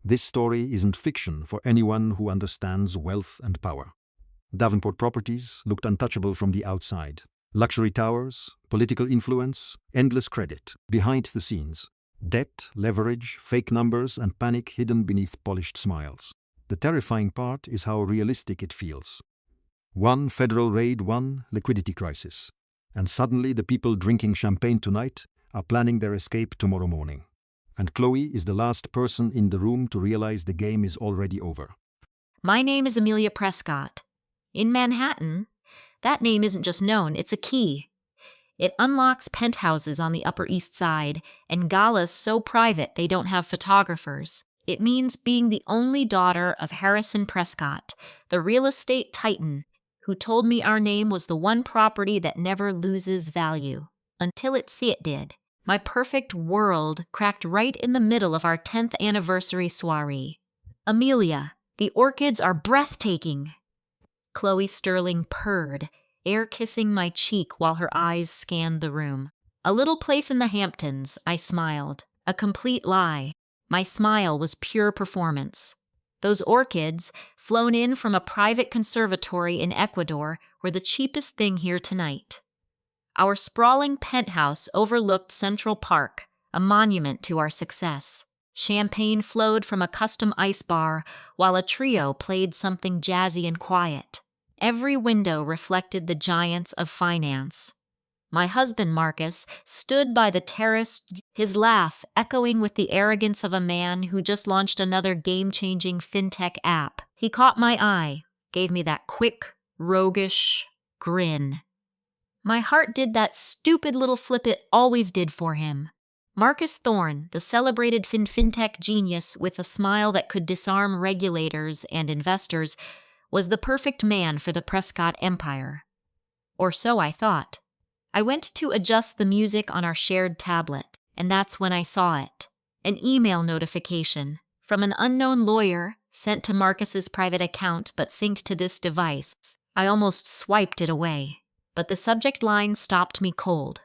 This story isn't fiction for anyone who understands wealth and power. Davenport Properties looked untouchable from the outside. Luxury towers, political influence, endless credit. Behind the scenes, debt, leverage, fake numbers, and panic hidden beneath polished smiles. The terrifying part is how realistic it feels. One federal raid, one liquidity crisis. And suddenly the people drinking champagne tonight are planning their escape tomorrow morning. And Chloe is the last person in the room to realize the game is already over. My name is Amelia Prescott. In Manhattan, that name isn't just known, it's a key. It unlocks penthouses on the Upper East Side and galas so private they don't have photographers. It means being the only daughter of Harrison Prescott, the real estate titan who told me our name was the one property that never loses value, until it did. My perfect world cracked right in the middle of our 10th anniversary soiree. Amelia, the orchids are breathtaking. Chloe Sterling purred, air-kissing my cheek while her eyes scanned the room. A little place in the Hamptons, I smiled. A complete lie. My smile was pure performance. Those orchids, flown in from a private conservatory in Ecuador, were the cheapest thing here tonight. Our sprawling penthouse overlooked Central Park, a monument to our success. Champagne flowed from a custom ice bar, while a trio played something jazzy and quiet. Every window reflected the giants of finance. My husband, Marcus, stood by the terrace, his laugh echoing with the arrogance of a man who just launched another game-changing fintech app. He caught my eye, gave me that quick, roguish grin. My heart did that stupid little flip it always did for him. Marcus Thorne, the celebrated fintech genius with a smile that could disarm regulators and investors, was the perfect man for the Prescott empire. Or so I thought. I went to adjust the music on our shared tablet, and that's when I saw it. An email notification from an unknown lawyer sent to Marcus's private account but synced to this device. I almost swiped it away, but the subject line stopped me cold.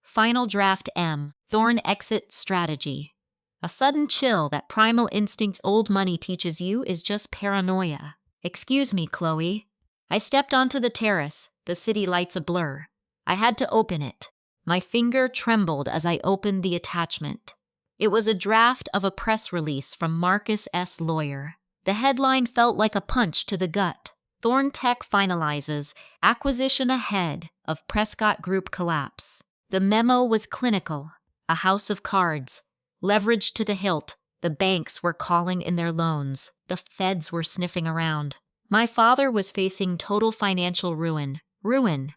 Final draft M, Thorne exit strategy. A sudden chill that primal instinct old money teaches you is just paranoia. Excuse me, Chloe. I stepped onto the terrace, the city lights a blur. I had to open it. My finger trembled as I opened the attachment. It was a draft of a press release from Marcus S. Lawyer. The headline felt like a punch to the gut. Thorne Tech finalizes acquisition ahead of Prescott Group collapse. The memo was clinical. A house of cards. Leverage to the hilt. The banks were calling in their loans. The feds were sniffing around. My father was facing total financial ruin. Ruin.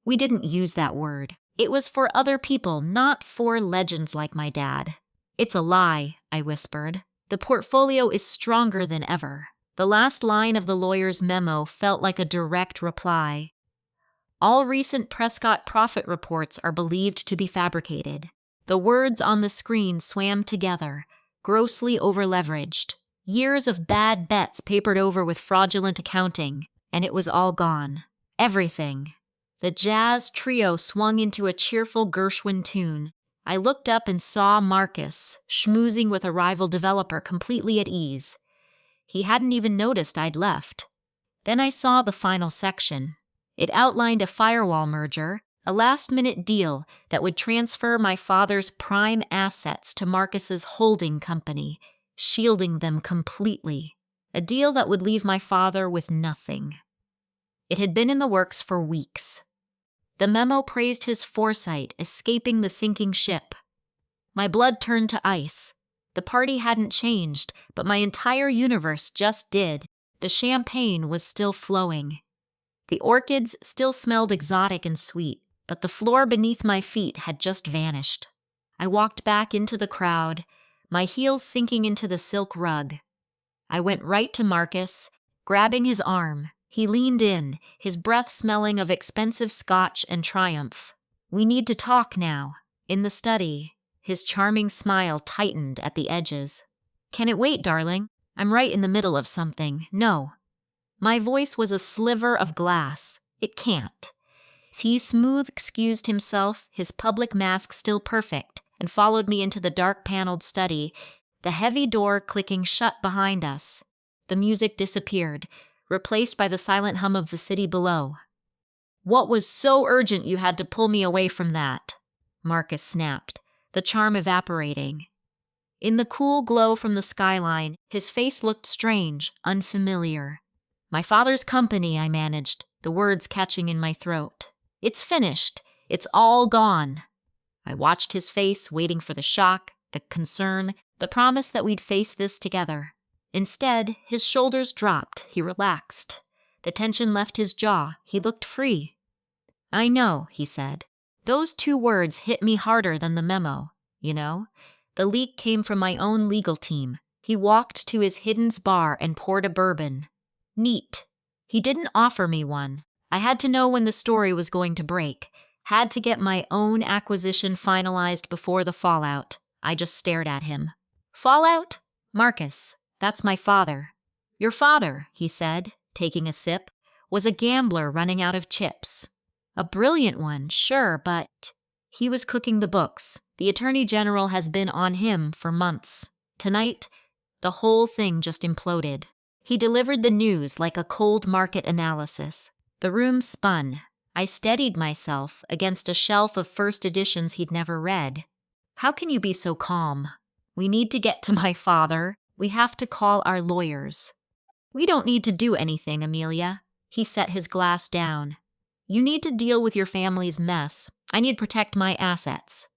We didn't use that word. It was for other people, not for legends like my dad. It's a lie, I whispered. The portfolio is stronger than ever. The last line of the lawyer's memo felt like a direct reply. All recent Prescott profit reports are believed to be fabricated. The words on the screen swam together, grossly overleveraged. Years of bad bets papered over with fraudulent accounting, and it was all gone. Everything. The jazz trio swung into a cheerful Gershwin tune. I looked up and saw Marcus, schmoozing with a rival developer completely at ease. He hadn't even noticed I'd left. Then I saw the final section. It outlined a firewall merger, a last-minute deal that would transfer my father's prime assets to Marcus's holding company, shielding them completely. A deal that would leave my father with nothing. It had been in the works for weeks. The memo praised his foresight, escaping the sinking ship. My blood turned to ice. The party hadn't changed, but my entire universe just did. The champagne was still flowing. The orchids still smelled exotic and sweet, but the floor beneath my feet had just vanished. I walked back into the crowd, my heels sinking into the silk rug. I went right to Marcus, grabbing his arm. He leaned in, his breath smelling of expensive scotch and triumph. We need to talk now. In the study, his charming smile tightened at the edges. Can it wait, darling? I'm right in the middle of something. No. My voice was a sliver of glass. It can't. He excused himself, his public mask still perfect, and followed me into the dark-paneled study the heavy door clicking shut behind us. The music disappeared, replaced by the silent hum of the city below. "What was so urgent you had to pull me away from that?" Marcus snapped, the charm evaporating. In the cool glow from the skyline, his face looked strange, unfamiliar. "My father's company," I managed, the words catching in my throat. "It's finished. It's all gone." I watched his face, waiting for the shock, the concern, the promise that we'd face this together. Instead, his shoulders dropped, he relaxed. The tension left his jaw, he looked free. "I know," he said. "Those 2 words hit me harder than the memo, you know? The leak came from my own legal team." He walked to his hidden bar and poured a bourbon. "Neat." He didn't offer me one. I had to know when the story was going to break. Had to get my own acquisition finalized before the fallout. I just stared at him. "Fallout? Marcus, that's my father." "Your father," he said, taking a sip, "was a gambler running out of chips. A brilliant one, sure, but he was cooking the books. The Attorney General has been on him for months. Tonight, the whole thing just imploded." He delivered the news like a cold market analysis. The room spun. I steadied myself against a shelf of first editions he'd never read. "How can you be so calm? We need to get to my father. We have to call our lawyers." "We don't need to do anything, Amelia." He set his glass down. "You need to deal with your family's mess. I need to protect my assets."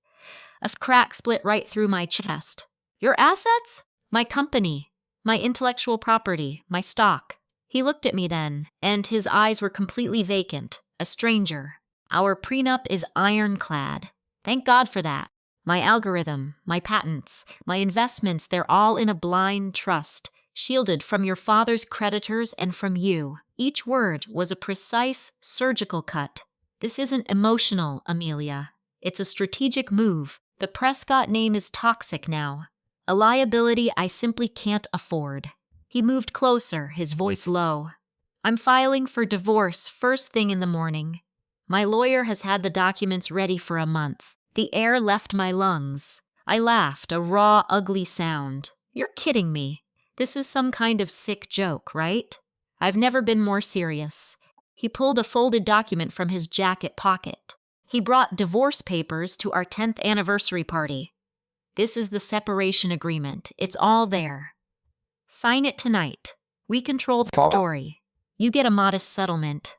A crack split right through my chest. "Your assets?" "My company. My intellectual property. My stock." He looked at me then, and his eyes were completely vacant. A stranger. "Our prenup is ironclad. Thank God for that. My algorithm, my patents, my investments, they're all in a blind trust, shielded from your father's creditors and from you." Each word was a precise surgical cut. "This isn't emotional, Amelia. It's a strategic move. The Prescott name is toxic now. A liability I simply can't afford." He moved closer, his voice low. "I'm filing for divorce first thing in the morning. My lawyer has had the documents ready for a month." The air left my lungs. I laughed, a raw, ugly sound. "You're kidding me. This is some kind of sick joke, right?" "I've never been more serious." He pulled a folded document from his jacket pocket. He brought divorce papers to our 10th anniversary party. "This is the separation agreement. It's all there. Sign it tonight. We control the story. You get a modest settlement.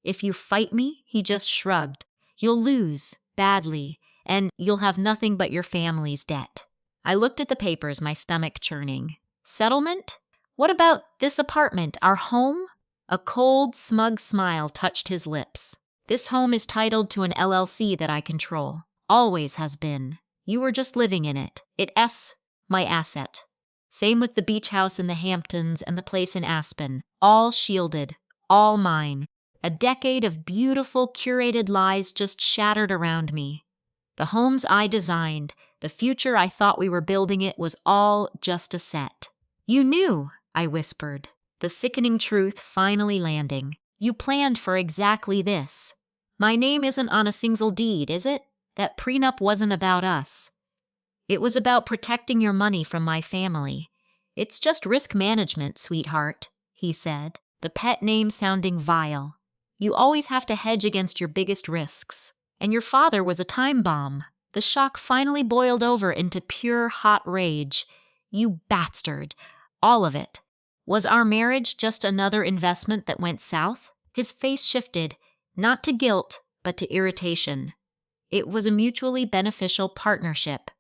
If you fight me," he just shrugged, "you'll lose, badly, and you'll have nothing but your family's debt." I looked at the papers, my stomach churning. "Settlement? What about this apartment, our home?" A cold, smug smile touched his lips. "This home is titled to an LLC that I control. Always has been. You were just living in it. It's my asset. Same with the beach house in the Hamptons and the place in Aspen. All shielded. All mine. A decade of beautiful, curated lies just shattered around me. The homes I designed, the future I thought we were building, it was all just a set." "You knew," I whispered, the sickening truth finally landing. "You planned for exactly this. My name isn't on a single deed, is it? That prenup wasn't about us. It was about protecting your money from my family. It's just risk management, sweetheart," he said, the pet name sounding vile. "You always have to hedge against your biggest risks. And your father was a time bomb." The shock finally boiled over into pure hot rage. "You bastard. All of it. Was our marriage just another investment that went south?" His face shifted, not to guilt, but to irritation. "It was a mutually beneficial partnership."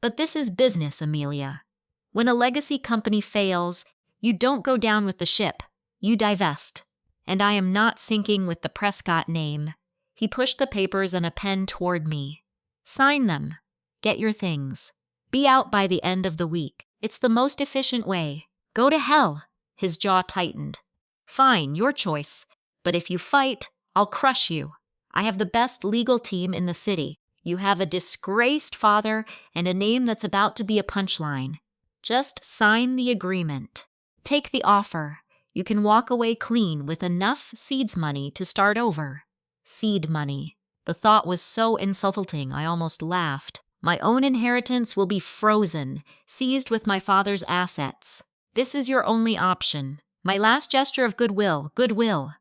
"But this is business, Amelia. When a legacy company fails, you don't go down with the ship. You divest. And I am not sinking with the Prescott name." He pushed the papers and a pen toward me. "Sign them. Get your things. Be out by the end of the week. It's the most efficient way. Go to hell." His jaw tightened. "Fine, your choice. But if you fight, I'll crush you. I have the best legal team in the city. You have a disgraced father and a name that's about to be a punchline. Just sign the agreement. Take the offer. You can walk away clean with enough seeds money to start over." Seed money. The thought was so insulting I almost laughed. My own inheritance will be frozen, seized with my father's assets. This is your only option. My last gesture of goodwill, goodwill.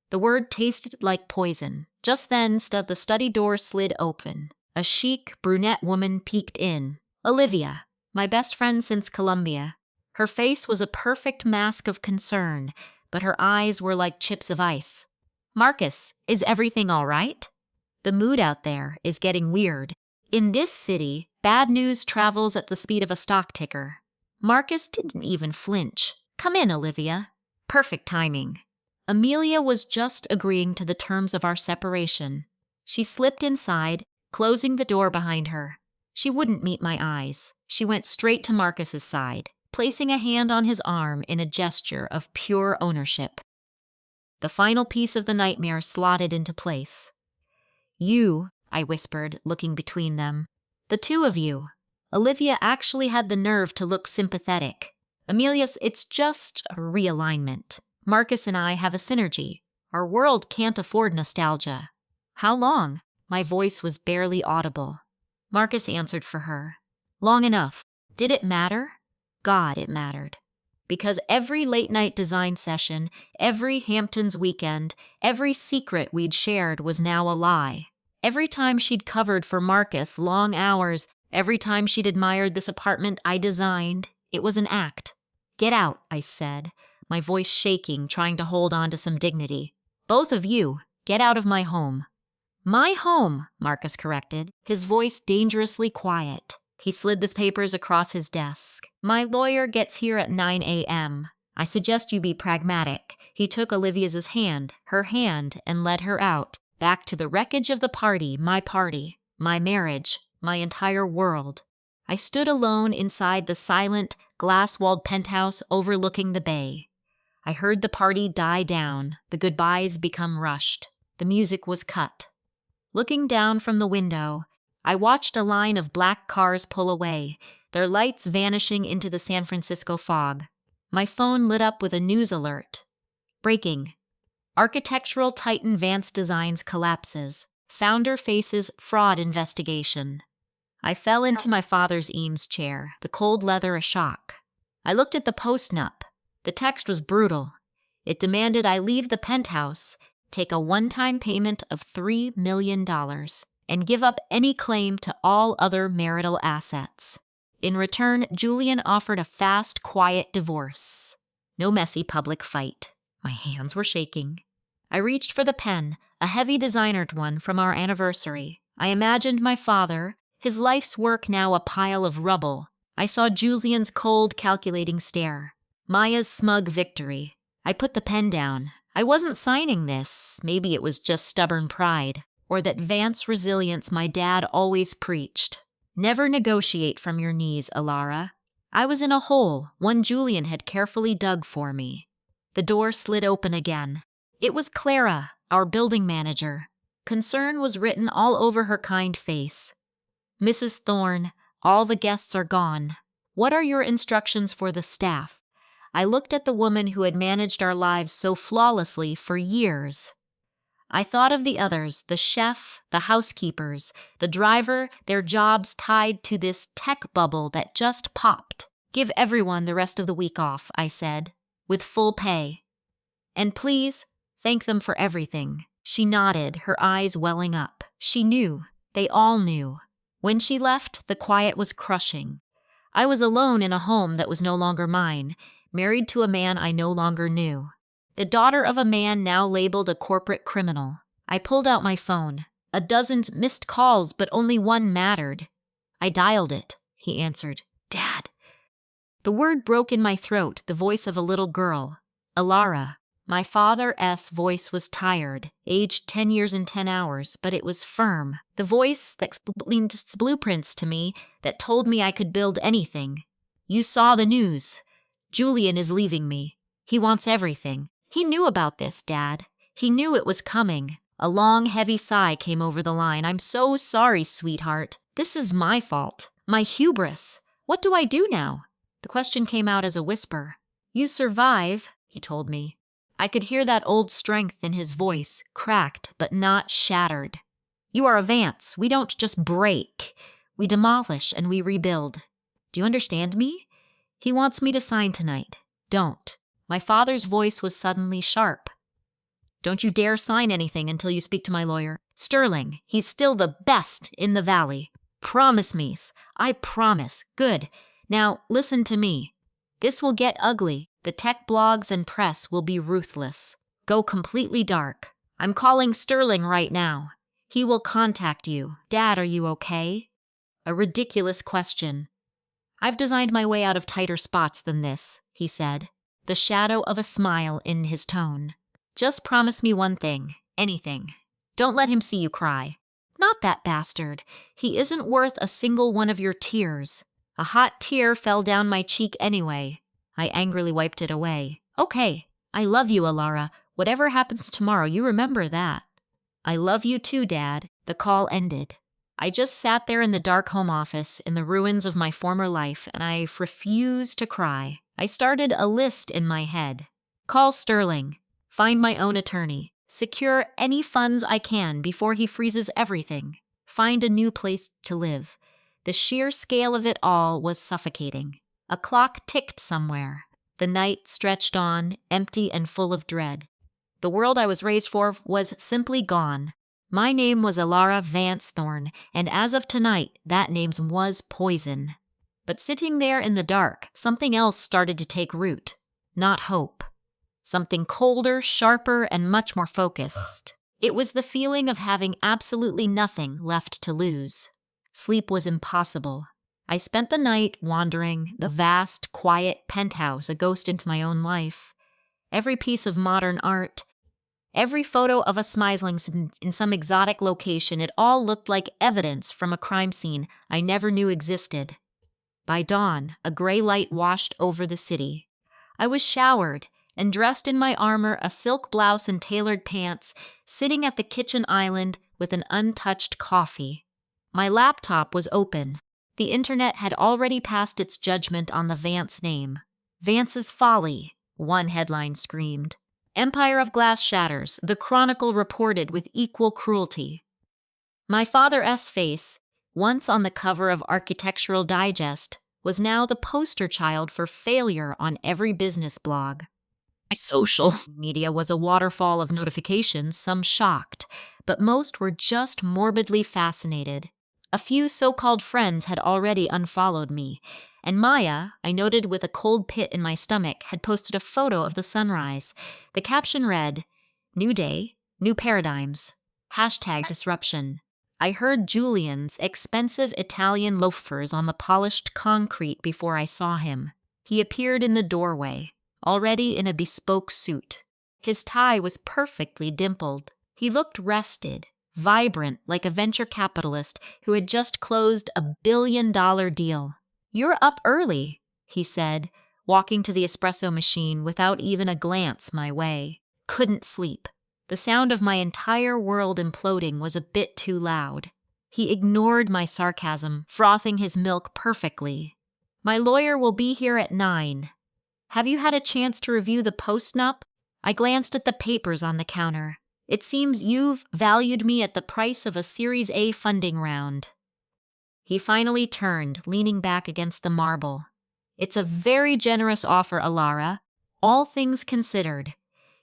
The word tasted like poison. Just then, the study door slid open. A chic, brunette woman peeked in. Olivia, my best friend since Columbia. Her face was a perfect mask of concern, but her eyes were like chips of ice. Marcus, is everything all right? The mood out there is getting weird. In this city, bad news travels at the speed of a stock ticker. Marcus didn't even flinch. Come in, Olivia. Perfect timing. Amelia was just agreeing to the terms of our separation. She slipped inside, closing the door behind her. She wouldn't meet my eyes. She went straight to Marcus's side, placing a hand on his arm in a gesture of pure ownership. The final piece of the nightmare slotted into place. You, I whispered, looking between them. The two of you. Olivia actually had the nerve to look sympathetic. Amelia, it's just a realignment. Marcus and I have a synergy. Our world can't afford nostalgia. How long? My voice was barely audible. Marcus answered for her. Long enough. Did it matter? God, it mattered. Because every late-night design session, every Hamptons weekend, every secret we'd shared was now a lie. Every time she'd covered for Marcus long hours, every time she'd admired this apartment I designed, it was an act. Get out, I said, my voice shaking, trying to hold on to some dignity. Both of you, get out of my home. My home, Marcus corrected, his voice dangerously quiet. He slid the papers across his desk. My lawyer gets here at 9 a.m. I suggest you be pragmatic. He took Olivia's hand, and led her out, back to the wreckage of the party, my marriage, my entire world. I stood alone inside the silent, glass-walled penthouse overlooking the bay. I heard the party die down, the goodbyes become rushed. The music was cut. Looking down from the window, I watched a line of black cars pull away, their lights vanishing into the San Francisco fog. My phone lit up with a news alert. Breaking. Architectural titan Vance Designs collapses. Founder faces fraud investigation. I fell into my father's Eames chair, the cold leather a shock. I looked at the post-nup. The text was brutal. It demanded I leave the penthouse, take a one-time payment of $3 million, and give up any claim to all other marital assets. In return, Julian offered a fast, quiet divorce. No messy public fight. My hands were shaking. I reached for the pen, a heavy designered one from our anniversary. I imagined my father, his life's work now a pile of rubble. I saw Julian's cold, calculating stare. Maya's smug victory. I put the pen down. I wasn't signing this. Maybe it was just stubborn pride. Or that Vance resilience my dad always preached. Never negotiate from your knees, Alara. I was in a hole, one Julian had carefully dug for me. The door slid open again. It was Clara, our building manager. Concern was written all over her kind face. Mrs. Thorne, all the guests are gone. What are your instructions for the staff? I looked at the woman who had managed our lives so flawlessly for years. I thought of the others, the chef, the housekeepers, the driver, their jobs tied to this tech bubble that just popped. Give everyone the rest of the week off, I said, with full pay. And please, thank them for everything. She nodded, her eyes welling up. She knew. They all knew. When she left, the quiet was crushing. I was alone in a home that was no longer mine, married to a man I no longer knew. The daughter of a man now labeled a corporate criminal. I pulled out my phone. A dozen missed calls, but only one mattered. I dialed it. He answered. Dad. The word broke in my throat, the voice of a little girl. Alara. My father's voice was tired, aged 10 years and 10 hours, but it was firm. The voice that explained blueprints to me, that told me I could build anything. You saw the news. Julian is leaving me. He wants everything. He knew about this, Dad. He knew it was coming. A long, heavy sigh came over the line. I'm so sorry, sweetheart. This is my fault. My hubris. What do I do now? The question came out as a whisper. You survive, he told me. I could hear that old strength in his voice, cracked but not shattered. You are a Vance. We don't just break. We demolish and we rebuild. Do you understand me? He wants me to sign tonight. Don't. My father's voice was suddenly sharp. Don't you dare sign anything until you speak to my lawyer. Sterling, he's still the best in the valley. Promise me. I promise. Good. Now, listen to me. This will get ugly. The tech blogs and press will be ruthless. Go completely dark. I'm calling Sterling right now. He will contact you. Dad, are you okay? A ridiculous question. I've designed my way out of tighter spots than this, he said, the shadow of a smile in his tone. Just promise me one thing. Anything. Don't let him see you cry. Not that bastard. He isn't worth a single one of your tears. A hot tear fell down my cheek anyway. I angrily wiped it away. Okay. I love you, Alara. Whatever happens tomorrow, you remember that. I love you too, Dad. The call ended. I just sat there in the dark home office in the ruins of my former life, and I refused to cry. I started a list in my head. Call Sterling. Find my own attorney. Secure any funds I can before he freezes everything. Find a new place to live. The sheer scale of it all was suffocating. A clock ticked somewhere. The night stretched on, empty and full of dread. The world I was raised for was simply gone. My name was Alara Vance Thorne, and as of tonight, that name was poison. But sitting there in the dark, something else started to take root. Not hope. Something colder, sharper, and much more focused. It was the feeling of having absolutely nothing left to lose. Sleep was impossible. I spent the night wandering the vast, quiet penthouse, a ghost into my own life. Every piece of modern art, every photo of a smiling in some exotic location, it all looked like evidence from a crime scene I never knew existed. By dawn, a gray light washed over the city. I was showered and dressed in my armor, a silk blouse and tailored pants, sitting at the kitchen island with an untouched coffee. My laptop was open. The internet had already passed its judgment on the Vance name. Vance's folly, one headline screamed. Empire of Glass shatters, the Chronicle reported with equal cruelty. My father's face, once on the cover of Architectural Digest, was now the poster child for failure on every business blog. My social media was a waterfall of notifications, some shocked, but most were just morbidly fascinated. A few so-called friends had already unfollowed me, and Maya, I noted with a cold pit in my stomach, had posted a photo of the sunrise. The caption read, "New day, new paradigms, #disruption. I heard Julian's expensive Italian loafers on the polished concrete before I saw him. He appeared in the doorway, already in a bespoke suit. His tie was perfectly dimpled. He looked rested, vibrant, like a venture capitalist who had just closed a billion-dollar deal. You're up early, he said, walking to the espresso machine without even a glance my way. Couldn't sleep. The sound of my entire world imploding was a bit too loud. He ignored my sarcasm, frothing his milk perfectly. My lawyer will be here at 9. Have you had a chance to review the post-nup? I glanced at the papers on the counter. It seems you've valued me at the price of a Series A funding round. He finally turned, leaning back against the marble. It's a very generous offer, Alara. All things considered.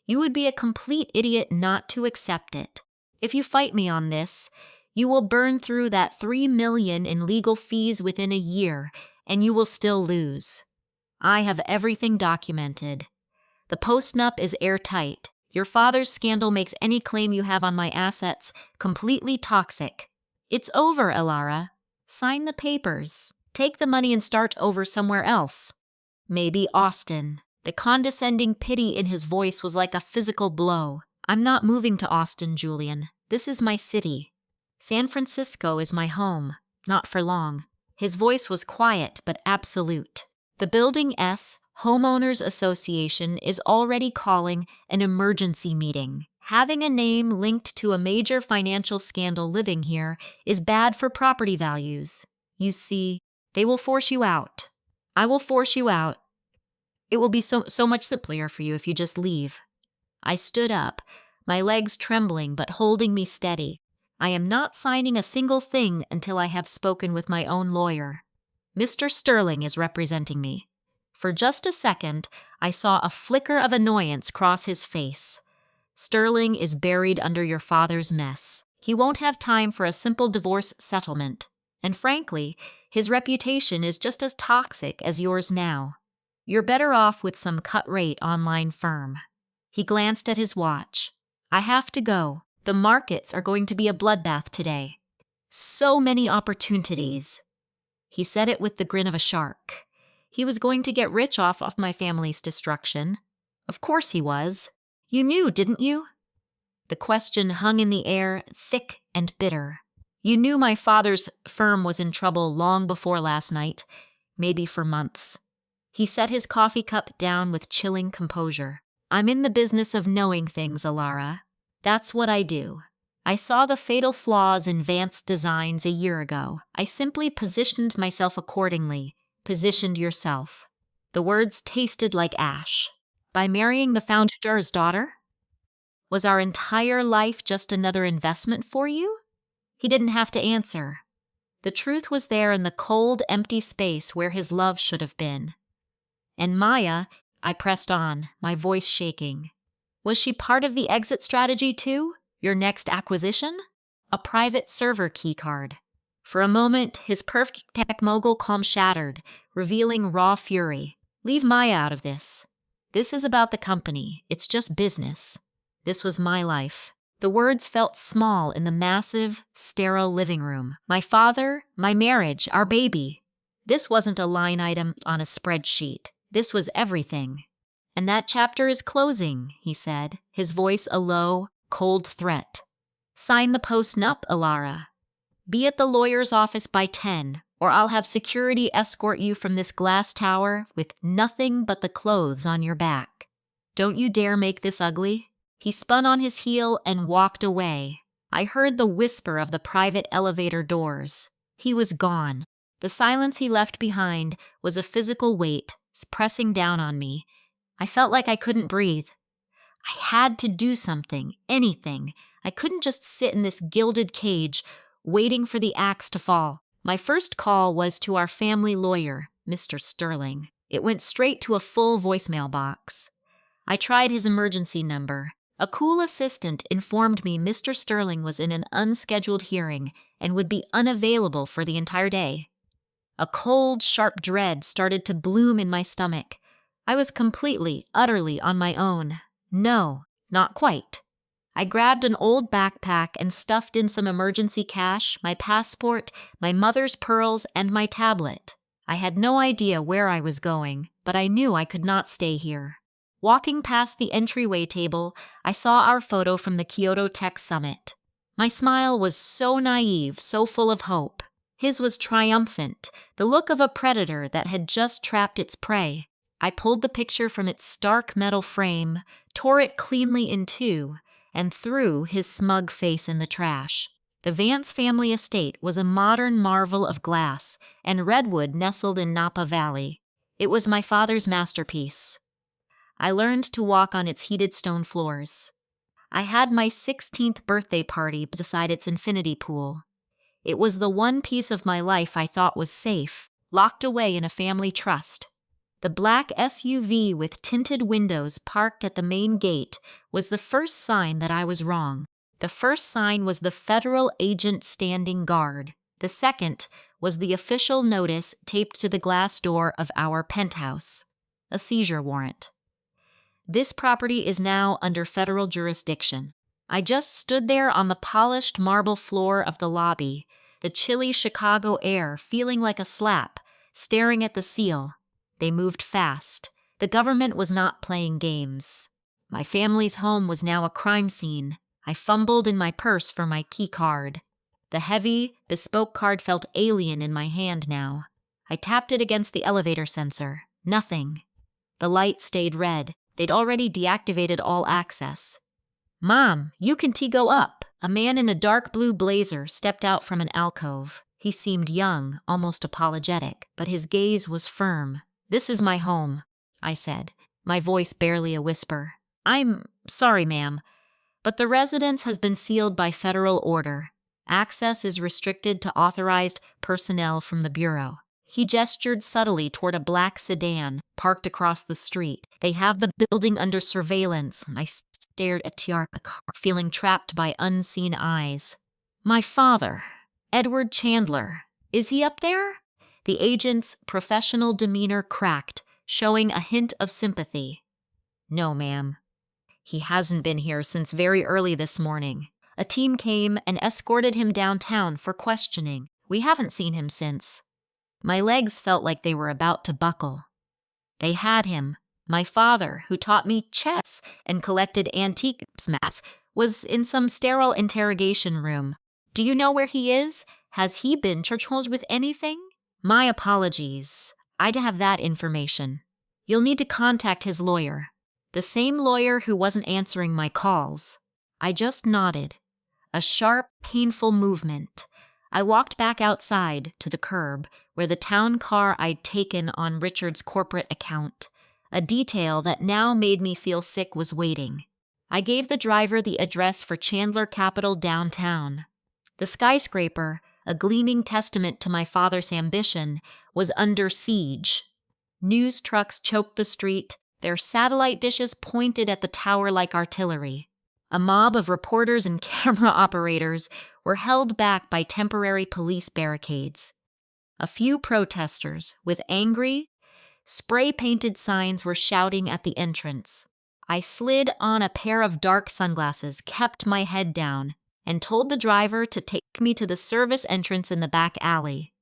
You would be a complete idiot not to accept it. If you fight me on this, you will burn through that $3 million in legal fees within a year, and you will still lose. I have everything documented. The post-nup is airtight. Your father's scandal makes any claim you have on my assets completely toxic. It's over, Alara. Sign the papers. Take the money and start over somewhere else. Maybe Austin. The condescending pity in his voice was like a physical blow. I'm not moving to Austin, Julian. This is my city. San Francisco is my home. Not for long. His voice was quiet but absolute. The Building S Homeowners Association is already calling an emergency meeting. Having a name linked to a major financial scandal living here is bad for property values. You see, they will force you out. I will force you out. It will be so much simpler for you if you just leave. I stood up, my legs trembling but holding me steady. I am not signing a single thing until I have spoken with my own lawyer. Mr. Sterling is representing me." For just a second, I saw a flicker of annoyance cross his face. "Sterling is buried under your father's mess. He won't have time for a simple divorce settlement. And frankly, his reputation is just as toxic as yours now. You're better off with some cut-rate online firm." He glanced at his watch. "I have to go. The markets are going to be a bloodbath today. So many opportunities." He said it with the grin of a shark. He was going to get rich off of my family's destruction. Of course he was. You knew, didn't you? The question hung in the air, thick and bitter. You knew my father's firm was in trouble long before last night, maybe for months. He set his coffee cup down with chilling composure. "I'm in the business of knowing things, Alara. That's what I do. I saw the fatal flaws in Vance's designs a year ago. I simply positioned myself accordingly. Positioned yourself." The words tasted like ash. "By marrying the founder's daughter? Was our entire life just another investment for you?" He didn't have to answer. The truth was there in the cold, empty space where his love should have been. "And Maya," I pressed on, my voice shaking. "Was she part of the exit strategy too? Your next acquisition?" A private server keycard. For a moment, his perfect tech mogul calm shattered, revealing raw fury. "Leave Maya out of this. This is about the company. It's just business. This was my life." The words felt small in the massive, sterile living room. My father, my marriage, our baby. This wasn't a line item on a spreadsheet. This was everything. "And that chapter is closing," he said, his voice a low, cold threat. "Sign the post-nup, Alara. Be at the lawyer's office by 10, or I'll have security escort you from this glass tower with nothing but the clothes on your back. Don't you dare make this ugly." He spun on his heel and walked away. I heard the whisper of the private elevator doors. He was gone. The silence he left behind was a physical weight pressing down on me. I felt like I couldn't breathe. I had to do something, anything. I couldn't just sit in this gilded cage, waiting for the axe to fall. My first call was to our family lawyer, Mr. Sterling. It went straight to a full voicemail box. I tried his emergency number. A cool assistant informed me Mr. Sterling was in an unscheduled hearing and would be unavailable for the entire day. A cold, sharp dread started to bloom in my stomach. I was completely, utterly on my own. No, not quite. I grabbed an old backpack and stuffed in some emergency cash, my passport, my mother's pearls, and my tablet. I had no idea where I was going, but I knew I could not stay here. Walking past the entryway table, I saw our photo from the Kyoto Tech Summit. My smile was so naive, so full of hope. His was triumphant, the look of a predator that had just trapped its prey. I pulled the picture from its stark metal frame, tore it cleanly in two, and threw his smug face in the trash. The Vance family estate was a modern marvel of glass, and redwood nestled in Napa Valley. It was my father's masterpiece. I learned to walk on its heated stone floors. I had my 16th birthday party beside its infinity pool. It was the one piece of my life I thought was safe, locked away in a family trust. The black SUV with tinted windows parked at the main gate was the first sign that I was wrong. The first sign was the federal agent standing guard. The second was the official notice taped to the glass door of our penthouse. A seizure warrant. This property is now under federal jurisdiction. I just stood there on the polished marble floor of the lobby, the chilly Chicago air feeling like a slap, staring at the seal. They moved fast. The government was not playing games. My family's home was now a crime scene. I fumbled in my purse for my key card. The heavy, bespoke card felt alien in my hand now. I tapped it against the elevator sensor. Nothing. The light stayed red. They'd already deactivated all access. "Mom, you can go up." A man in a dark blue blazer stepped out from an alcove. He seemed young, almost apologetic, but his gaze was firm. "This is my home," I said, my voice barely a whisper. "I'm sorry, ma'am, but the residence has been sealed by federal order. Access is restricted to authorized personnel from the Bureau. He gestured subtly toward a black sedan parked across the street. They have the building under surveillance. I stared at the car, feeling trapped by unseen eyes. My father, Edward Chandler, is he up there? The agent's professional demeanor cracked, showing a hint of sympathy. No, ma'am. He hasn't been here since very early this morning. A team came and escorted him downtown for questioning. We haven't seen him since. My legs felt like they were about to buckle. They had him. My father, who taught me chess and collected antique maps, was in some sterile interrogation room. Do you know where he is? Has he been charged with anything? My apologies. I'd have that information. You'll need to contact his lawyer. The same lawyer who wasn't answering my calls. I just nodded. A sharp, painful movement. I walked back outside to the curb, where the town car I'd taken on Richard's corporate account. A detail that now made me feel sick was waiting. I gave the driver the address for Chandler Capital downtown. The skyscraper, a gleaming testament to my father's ambition, was under siege. News trucks choked the street, their satellite dishes pointed at the tower like artillery. A mob of reporters and camera operators were held back by temporary police barricades. A few protesters, with angry, spray-painted signs, were shouting at the entrance. I slid on a pair of dark sunglasses, kept my head down, and told the driver to take me to the service entrance in the back alley.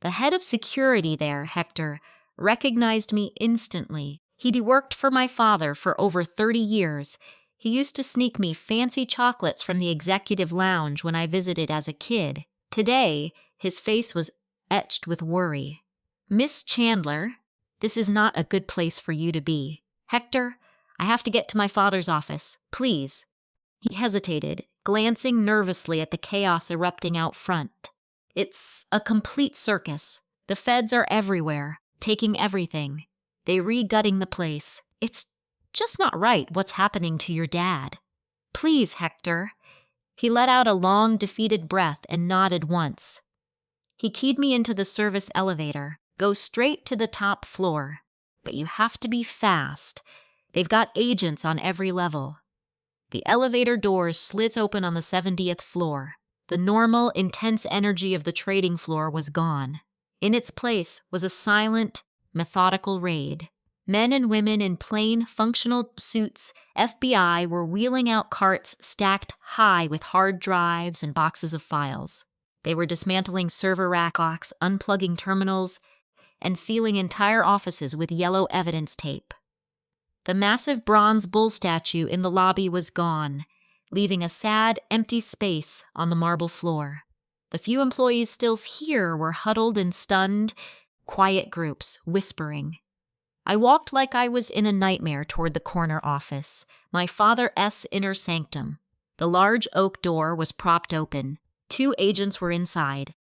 The head of security there, Hector, recognized me instantly. He'd worked for my father for over 30 years. He used to sneak me fancy chocolates from the executive lounge when I visited as a kid. Today, his face was etched with worry. Miss Chandler, this is not a good place for you to be. Hector, I have to get to my father's office. Please. He hesitated, glancing nervously at the chaos erupting out front. It's a complete circus. The feds are everywhere, taking everything. They re-gutting the place. It's just not right what's happening to your dad. Please, Hector. He let out a long, defeated breath and nodded once. He keyed me into the service elevator. Go straight to the top floor. But you have to be fast. They've got agents on every level. The elevator doors slid open on the 70th floor. The normal, intense energy of the trading floor was gone. In its place was a silent, methodical raid. Men and women in plain, functional suits, FBI, were wheeling out carts stacked high with hard drives and boxes of files. They were dismantling server racks, unplugging terminals, and sealing entire offices with yellow evidence tape. The massive bronze bull statue in the lobby was gone, leaving a sad, empty space on the marble floor. The few employees still here were huddled in stunned, quiet groups, whispering. I walked like I was in a nightmare toward the corner office, my father's inner sanctum. The large oak door was propped open. 2 agents were inside.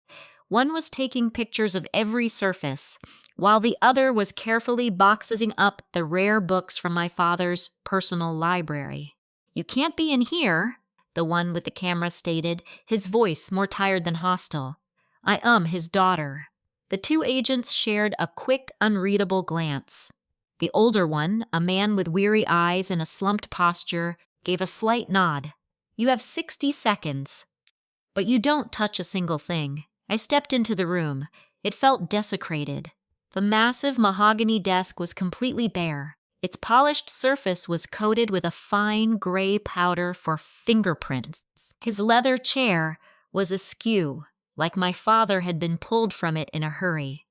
One was taking pictures of every surface, while the other was carefully boxing up the rare books from my father's personal library. You can't be in here, the one with the camera stated, his voice more tired than hostile. I am his daughter. The 2 agents shared a quick, unreadable glance. The older one, a man with weary eyes and a slumped posture, gave a slight nod. You have 60 seconds. But you don't touch a single thing. I stepped into the room. It felt desecrated. The massive mahogany desk was completely bare. Its polished surface was coated with a fine gray powder for fingerprints. His leather chair was askew, like my father had been pulled from it in a hurry.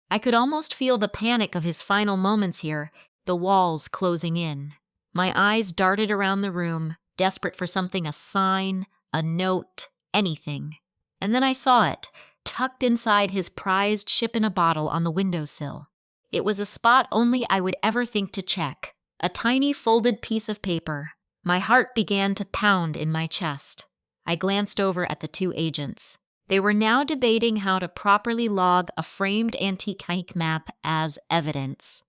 I could almost feel the panic of his final moments here, the walls closing in. My eyes darted around the room, desperate for something, a sign, a note, anything. And then I saw it, tucked inside his prized ship-in-a-bottle on the windowsill. It was a spot only I would ever think to check. A tiny folded piece of paper. My heart began to pound in my chest. I glanced over at the 2 agents. They were now debating how to properly log a framed antique map as evidence.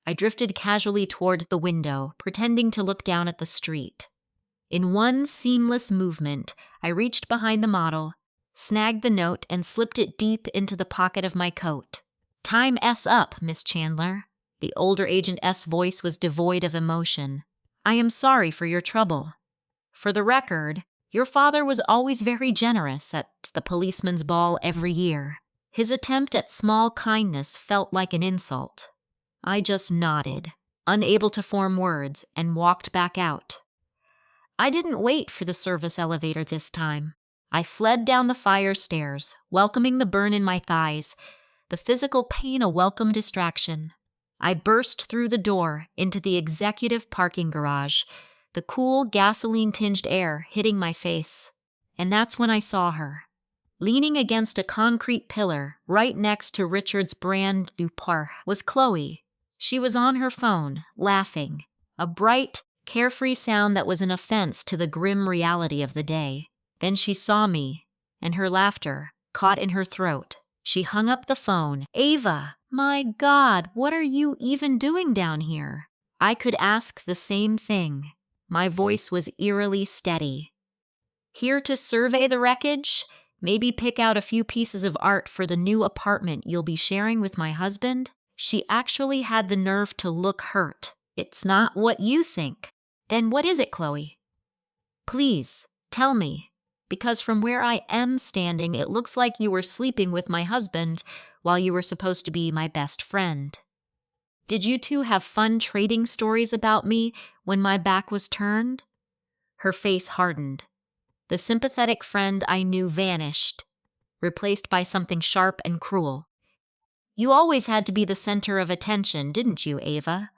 I drifted casually toward the window, pretending to look down at the street. In one seamless movement, I reached behind the model, snagged the note, and slipped it deep into the pocket of my coat. "Time S up, Miss Chandler." The older Agent S voice was devoid of emotion. "I am sorry for your trouble. For the record, your father was always very generous at the policeman's ball every year. His attempt at small kindness felt like an insult." I just nodded, unable to form words, and walked back out. I didn't wait for the service elevator this time. I fled down the fire stairs, welcoming the burn in my thighs, the physical pain a welcome distraction. I burst through the door into the executive parking garage, the cool gasoline-tinged air hitting my face. And that's when I saw her. Leaning against a concrete pillar right next to Richard's brand new car was Chloe. She was on her phone, laughing, a bright, carefree sound that was an offense to the grim reality of the day. Then she saw me, and her laughter caught in her throat. She hung up the phone. "Ava, my God, what are you even doing down here?" I could ask the same thing. My voice was eerily steady. "Here to survey the wreckage? Maybe pick out a few pieces of art for the new apartment you'll be sharing with my husband?" She actually had the nerve to look hurt. "It's not what you think." "Then what is it, Chloe?" "Please, tell me. Because from where I am standing, it looks like you were sleeping with my husband while you were supposed to be my best friend. Did you two have fun trading stories about me when my back was turned?" Her face hardened. The sympathetic friend I knew vanished, replaced by something sharp and cruel. "You always had to be the center of attention, didn't you, Ava?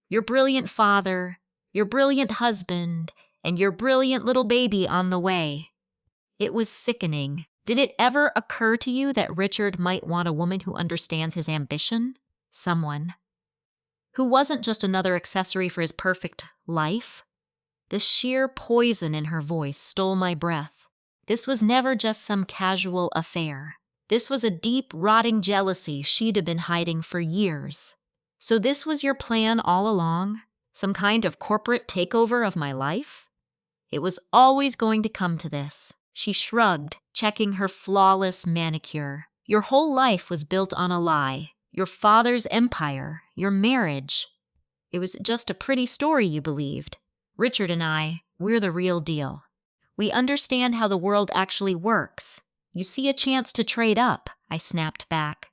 Your brilliant father, your brilliant husband, and your brilliant little baby on the way." It was sickening. Did it ever occur to you that Richard might want a woman who understands his ambition? Someone who wasn't just another accessory for his perfect life? The sheer poison in her voice stole my breath. This was never just some casual affair. This was a deep, rotting jealousy she'd have been hiding for years. "So this was your plan all along? Some kind of corporate takeover of my life?" "It was always going to come to this." She shrugged, checking her flawless manicure. "Your whole life was built on a lie. Your father's empire, your marriage. It was just a pretty story you believed. Richard and I, we're the real deal. We understand how the world actually works. You see a chance to trade up," I snapped back.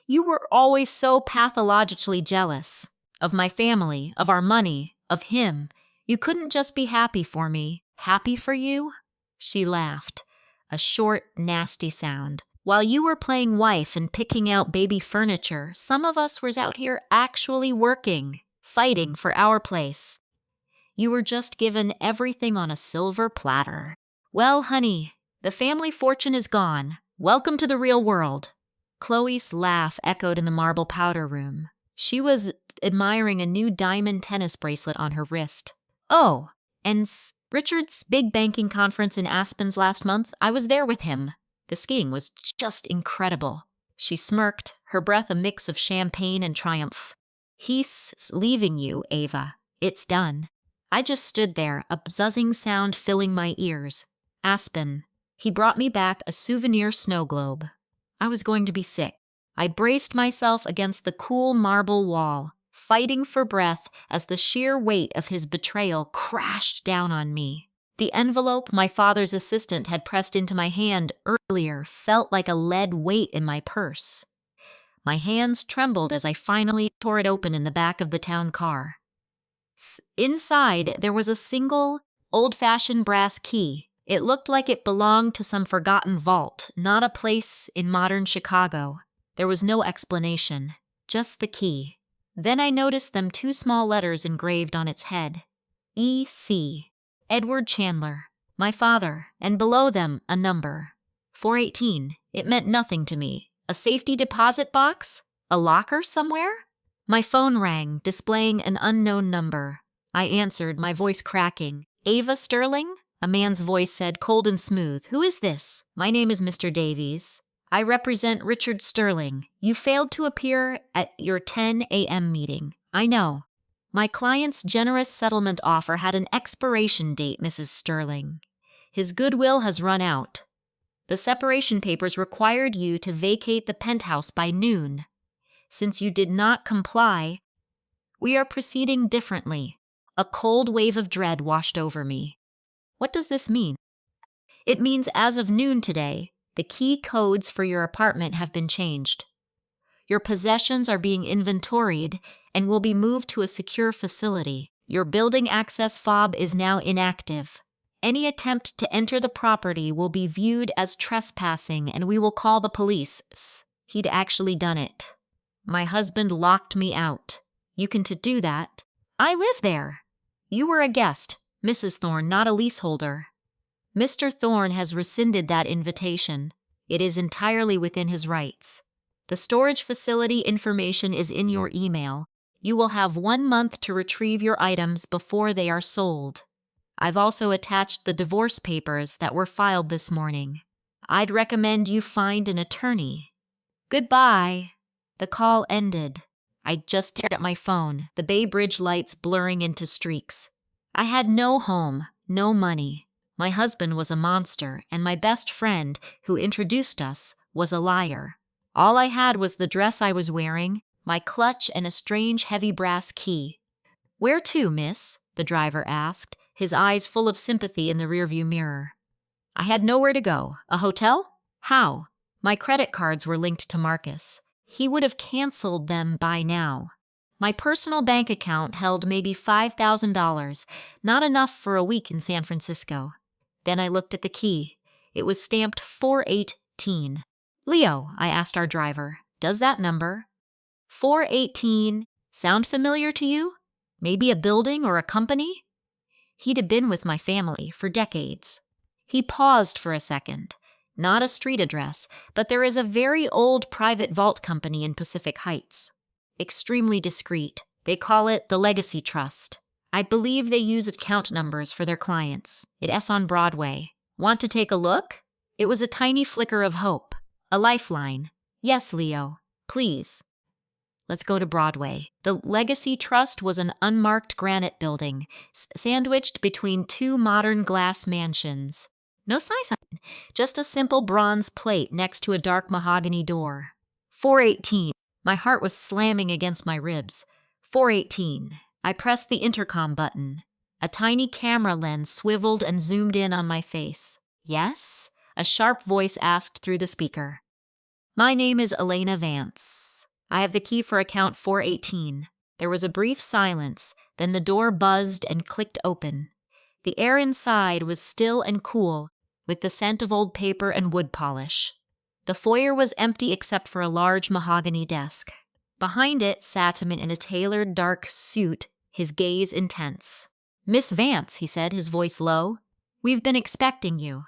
"You were always so pathologically jealous. Of my family, of our money, of him. You couldn't just be happy for me. Happy for you?" She laughed, a short, nasty sound. "While you were playing wife and picking out baby furniture, some of us was out here actually working, fighting for our place. You were just given everything on a silver platter. Well, honey, the family fortune is gone. Welcome to the real world." Chloe's laugh echoed in the marble powder room. She was admiring a new diamond tennis bracelet on her wrist. "Oh, and Richard's big banking conference in Aspen's last month, I was there with him. The skiing was just incredible." She smirked, her breath a mix of champagne and triumph. "He's leaving you, Ava. It's done." I just stood there, a buzzing sound filling my ears. Aspen. He brought me back a souvenir snow globe. I was going to be sick. I braced myself against the cool marble wall, fighting for breath as the sheer weight of his betrayal crashed down on me. The envelope my father's assistant had pressed into my hand earlier felt like a lead weight in my purse. My hands trembled as I finally tore it open in the back of the town car. Inside, there was a single, old-fashioned brass key. It looked like it belonged to some forgotten vault, not a place in modern Chicago. There was no explanation, just the key. Then I noticed them two small letters engraved on its head. E.C. Edward Chandler, my father, and below them a number. 418. It meant nothing to me. A safety deposit box? A locker somewhere? My phone rang, displaying an unknown number. I answered, my voice cracking. "Ava Sterling?" A man's voice said, cold and smooth. "Who is this?" "My name is Mr. Davies. I represent Richard Sterling. You failed to appear at your 10 a.m. meeting." "I know." My client's generous settlement offer had an expiration date, Mrs. Sterling. His goodwill has run out. The separation papers required you to vacate the penthouse by noon. Since you did not comply, we are proceeding differently. A cold wave of dread washed over me. What does this mean? It means as of noon today, the key codes for your apartment have been changed. Your possessions are being inventoried and will be moved to a secure facility. Your building access fob is now inactive. Any attempt to enter the property will be viewed as trespassing and we will call the police. He'd actually done it. My husband locked me out. You can do that. I live there. You were a guest, Mrs. Thorne, not a leaseholder. Mr. Thorne has rescinded that invitation. It is entirely within his rights. The storage facility information is in your email. You will have 1 month to retrieve your items before they are sold. I've also attached the divorce papers that were filed this morning. I'd recommend you find an attorney. Goodbye. The call ended. I just stared at my phone, the Bay Bridge lights blurring into streaks. I had no home, no money. My husband was a monster, and my best friend, who introduced us, was a liar. All I had was the dress I was wearing, my clutch, and a strange heavy brass key. "Where to, miss?" the driver asked, his eyes full of sympathy in the rearview mirror. I had nowhere to go. A hotel? How? My credit cards were linked to Marcus. He would have canceled them by now. My personal bank account held maybe $5,000, not enough for a week in San Francisco. Then I looked at the key. It was stamped 418. "Leo," I asked our driver, "does that number 418 sound familiar to you? Maybe a building or a company?" He'd have been with my family for decades. He paused for a second. Not a street address, but there is a very old private vault company in Pacific Heights. Extremely discreet. They call it the Legacy Trust. I believe they use account numbers for their clients. It's on Broadway. Want to take a look? It was a tiny flicker of hope. A lifeline. Yes, Leo. Please. Let's go to Broadway. The Legacy Trust was an unmarked granite building, sandwiched between 2 modern glass mansions. No sign, just a simple bronze plate next to a dark mahogany door. 418. My heart was slamming against my ribs. 418. I pressed the intercom button. A tiny camera lens swiveled and zoomed in on my face. "Yes?" a sharp voice asked through the speaker. "My name is Elena Vance. I have the key for account 418. There was a brief silence, then the door buzzed and clicked open. The air inside was still and cool, with the scent of old paper and wood polish. The foyer was empty except for a large mahogany desk. Behind it sat a man in a tailored dark suit, his gaze intense. "Miss Vance," he said, his voice low. "We've been expecting you."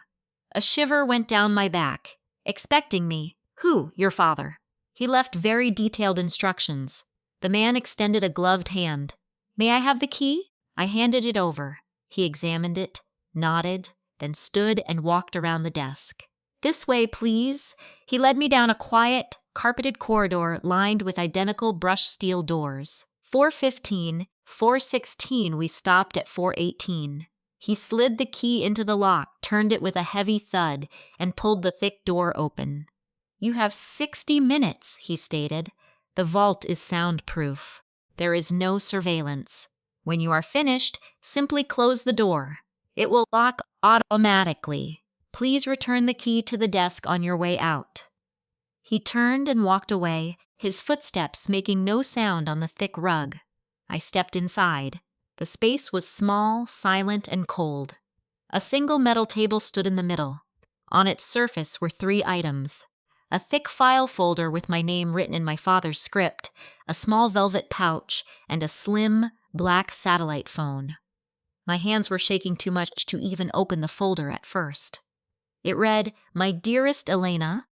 A shiver went down my back. "Expecting me? Who? Your father?" He left very detailed instructions. The man extended a gloved hand. "May I have the key?" I handed it over. He examined it, nodded, then stood and walked around the desk. "This way, please." He led me down a quiet, carpeted corridor lined with identical brushed steel doors. 415, 416, we stopped at 418. He slid the key into the lock, turned it with a heavy thud, and pulled the thick door open. "You have 60 minutes, he stated. "The vault is soundproof. There is no surveillance. When you are finished, simply close the door. It will lock automatically. Please return the key to the desk on your way out." He turned and walked away, his footsteps making no sound on the thick rug. I stepped inside. The space was small, silent, and cold. A single metal table stood in the middle. On its surface were 3 items: a thick file folder with my name written in my father's script, a small velvet pouch, and a slim, black satellite phone. My hands were shaking too much to even open the folder at first. It read, "My dearest Elena,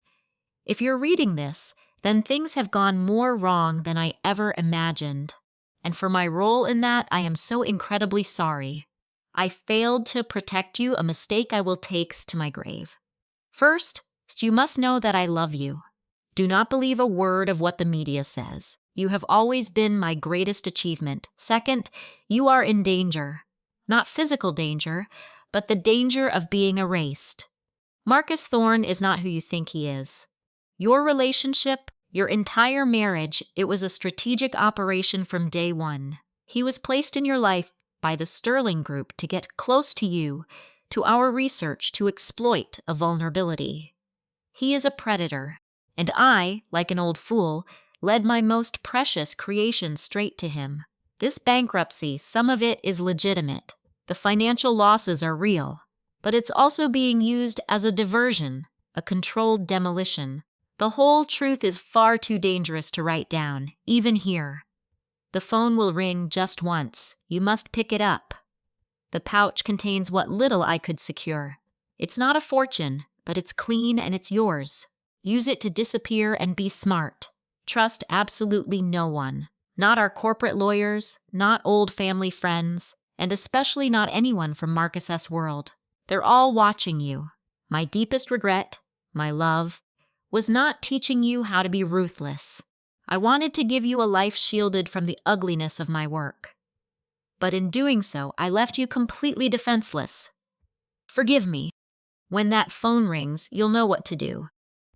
if you're reading this, then things have gone more wrong than I ever imagined. And for my role in that, I am so incredibly sorry. I failed to protect you, a mistake I will take to my grave. First, you must know that I love you. Do not believe a word of what the media says. You have always been my greatest achievement. Second, you are in danger. Not physical danger, but the danger of being erased. Marcus Thorne is not who you think he is. Your relationship, your entire marriage, it was a strategic operation from day one. He was placed in your life by the Sterling Group to get close to you, to our research, to exploit a vulnerability. He is a predator, and I, like an old fool, led my most precious creation straight to him. This bankruptcy, some of it is legitimate. The financial losses are real, but it's also being used as a diversion, a controlled demolition. The whole truth is far too dangerous to write down, even here. The phone will ring just once. You must pick it up. The pouch contains what little I could secure. It's not a fortune, but it's clean and it's yours. Use it to disappear and be smart. Trust absolutely no one. Not our corporate lawyers, not old family friends, and especially not anyone from Marcus S. World. They're all watching you. My deepest regret, my love, was not teaching you how to be ruthless. I wanted to give you a life shielded from the ugliness of my work. But in doing so, I left you completely defenseless. Forgive me. When that phone rings, you'll know what to do.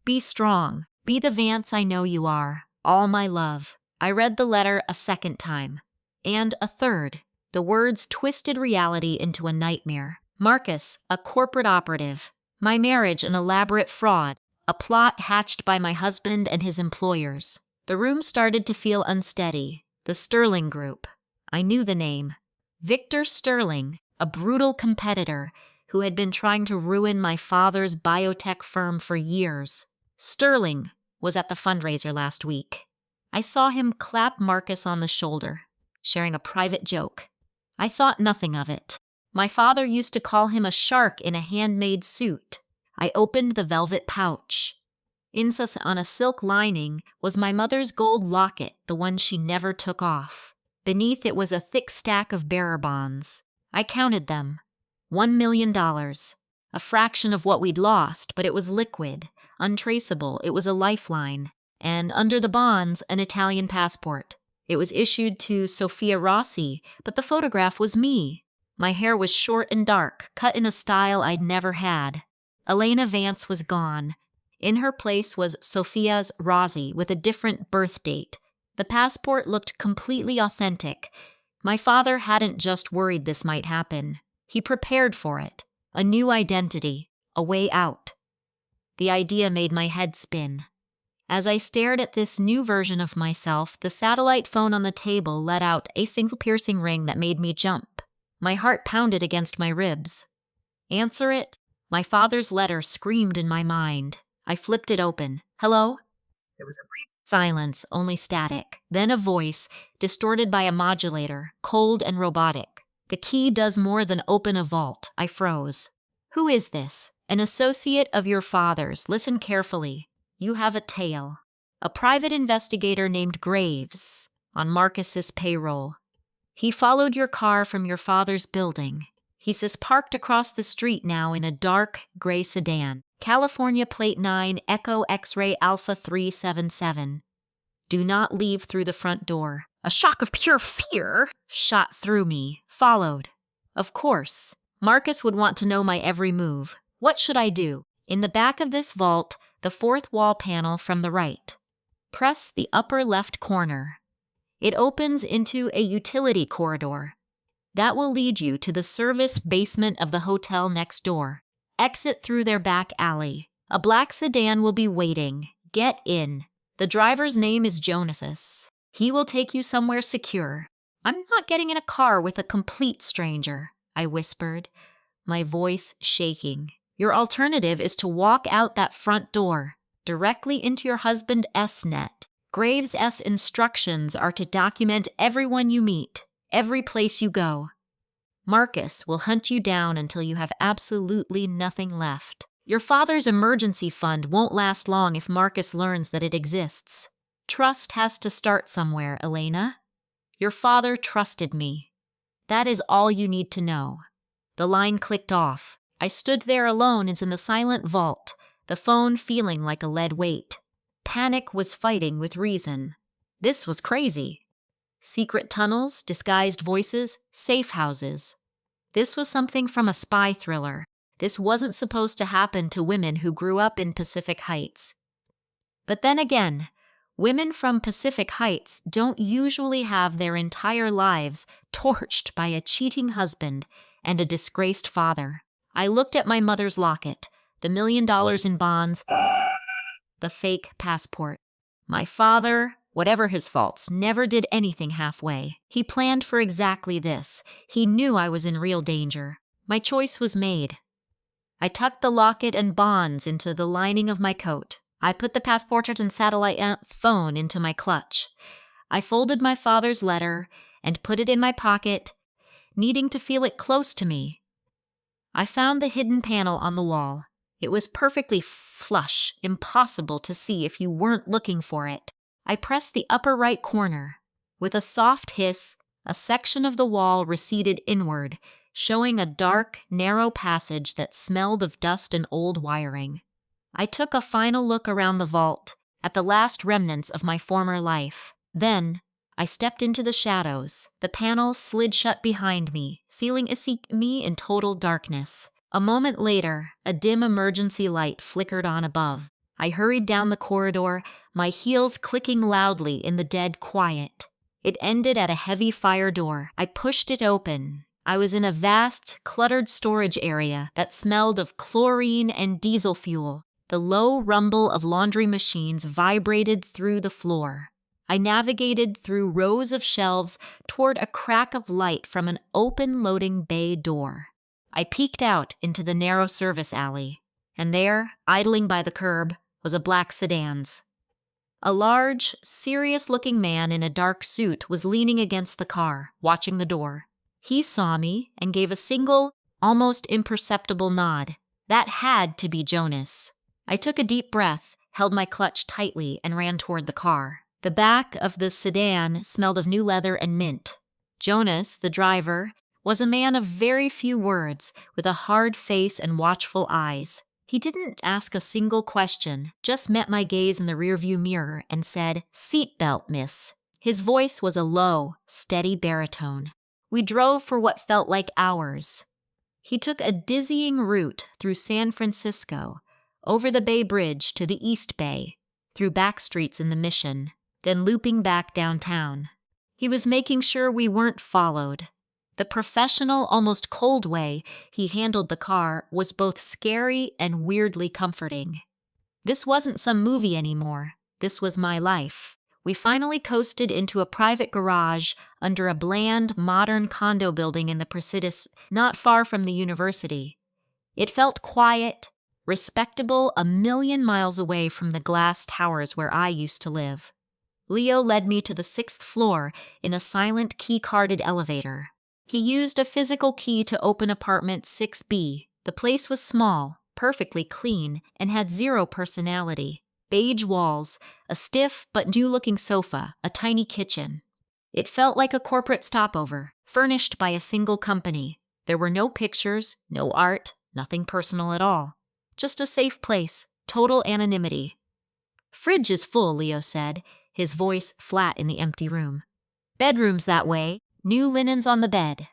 Be strong. Be the Vance I know you are. All my love. I read the letter a second time. And a third. The words twisted reality into a nightmare. Marcus, a corporate operative. My marriage, an elaborate fraud. A plot hatched by my husband and his employers. The room started to feel unsteady. The Sterling Group. I knew the name. Victor Sterling, a brutal competitor who had been trying to ruin my father's biotech firm for years. Sterling was at the fundraiser last week. I saw him clap Marcus on the shoulder, sharing a private joke. I thought nothing of it. My father used to call him a shark in a handmade suit. I opened the velvet pouch. On a silk lining was my mother's gold locket, the one she never took off. Beneath it was a thick stack of bearer bonds. I counted them. $1 million. A fraction of what we'd lost, but it was liquid, untraceable. It was a lifeline. And under the bonds, an Italian passport. It was issued to Sophia Rossi, but the photograph was me. My hair was short and dark, cut in a style I'd never had. Elena Vance was gone. In her place was Sophia's Rossi with a different birth date. The passport looked completely authentic. My father hadn't just worried this might happen. He prepared for it. A new identity. A way out. The idea made my head spin. As I stared at this new version of myself, the satellite phone on the table let out a single piercing ring that made me jump. My heart pounded against my ribs. Answer it? My father's letter screamed in my mind. I flipped it open. Hello? There was a brief silence, only static. Then a voice, distorted by a modulator, cold and robotic. The key does more than open a vault. I froze. Who is this? An associate of your father's. Listen carefully. You have a tale. A private investigator named Graves on Marcus's payroll. He followed your car from your father's building. He says parked across the street now in a dark gray sedan. California Plate 9 Echo X-Ray Alpha 377. Do not leave through the front door. A shock of pure fear shot through me, followed. Of course, Marcus would want to know my every move. What should I do? In the back of this vault, the fourth wall panel from the right. Press the upper left corner. It opens into a utility corridor. That will lead you to the service basement of the hotel next door. Exit through their back alley. A black sedan will be waiting. Get in. The driver's name is Jonases. He will take you somewhere secure. I'm not getting in a car with a complete stranger, I whispered, my voice shaking. Your alternative is to walk out that front door, directly into your husband S net. Graves' S instructions are to document everyone you meet, every place you go. Marcus will hunt you down until you have absolutely nothing left. Your father's emergency fund won't last long if Marcus learns that it exists. Trust has to start somewhere, Elena. Your father trusted me. That is all you need to know. The line clicked off. I stood there alone in the silent vault, the phone feeling like a lead weight. Panic was fighting with reason. This was crazy. Secret tunnels, disguised voices, safe houses. This was something from a spy thriller. This wasn't supposed to happen to women who grew up in Pacific Heights. But then again, women from Pacific Heights don't usually have their entire lives torched by a cheating husband and a disgraced father. I looked at my mother's locket, the $1 million in bonds, the fake passport. My father, whatever his faults, never did anything halfway. He planned for exactly this. He knew I was in real danger. My choice was made. I tucked the locket and bonds into the lining of my coat. I put the passport and satellite phone into my clutch. I folded my father's letter and put it in my pocket, needing to feel it close to me. I found the hidden panel on the wall. It was perfectly flush, impossible to see if you weren't looking for it. I pressed the upper right corner. With a soft hiss, a section of the wall receded inward, showing a dark, narrow passage that smelled of dust and old wiring. I took a final look around the vault, at the last remnants of my former life. Then, I stepped into the shadows. The panel slid shut behind me, sealing me in total darkness. A moment later, a dim emergency light flickered on above. I hurried down the corridor, my heels clicking loudly in the dead quiet. It ended at a heavy fire door. I pushed it open. I was in a vast, cluttered storage area that smelled of chlorine and diesel fuel. The low rumble of laundry machines vibrated through the floor. I navigated through rows of shelves toward a crack of light from an open loading bay door. I peeked out into the narrow service alley, and there, idling by the curb, was a black sedan. A large, serious-looking man in a dark suit was leaning against the car, watching the door. He saw me and gave a single, almost imperceptible nod. That had to be Jonas. I took a deep breath, held my clutch tightly, and ran toward the car. The back of the sedan smelled of new leather and mint. Jonas, the driver, was a man of very few words, with a hard face and watchful eyes. He didn't ask a single question, just met my gaze in the rearview mirror and said, "Seatbelt, miss." His voice was a low, steady baritone. We drove for what felt like hours. He took a dizzying route through San Francisco, over the Bay Bridge to the East Bay, through back streets in the Mission, then looping back downtown. He was making sure we weren't followed. The professional, almost cold way he handled the car was both scary and weirdly comforting. This wasn't some movie anymore. This was my life. We finally coasted into a private garage under a bland, modern condo building in the Precipice, not far from the university. It felt quiet, respectable, 1,000,000 miles away from the glass towers where I used to live. Leo led me to the 6th floor in a silent, key-carded elevator. He used a physical key to open apartment 6B. The place was small, perfectly clean, and had zero personality. Beige walls, a stiff but new-looking sofa, a tiny kitchen. It felt like a corporate stopover, furnished by a single company. There were no pictures, no art, nothing personal at all. Just a safe place, total anonymity. "Fridge is full," Leo said, his voice flat in the empty room. "Bedroom's that way. New linens on the bed.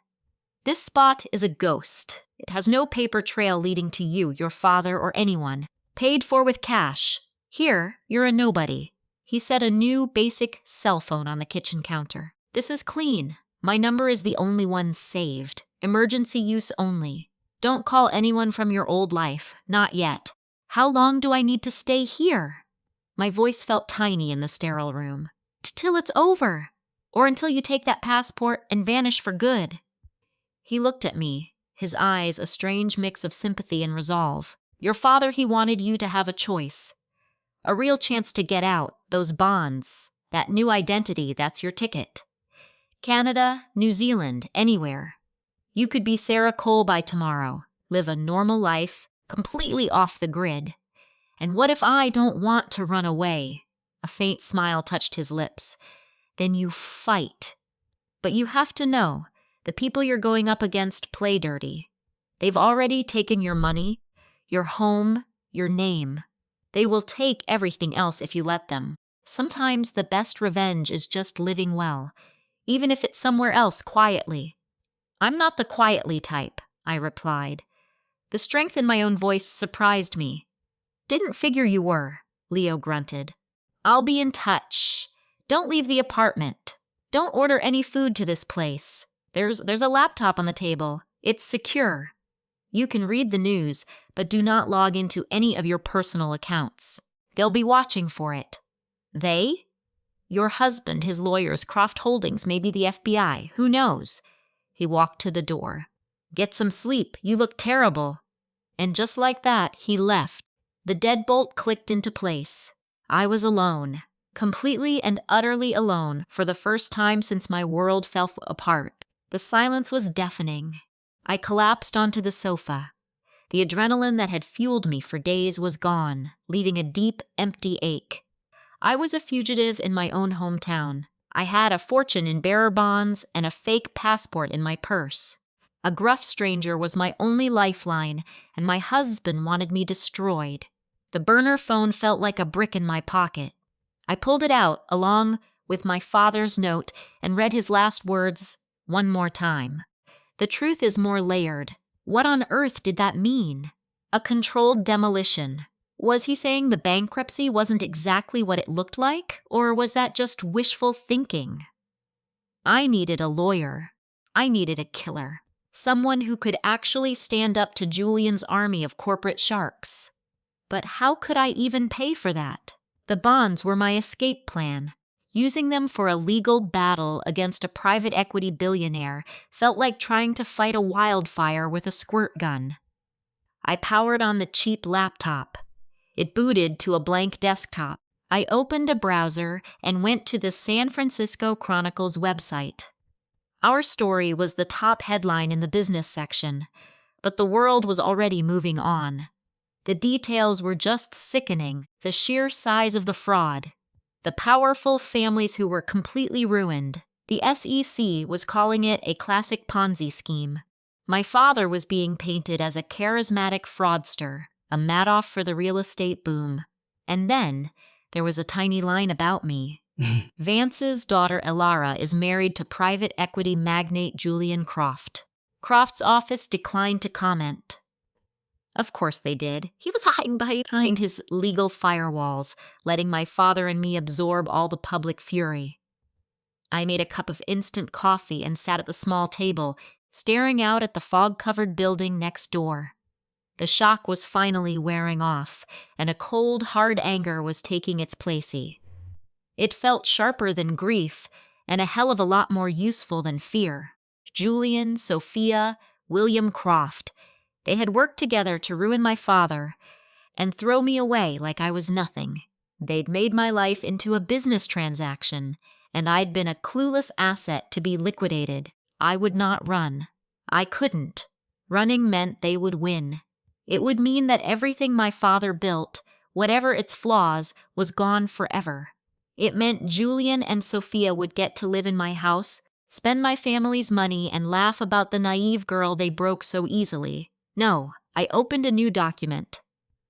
This spot is a ghost. It has no paper trail leading to you, your father, or anyone. Paid for with cash. Here, you're a nobody." He set a new, basic cell phone on the kitchen counter. "This is clean. My number is the only one saved. Emergency use only. Don't call anyone from your old life. Not yet. How long do I need to stay here?" My voice felt tiny in the sterile room. "Till it's over. Or until you take that passport and vanish for good." He looked at me, his eyes a strange mix of sympathy and resolve. "Your father, he wanted you to have a choice. A real chance to get out, those bonds, that new identity, that's your ticket. Canada, New Zealand, anywhere. You could be Sarah Cole by tomorrow, live a normal life, completely off the grid. And what if I don't want to run away?" A faint smile touched his lips. "Then you fight. But you have to know, the people you're going up against play dirty. They've already taken your money, your home, your name. They will take everything else if you let them. Sometimes the best revenge is just living well, even if it's somewhere else quietly. I'm not the quietly type, I replied. The strength in my own voice surprised me. Didn't figure you were, Leo grunted. I'll be in touch. Don't leave the apartment. Don't order any food to this place. There's a laptop on the table. It's secure. You can read the news, but do not log into any of your personal accounts. They'll be watching for it. They? Your husband, his lawyers, Croft Holdings, maybe the FBI. Who knows? He walked to the door. Get some sleep. You look terrible. And just like that, he left. The deadbolt clicked into place. I was alone. Completely and utterly alone for the first time since my world fell apart. The silence was deafening. I collapsed onto the sofa. The adrenaline that had fueled me for days was gone, leaving a deep, empty ache. I was a fugitive in my own hometown. I had a fortune in bearer bonds and a fake passport in my purse. A gruff stranger was my only lifeline, and my husband wanted me destroyed. The burner phone felt like a brick in my pocket. I pulled it out, along with my father's note, and read his last words one more time. The truth is more layered. What on earth did that mean? A controlled demolition. Was he saying the bankruptcy wasn't exactly what it looked like, or was that just wishful thinking? I needed a lawyer. I needed a killer. Someone who could actually stand up to Julian's army of corporate sharks. But how could I even pay for that? The bonds were my escape plan. Using them for a legal battle against a private equity billionaire felt like trying to fight a wildfire with a squirt gun. I powered on the cheap laptop. It booted to a blank desktop. I opened a browser and went to the San Francisco Chronicle's website. Our story was the top headline in the business section, but the world was already moving on. The details were just sickening, the sheer size of the fraud. The powerful families who were completely ruined. The SEC was calling it a classic Ponzi scheme. My father was being painted as a charismatic fraudster, a Madoff for the real estate boom. And then there was a tiny line about me. Vance's daughter Elara is married to private equity magnate Julian Croft. Croft's office declined to comment. Of course they did. He was hiding behind his legal firewalls, letting my father and me absorb all the public fury. I made a cup of instant coffee and sat at the small table, staring out at the fog-covered building next door. The shock was finally wearing off, and a cold, hard anger was taking its place. It felt sharper than grief, and a hell of a lot more useful than fear. Julian, Sophia, William Croft. They had worked together to ruin my father and throw me away like I was nothing. They'd made my life into a business transaction, and I'd been a clueless asset to be liquidated. I would not run. I couldn't. Running meant they would win. It would mean that everything my father built, whatever its flaws, was gone forever. It meant Julian and Sophia would get to live in my house, spend my family's money, and laugh about the naive girl they broke so easily. No, I opened a new document.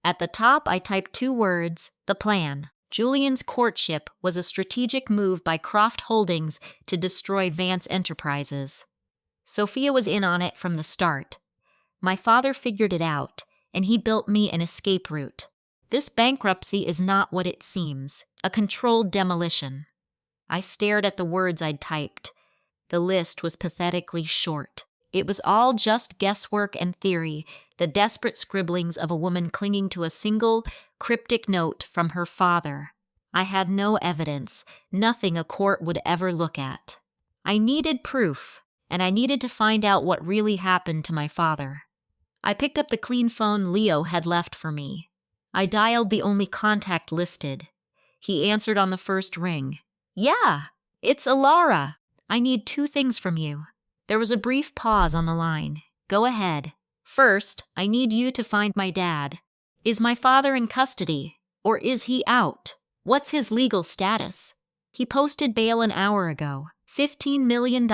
At the top, I typed 2 words, the plan. Julian's courtship was a strategic move by Croft Holdings to destroy Vance Enterprises. Sophia was in on it from the start. My father figured it out, and he built me an escape route. This bankruptcy is not what it seems, a controlled demolition. I stared at the words I'd typed. The list was pathetically short. It was all just guesswork and theory, the desperate scribblings of a woman clinging to a single, cryptic note from her father. I had no evidence, nothing a court would ever look at. I needed proof, and I needed to find out what really happened to my father. I picked up the clean phone Leo had left for me. I dialed the only contact listed. He answered on the first ring. Yeah, it's Elara. I need 2 things from you. There was a brief pause on the line. Go ahead. First, I need you to find my dad. Is my father in custody? Or is he out? What's his legal status? He posted bail an hour ago. $15 million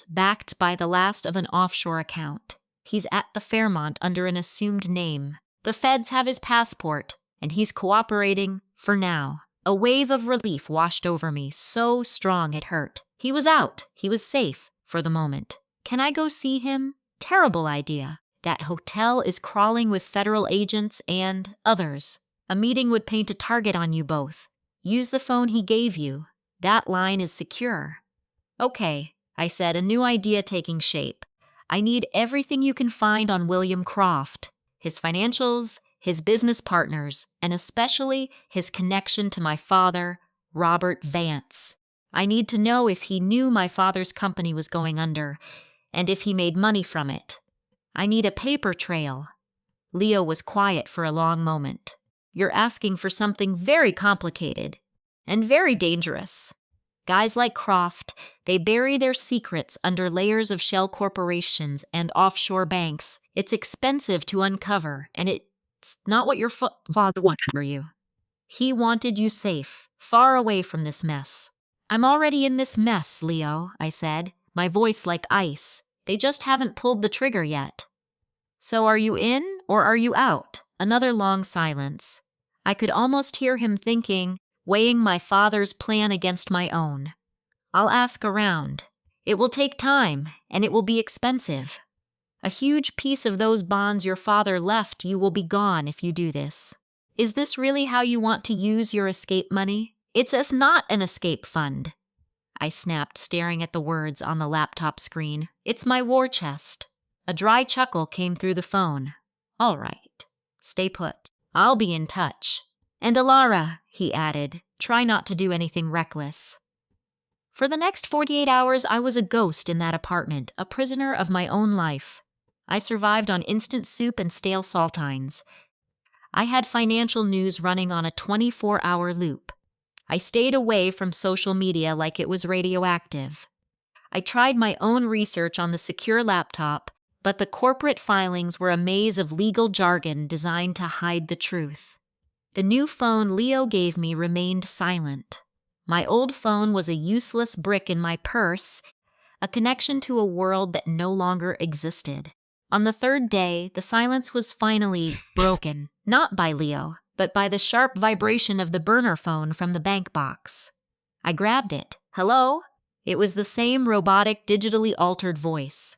backed by the last of an offshore account. He's at the Fairmont under an assumed name. The feds have his passport, and he's cooperating for now. A wave of relief washed over me, so strong it hurt. He was out. He was safe, for the moment. Can I go see him? Terrible idea. That hotel is crawling with federal agents and others. A meeting would paint a target on you both. Use the phone he gave you. That line is secure. Okay, I said, a new idea taking shape. I need everything you can find on William Croft. His financials, his business partners, and especially his connection to my father, Robert Vance. I need to know if he knew my father's company was going under, and if he made money from it. I need a paper trail. Leo was quiet for a long moment. You're asking for something very complicated and very dangerous. Guys like Croft, they bury their secrets under layers of shell corporations and offshore banks. It's expensive to uncover, and it's not what your father wanted for you. He wanted you safe, far away from this mess. I'm already in this mess, Leo, I said, my voice like ice. They just haven't pulled the trigger yet. So are you in or are you out? Another long silence. I could almost hear him thinking, weighing my father's plan against my own. I'll ask around. It will take time, and it will be expensive. A huge piece of those bonds your father left you will be gone if you do this. Is this really how you want to use your escape money? It's not an escape fund. I snapped, staring at the words on the laptop screen. It's my war chest. A dry chuckle came through the phone. All right. Stay put. I'll be in touch. And Alara, he added, try not to do anything reckless. For the next 48 hours, I was a ghost in that apartment, a prisoner of my own life. I survived on instant soup and stale saltines. I had financial news running on a 24-hour loop. I stayed away from social media like it was radioactive. I tried my own research on the secure laptop, but the corporate filings were a maze of legal jargon designed to hide the truth. The new phone Leo gave me remained silent. My old phone was a useless brick in my purse, a connection to a world that no longer existed. On the third day, the silence was finally broken, not by Leo, but by the sharp vibration of the burner phone from the bank box. I grabbed it. Hello? It was the same robotic, digitally altered voice.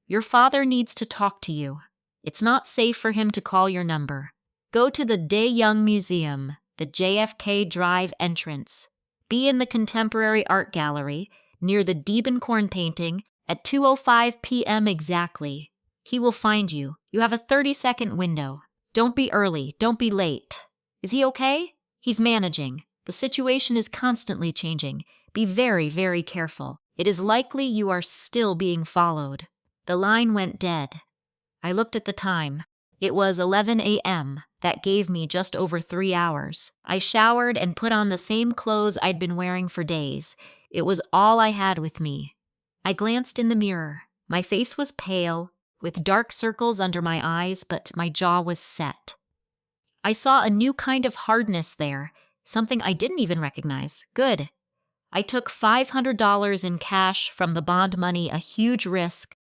Your father needs to talk to you. It's not safe for him to call your number. Go to the Day Young Museum, the JFK Drive entrance. Be in the Contemporary Art Gallery, near the Diebenkorn painting, at 2:05 p.m. exactly. He will find you. You have a 30-second window. Don't be early. Don't be late. Is he okay? He's managing. The situation is constantly changing. Be very, very careful. It is likely you are still being followed. The line went dead. I looked at the time. It was 11 a.m. That gave me just over 3 hours. I showered and put on the same clothes I'd been wearing for days. It was all I had with me. I glanced in the mirror. My face was pale, with dark circles under my eyes, but my jaw was set. I saw a new kind of hardness there, something I didn't even recognize. Good. I took $500 in cash from the bond money, a huge risk,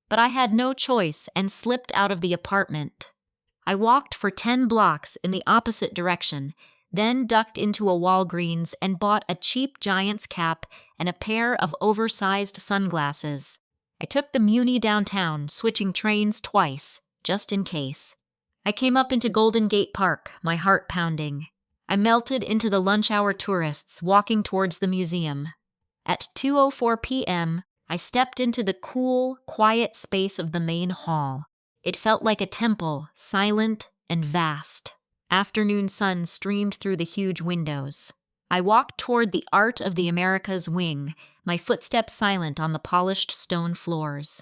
but I had no choice and slipped out of the apartment. I walked for 10 blocks in the opposite direction, then ducked into a Walgreens and bought a cheap Giant's cap and a pair of oversized sunglasses. I took the Muni downtown, switching trains twice, just in case. I came up into Golden Gate Park, my heart pounding. I melted into the lunch hour tourists walking towards the museum. At 2:04 p.m., I stepped into the cool, quiet space of the main hall. It felt like a temple, silent and vast. Afternoon sun streamed through the huge windows. I walked toward the Art of the Americas wing, my footsteps silent on the polished stone floors.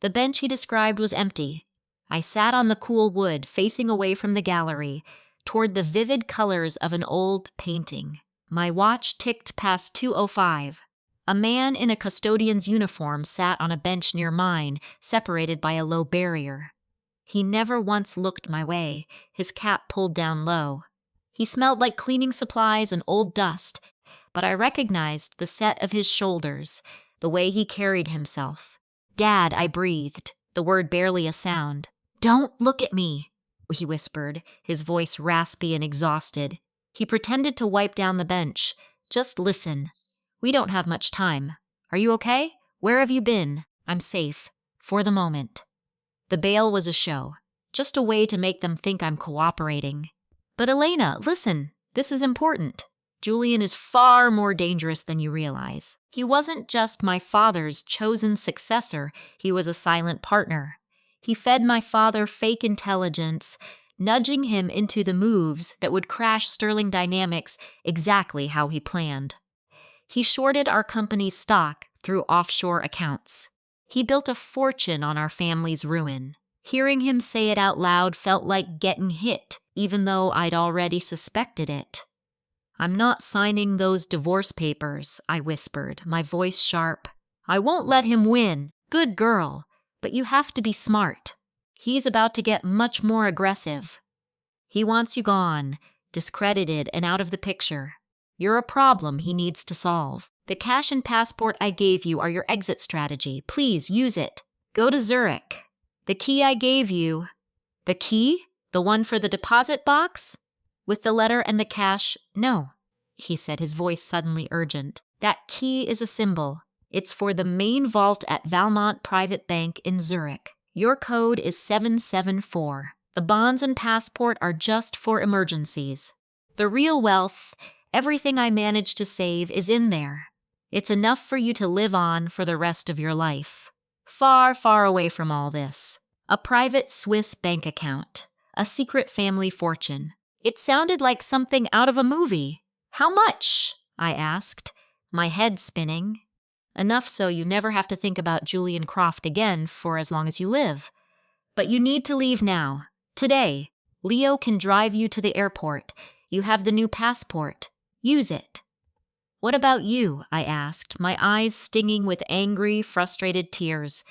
The bench he described was empty. I sat on the cool wood, facing away from the gallery, toward the vivid colors of an old painting. My watch ticked past 2:05. A man in a custodian's uniform sat on a bench near mine, separated by a low barrier. He never once looked my way, his cap pulled down low. He smelled like cleaning supplies and old dust, but I recognized the set of his shoulders, the way he carried himself. Dad, I breathed, the word barely a sound. Don't look at me, he whispered, his voice raspy and exhausted. He pretended to wipe down the bench. Just listen. We don't have much time. Are you okay? Where have you been? I'm safe. For the moment. The bail was a show. Just a way to make them think I'm cooperating. But Elena, listen. This is important. Julian is far more dangerous than you realize. He wasn't just my father's chosen successor. He was a silent partner. He fed my father fake intelligence, nudging him into the moves that would crash Sterling Dynamics exactly how he planned. He shorted our company's stock through offshore accounts. He built a fortune on our family's ruin. Hearing him say it out loud felt like getting hit, even though I'd already suspected it. I'm not signing those divorce papers, I whispered, my voice sharp. I won't let him win. Good girl. But you have to be smart. He's about to get much more aggressive. He wants you gone, discredited and out of the picture. You're a problem he needs to solve. The cash and passport I gave you are your exit strategy. Please use it. Go to Zurich. The key I gave you. The key? The one for the deposit box? With the letter and the cash? No, he said, his voice suddenly urgent. That key is a symbol. It's for the main vault at Valmont Private Bank in Zurich. Your code is 774. The bonds and passport are just for emergencies. The real wealth, everything I managed to save, is in there. It's enough for you to live on for the rest of your life. Far, far away from all this. A private Swiss bank account. A secret family fortune. It sounded like something out of a movie. How much? I asked, my head spinning. Enough so you never have to think about Julian Croft again for as long as you live. But you need to leave now. Today. Leo can drive you to the airport. You have the new passport. Use it. What about you? I asked, my eyes stinging with angry, frustrated tears.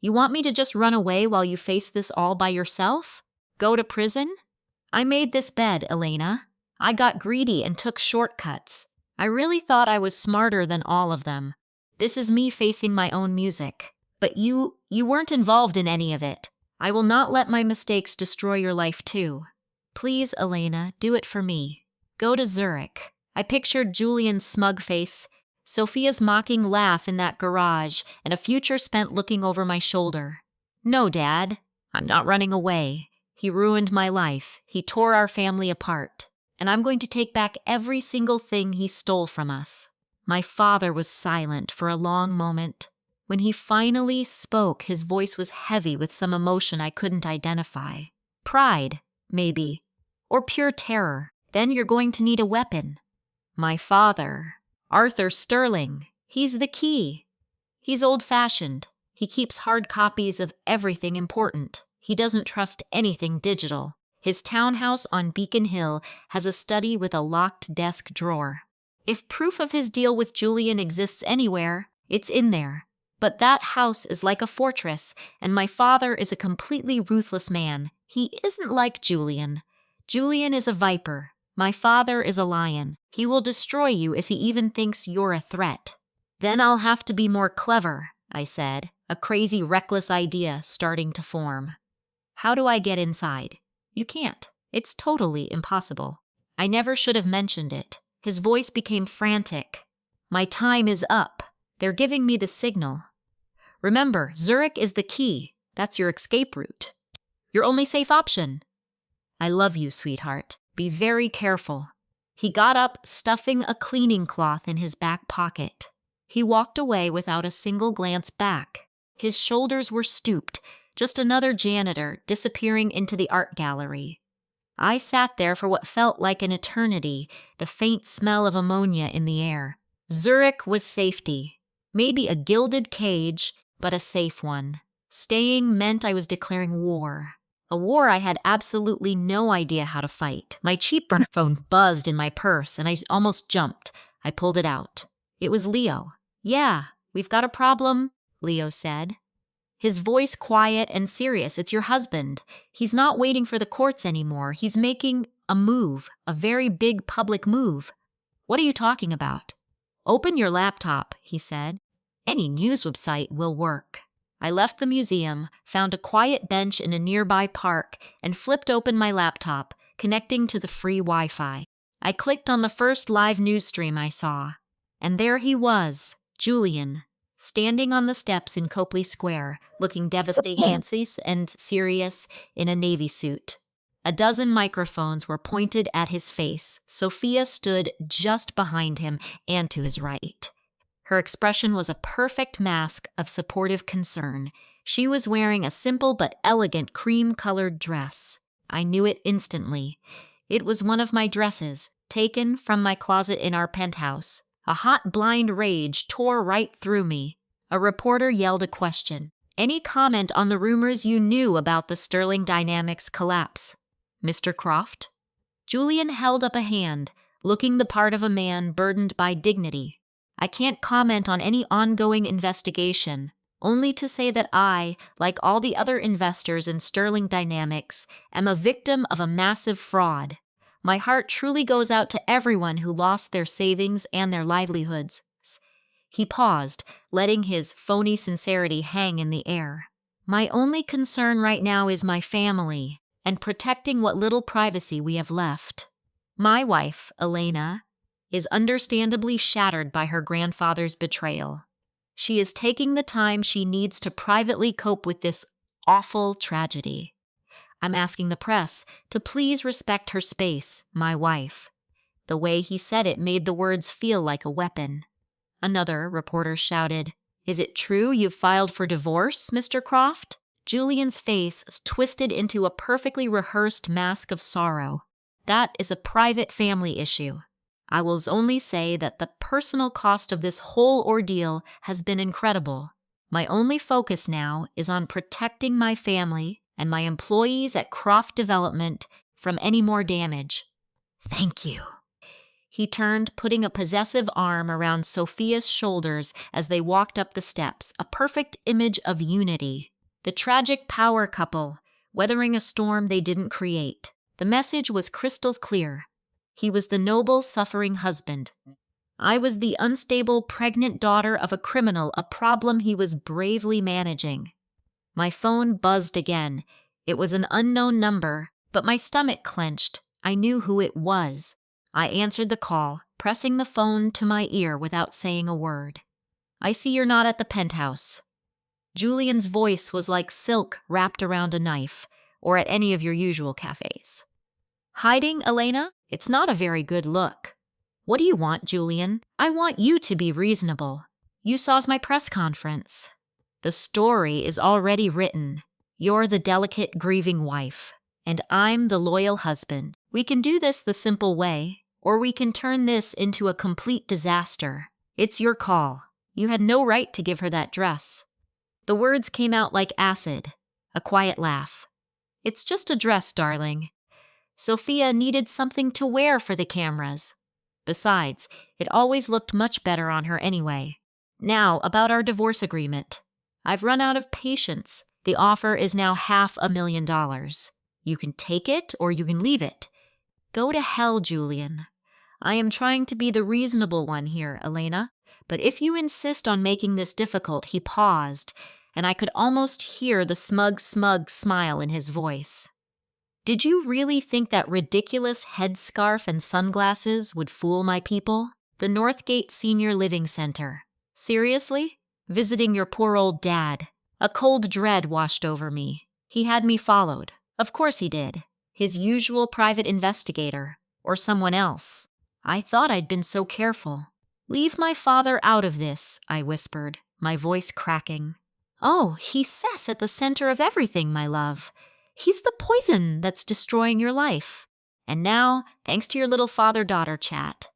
You want me to just run away while you face this all by yourself? Go to prison? I made this bed, Elena. I got greedy and took shortcuts. I really thought I was smarter than all of them. This is me facing my own music. But you weren't involved in any of it. I will not let my mistakes destroy your life too. Please, Elena, do it for me. Go to Zurich. I pictured Julian's smug face, Sophia's mocking laugh in that garage, and a future spent looking over my shoulder. No, Dad. I'm not running away. He ruined my life. He tore our family apart. And I'm going to take back every single thing he stole from us. My father was silent for a long moment. When he finally spoke, his voice was heavy with some emotion I couldn't identify. Pride, maybe. Or pure terror. Then you're going to need a weapon. My father, Arthur Sterling, he's the key. He's old-fashioned. He keeps hard copies of everything important. He doesn't trust anything digital. His townhouse on Beacon Hill has a study with a locked desk drawer. If proof of his deal with Julian exists anywhere, it's in there. But that house is like a fortress, and my father is a completely ruthless man. He isn't like Julian. Julian is a viper. My father is a lion. He will destroy you if he even thinks you're a threat. Then I'll have to be more clever, I said, a crazy, reckless idea starting to form. How do I get inside? You can't. It's totally impossible. I never should have mentioned it. His voice became frantic. My time is up. They're giving me the signal. Remember, Zurich is the key. That's your escape route. Your only safe option. I love you, sweetheart. Be very careful. He got up, stuffing a cleaning cloth in his back pocket. He walked away without a single glance back. His shoulders were stooped, just another janitor disappearing into the art gallery. I sat there for what felt like an eternity, the faint smell of ammonia in the air. Zurich was safety. Maybe a gilded cage, but a safe one. Staying meant I was declaring war. A war I had absolutely no idea how to fight. My cheap burner phone buzzed in my purse, and I almost jumped. I pulled it out. It was Leo. Yeah, we've got a problem, Leo said. His voice quiet and serious. It's your husband. He's not waiting for the courts anymore. He's making a move, a very big public move. What are you talking about? Open your laptop, he said. Any news website will work. I left the museum, found a quiet bench in a nearby park, and flipped open my laptop, connecting to the free Wi-Fi. I clicked on the first live news stream I saw, and there he was, Julian, standing on the steps in Copley Square, looking devastated, fancy and serious in a navy suit. A dozen microphones were pointed at his face. Sophia stood just behind him and to his right. Her expression was a perfect mask of supportive concern. She was wearing a simple but elegant cream-colored dress. I knew it instantly. It was one of my dresses, taken from my closet in our penthouse. A hot, blind rage tore right through me. A reporter yelled a question. Any comment on the rumors you knew about the Sterling Dynamics collapse, Mr. Croft? Julian held up a hand, looking the part of a man burdened by dignity. I can't comment on any ongoing investigation, only to say that I, like all the other investors in Sterling Dynamics, am a victim of a massive fraud. My heart truly goes out to everyone who lost their savings and their livelihoods. He paused, letting his phony sincerity hang in the air. My only concern right now is my family and protecting what little privacy we have left. My wife, Elena, is understandably shattered by her grandfather's betrayal. She is taking the time she needs to privately cope with this awful tragedy. I'm asking the press to please respect her space, my wife. The way he said it made the words feel like a weapon. Another reporter shouted, "Is it true you've filed for divorce, Mr. Croft?" Julian's face twisted into a perfectly rehearsed mask of sorrow. That is a private family issue. I will only say that the personal cost of this whole ordeal has been incredible. My only focus now is on protecting my family and my employees at Croft Development from any more damage. Thank you. He turned, putting a possessive arm around Sophia's shoulders as they walked up the steps, a perfect image of unity. The tragic power couple, weathering a storm they didn't create. The message was crystal clear. He was the noble, suffering husband. I was the unstable, pregnant daughter of a criminal, a problem he was bravely managing. My phone buzzed again. It was an unknown number, but my stomach clenched. I knew who it was. I answered the call, pressing the phone to my ear without saying a word. "I see you're not at the penthouse." Julian's voice was like silk wrapped around a knife, or at any of your usual cafes. "Hiding, Elena? It's not a very good look." "What do you want, Julian? I want you to be reasonable. You saw my press conference. The story is already written. You're the delicate, grieving wife, and I'm the loyal husband. We can do this the simple way, or we can turn this into a complete disaster. It's your call. You had no right to give her that dress." The words came out like acid, a quiet laugh. "It's just a dress, darling. Sophia needed something to wear for the cameras. Besides, it always looked much better on her anyway. Now, about our divorce agreement. I've run out of patience. The offer is now $500,000. You can take it or you can leave it. Go to hell, Julian. I am trying to be the reasonable one here, Elena. But if you insist on making this difficult," he paused, and I could almost hear the smug smile in his voice. "Did you really think that ridiculous headscarf and sunglasses would fool my people? The Northgate Senior Living Center. Seriously? Visiting your poor old dad." A cold dread washed over me. He had me followed. Of course he did. His usual private investigator, or someone else. I thought I'd been so careful. "Leave my father out of this," I whispered, my voice cracking. "Oh, he's cess at the center of everything, my love. He's the poison that's destroying your life. And now, thanks to your little father-daughter chat,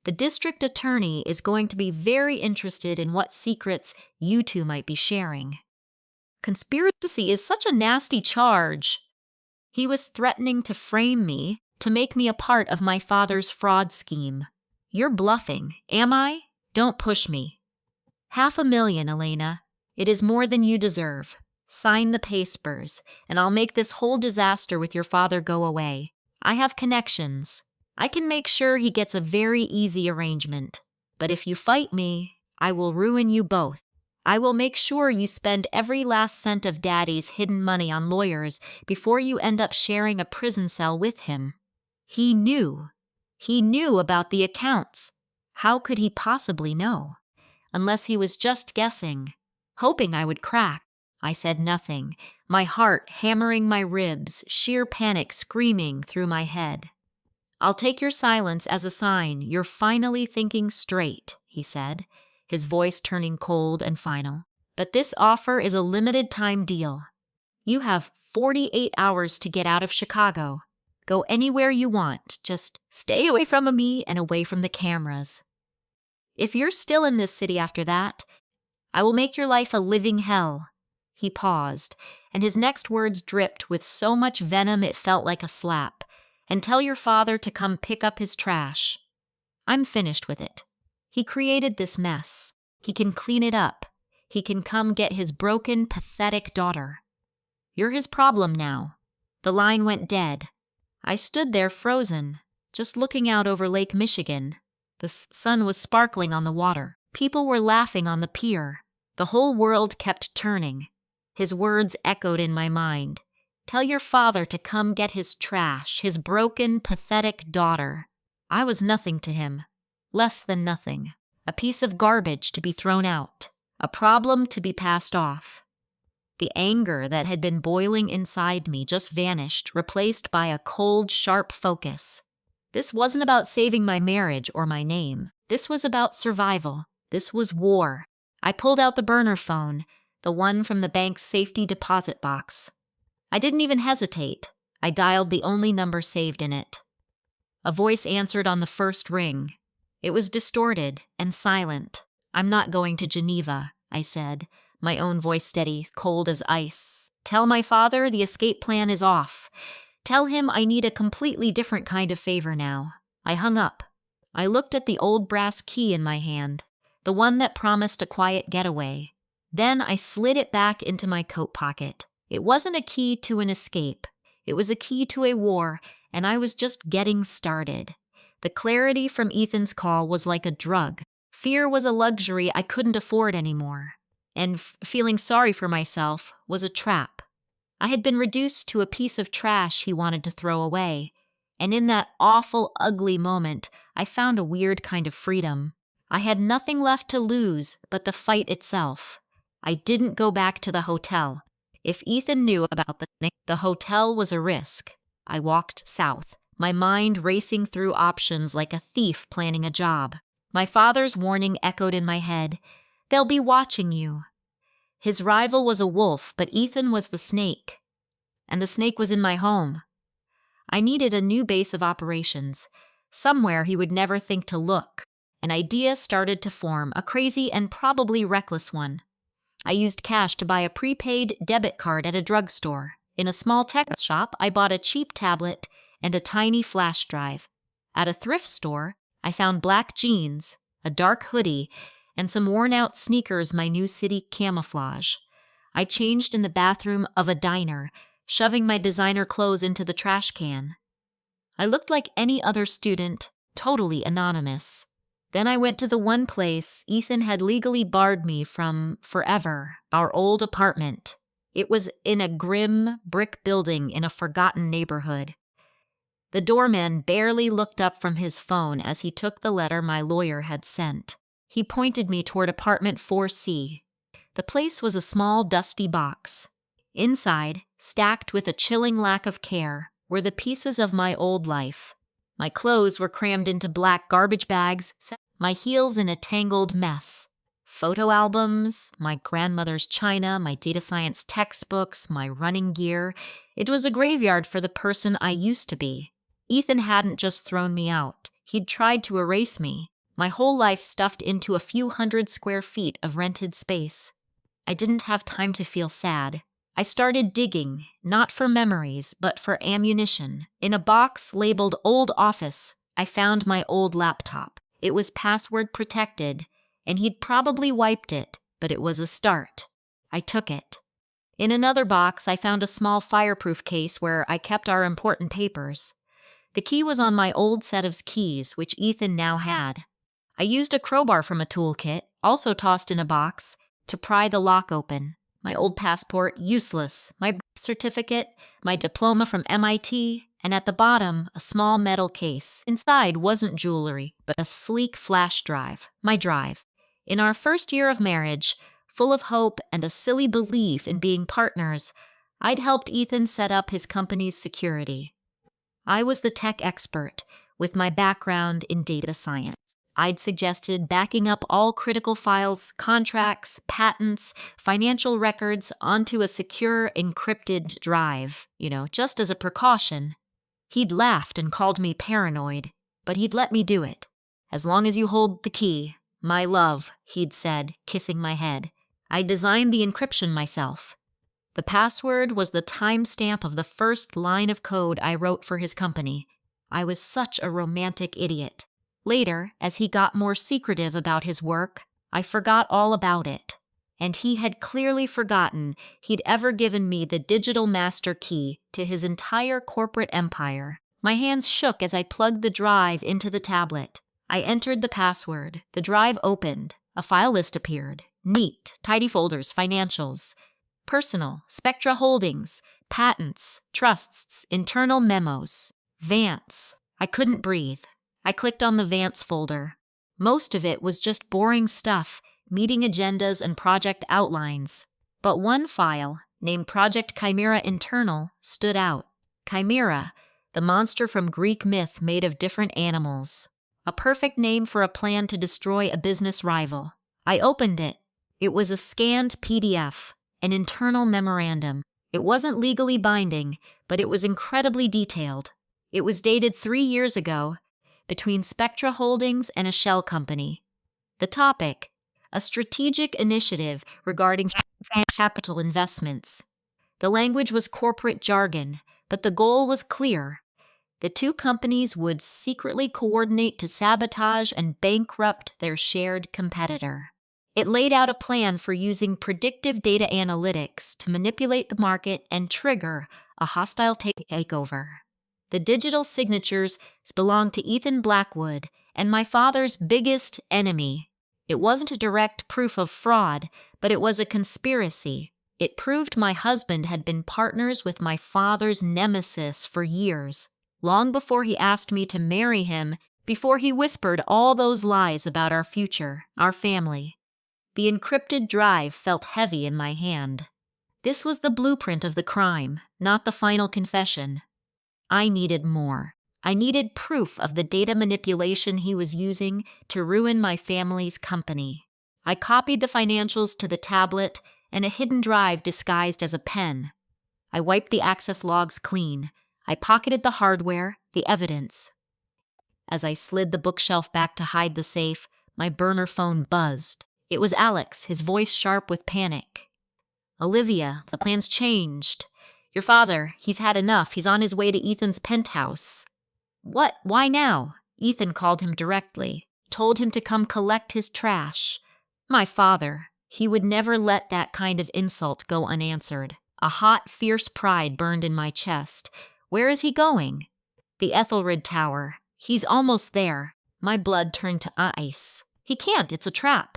the district attorney is going to be very interested in what secrets you two might be sharing." Conspiracy is such a nasty charge. He was threatening to frame me, to make me a part of my father's fraud scheme. "You're bluffing, am I? Don't push me." $500,000, Elena. It is more than you deserve. Sign the papers, and I'll make this whole disaster with your father go away. I have connections. I can make sure he gets a very easy arrangement. But if you fight me, I will ruin you both. I will make sure you spend every last cent of Daddy's hidden money on lawyers before you end up sharing a prison cell with him. He knew. He knew about the accounts. How could he possibly know? Unless he was just guessing, hoping I would crack. I said nothing, my heart hammering my ribs, sheer panic screaming through my head. "I'll take your silence as a sign you're finally thinking straight," he said, his voice turning cold and final. "But this offer is a limited-time deal. You have 48 hours to get out of Chicago. Go anywhere you want. Just stay away from me and away from the cameras. If you're still in this city after that, I will make your life a living hell." He paused, and his next words dripped with so much venom it felt like a slap. "And tell your father to come pick up his trash. I'm finished with it. He created this mess. He can clean it up. He can come get his broken, pathetic daughter. You're his problem now." The line went dead. I stood there frozen, just looking out over Lake Michigan. The sun was sparkling on the water. People were laughing on the pier. The whole world kept turning. His words echoed in my mind. "Tell your father to come get his trash, his broken, pathetic daughter." I was nothing to him. Less than nothing. A piece of garbage to be thrown out. A problem to be passed off. The anger that had been boiling inside me just vanished, replaced by a cold, sharp focus. This wasn't about saving my marriage or my name. This was about survival. This was war. I pulled out the burner phone, the one from the bank's safety deposit box. I didn't even hesitate. I dialed the only number saved in it. A voice answered on the first ring. It was distorted and silent. "I'm not going to Geneva," I said, my own voice steady, cold as ice. "Tell my father the escape plan is off. Tell him I need a completely different kind of favor now." I hung up. I looked at the old brass key in my hand, the one that promised a quiet getaway. Then I slid it back into my coat pocket. It wasn't a key to an escape. It was a key to a war, and I was just getting started. The clarity from Ethan's call was like a drug. Fear was a luxury I couldn't afford anymore. And feeling sorry for myself was a trap. I had been reduced to a piece of trash he wanted to throw away. And in that awful, ugly moment, I found a weird kind of freedom. I had nothing left to lose but the fight itself. I didn't go back to the hotel. If Ethan knew about the hotel was a risk. I walked south, my mind racing through options like a thief planning a job. My father's warning echoed in my head. "They'll be watching you." His rival was a wolf, but Ethan was the snake. And the snake was in my home. I needed a new base of operations, somewhere he would never think to look. An idea started to form, a crazy and probably reckless one. I used cash to buy a prepaid debit card at a drugstore. In a small tech shop, I bought a cheap tablet and a tiny flash drive. At a thrift store, I found black jeans, a dark hoodie, and some worn-out sneakers my new city camouflage. I changed in the bathroom of a diner, shoving my designer clothes into the trash can. I looked like any other student, totally anonymous. Then I went to the one place Ethan had legally barred me from forever, our old apartment. It was in a grim brick building in a forgotten neighborhood. The doorman barely looked up from his phone as he took the letter my lawyer had sent. He pointed me toward apartment 4C. The place was a small, dusty box. Inside, stacked with a chilling lack of care, were the pieces of my old life. My clothes were crammed into black garbage bags, my heels in a tangled mess. Photo albums, my grandmother's china, my data science textbooks, my running gear. It was a graveyard for the person I used to be. Ethan hadn't just thrown me out. He'd tried to erase me. My whole life stuffed into a few 100 square feet of rented space. I didn't have time to feel sad. I started digging, not for memories, but for ammunition. In a box labeled Old Office, I found my old laptop. It was password protected, and he'd probably wiped it, but it was a start. I took it. In another box, I found a small fireproof case where I kept our important papers. The key was on my old set of keys, which Ethan now had. I used a crowbar from a toolkit, also tossed in a box, to pry the lock open. My old passport, useless. My birth certificate, my diploma from MIT, and at the bottom, a small metal case. Inside wasn't jewelry, but a sleek flash drive, my drive. In our first year of marriage, full of hope and a silly belief in being partners, I'd helped Ethan set up his company's security. I was the tech expert, with my background in data science. I'd suggested backing up all critical files, contracts, patents, financial records onto a secure, encrypted drive, just as a precaution. He'd laughed and called me paranoid, but he'd let me do it. As long as you hold the key, my love, he'd said, kissing my head. I designed the encryption myself. The password was the timestamp of the first line of code I wrote for his company. I was such a romantic idiot. Later, as he got more secretive about his work, I forgot all about it. And he had clearly forgotten he'd ever given me the digital master key to his entire corporate empire. My hands shook as I plugged the drive into the tablet. I entered the password. The drive opened. A file list appeared. Neat, tidy folders, financials. Personal, Spectra Holdings, patents, trusts, internal memos. Vance. I couldn't breathe. I clicked on the Vance folder. Most of it was just boring stuff, meeting agendas and project outlines. But one file, named Project Chimera Internal, stood out. Chimera, the monster from Greek myth made of different animals. A perfect name for a plan to destroy a business rival. I opened it. It was a scanned PDF, an internal memorandum. It wasn't legally binding, but it was incredibly detailed. It was dated 3 years ago, between Spectra Holdings and a shell company. The topic, a strategic initiative regarding capital investments. The language was corporate jargon, but the goal was clear. The two companies would secretly coordinate to sabotage and bankrupt their shared competitor. It laid out a plan for using predictive data analytics to manipulate the market and trigger a hostile takeover. The digital signatures belonged to Ethan Blackwood and my father's biggest enemy. It wasn't a direct proof of fraud, but it was a conspiracy. It proved my husband had been partners with my father's nemesis for years, long before he asked me to marry him, before he whispered all those lies about our future, our family. The encrypted drive felt heavy in my hand. This was the blueprint of the crime, not the final confession. I needed more. I needed proof of the data manipulation he was using to ruin my family's company. I copied the financials to the tablet and a hidden drive disguised as a pen. I wiped the access logs clean. I pocketed the hardware, the evidence. As I slid the bookshelf back to hide the safe, my burner phone buzzed. It was Alex, his voice sharp with panic. "Olivia, the plan's changed. Your father, he's had enough. He's on his way to Ethan's penthouse." "What? Why now?" Ethan called him directly, told him to come collect his trash. My father, he would never let that kind of insult go unanswered. A hot, fierce pride burned in my chest. Where is he going? The Ethelred Tower. He's almost there. My blood turned to ice. He can't, it's a trap.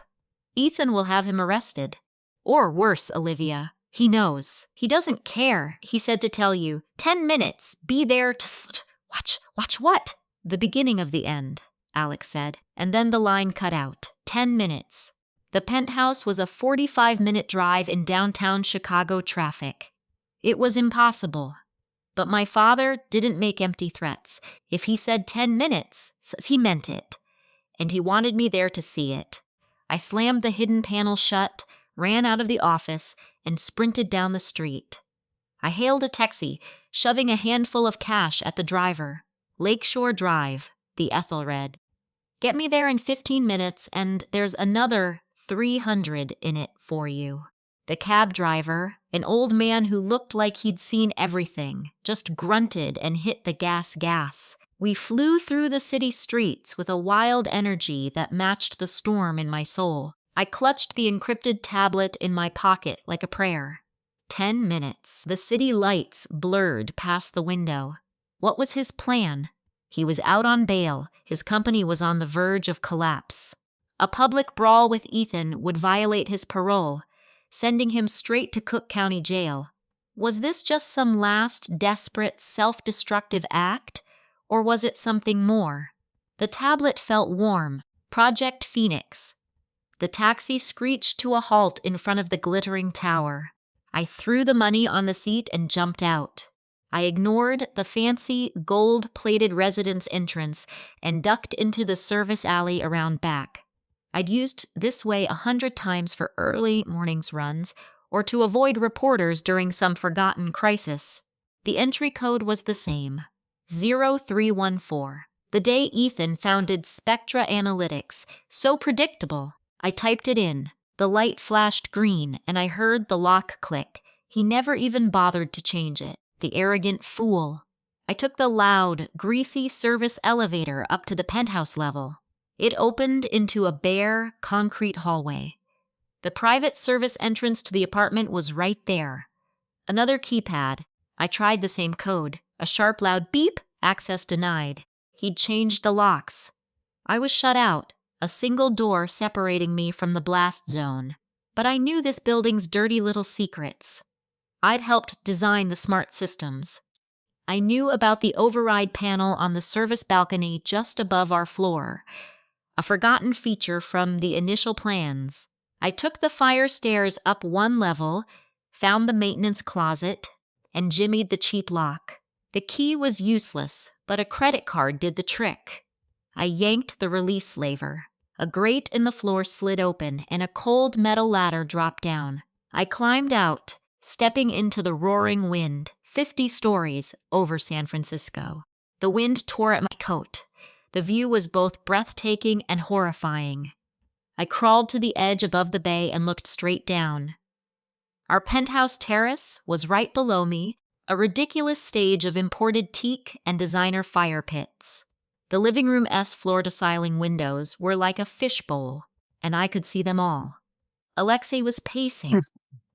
Ethan will have him arrested. Or worse, Olivia. He knows. He doesn't care. He said to tell you, 10 minutes, be there to watch what? The beginning of the end, Alex said, and then the line cut out. 10 minutes. The penthouse was a 45-minute drive in downtown Chicago traffic. It was impossible. But my father didn't make empty threats. If he said 10 minutes, he meant it. And he wanted me there to see it. I slammed the hidden panel shut, ran out of the office, and sprinted down the street. I hailed a taxi, shoving a handful of cash at the driver. Lakeshore Drive, the Ethelred. Get me there in 15 minutes, and there's another 300 in it for you. The cab driver, an old man who looked like he'd seen everything, just grunted and hit the gas. We flew through the city streets with a wild energy that matched the storm in my soul. I clutched the encrypted tablet in my pocket like a prayer. 10 minutes. The city lights blurred past the window. What was his plan? He was out on bail. His company was on the verge of collapse. A public brawl with Ethan would violate his parole, sending him straight to Cook County Jail. Was this just some last, desperate, self-destructive act, or was it something more? The tablet felt warm. Project Phoenix. The taxi screeched to a halt in front of the glittering tower. I threw the money on the seat and jumped out. I ignored the fancy, gold-plated residence entrance and ducked into the service alley around back. I'd used this way 100 times for early morning's runs or to avoid reporters during some forgotten crisis. The entry code was the same, 0314. The day Ethan founded Spectra Analytics, so predictable. I typed it in. The light flashed green, and I heard the lock click. He never even bothered to change it. The arrogant fool. I took the loud, greasy service elevator up to the penthouse level. It opened into a bare, concrete hallway. The private service entrance to the apartment was right there. Another keypad. I tried the same code. A sharp, loud beep. Access denied. He'd changed the locks. I was shut out. A single door separating me from the blast zone. But I knew this building's dirty little secrets. I'd helped design the smart systems. I knew about the override panel on the service balcony just above our floor, a forgotten feature from the initial plans. I took the fire stairs up one level, found the maintenance closet, and jimmied the cheap lock. The key was useless, but a credit card did the trick. I yanked the release lever. A grate in the floor slid open, and a cold metal ladder dropped down. I climbed out, stepping into the roaring wind, 50 stories over San Francisco. The wind tore at my coat. The view was both breathtaking and horrifying. I crawled to the edge above the bay and looked straight down. Our penthouse terrace was right below me, a ridiculous stage of imported teak and designer fire pits. The living room-esque floor-to-ceiling windows were like a fishbowl, and I could see them all. Alexei was pacing,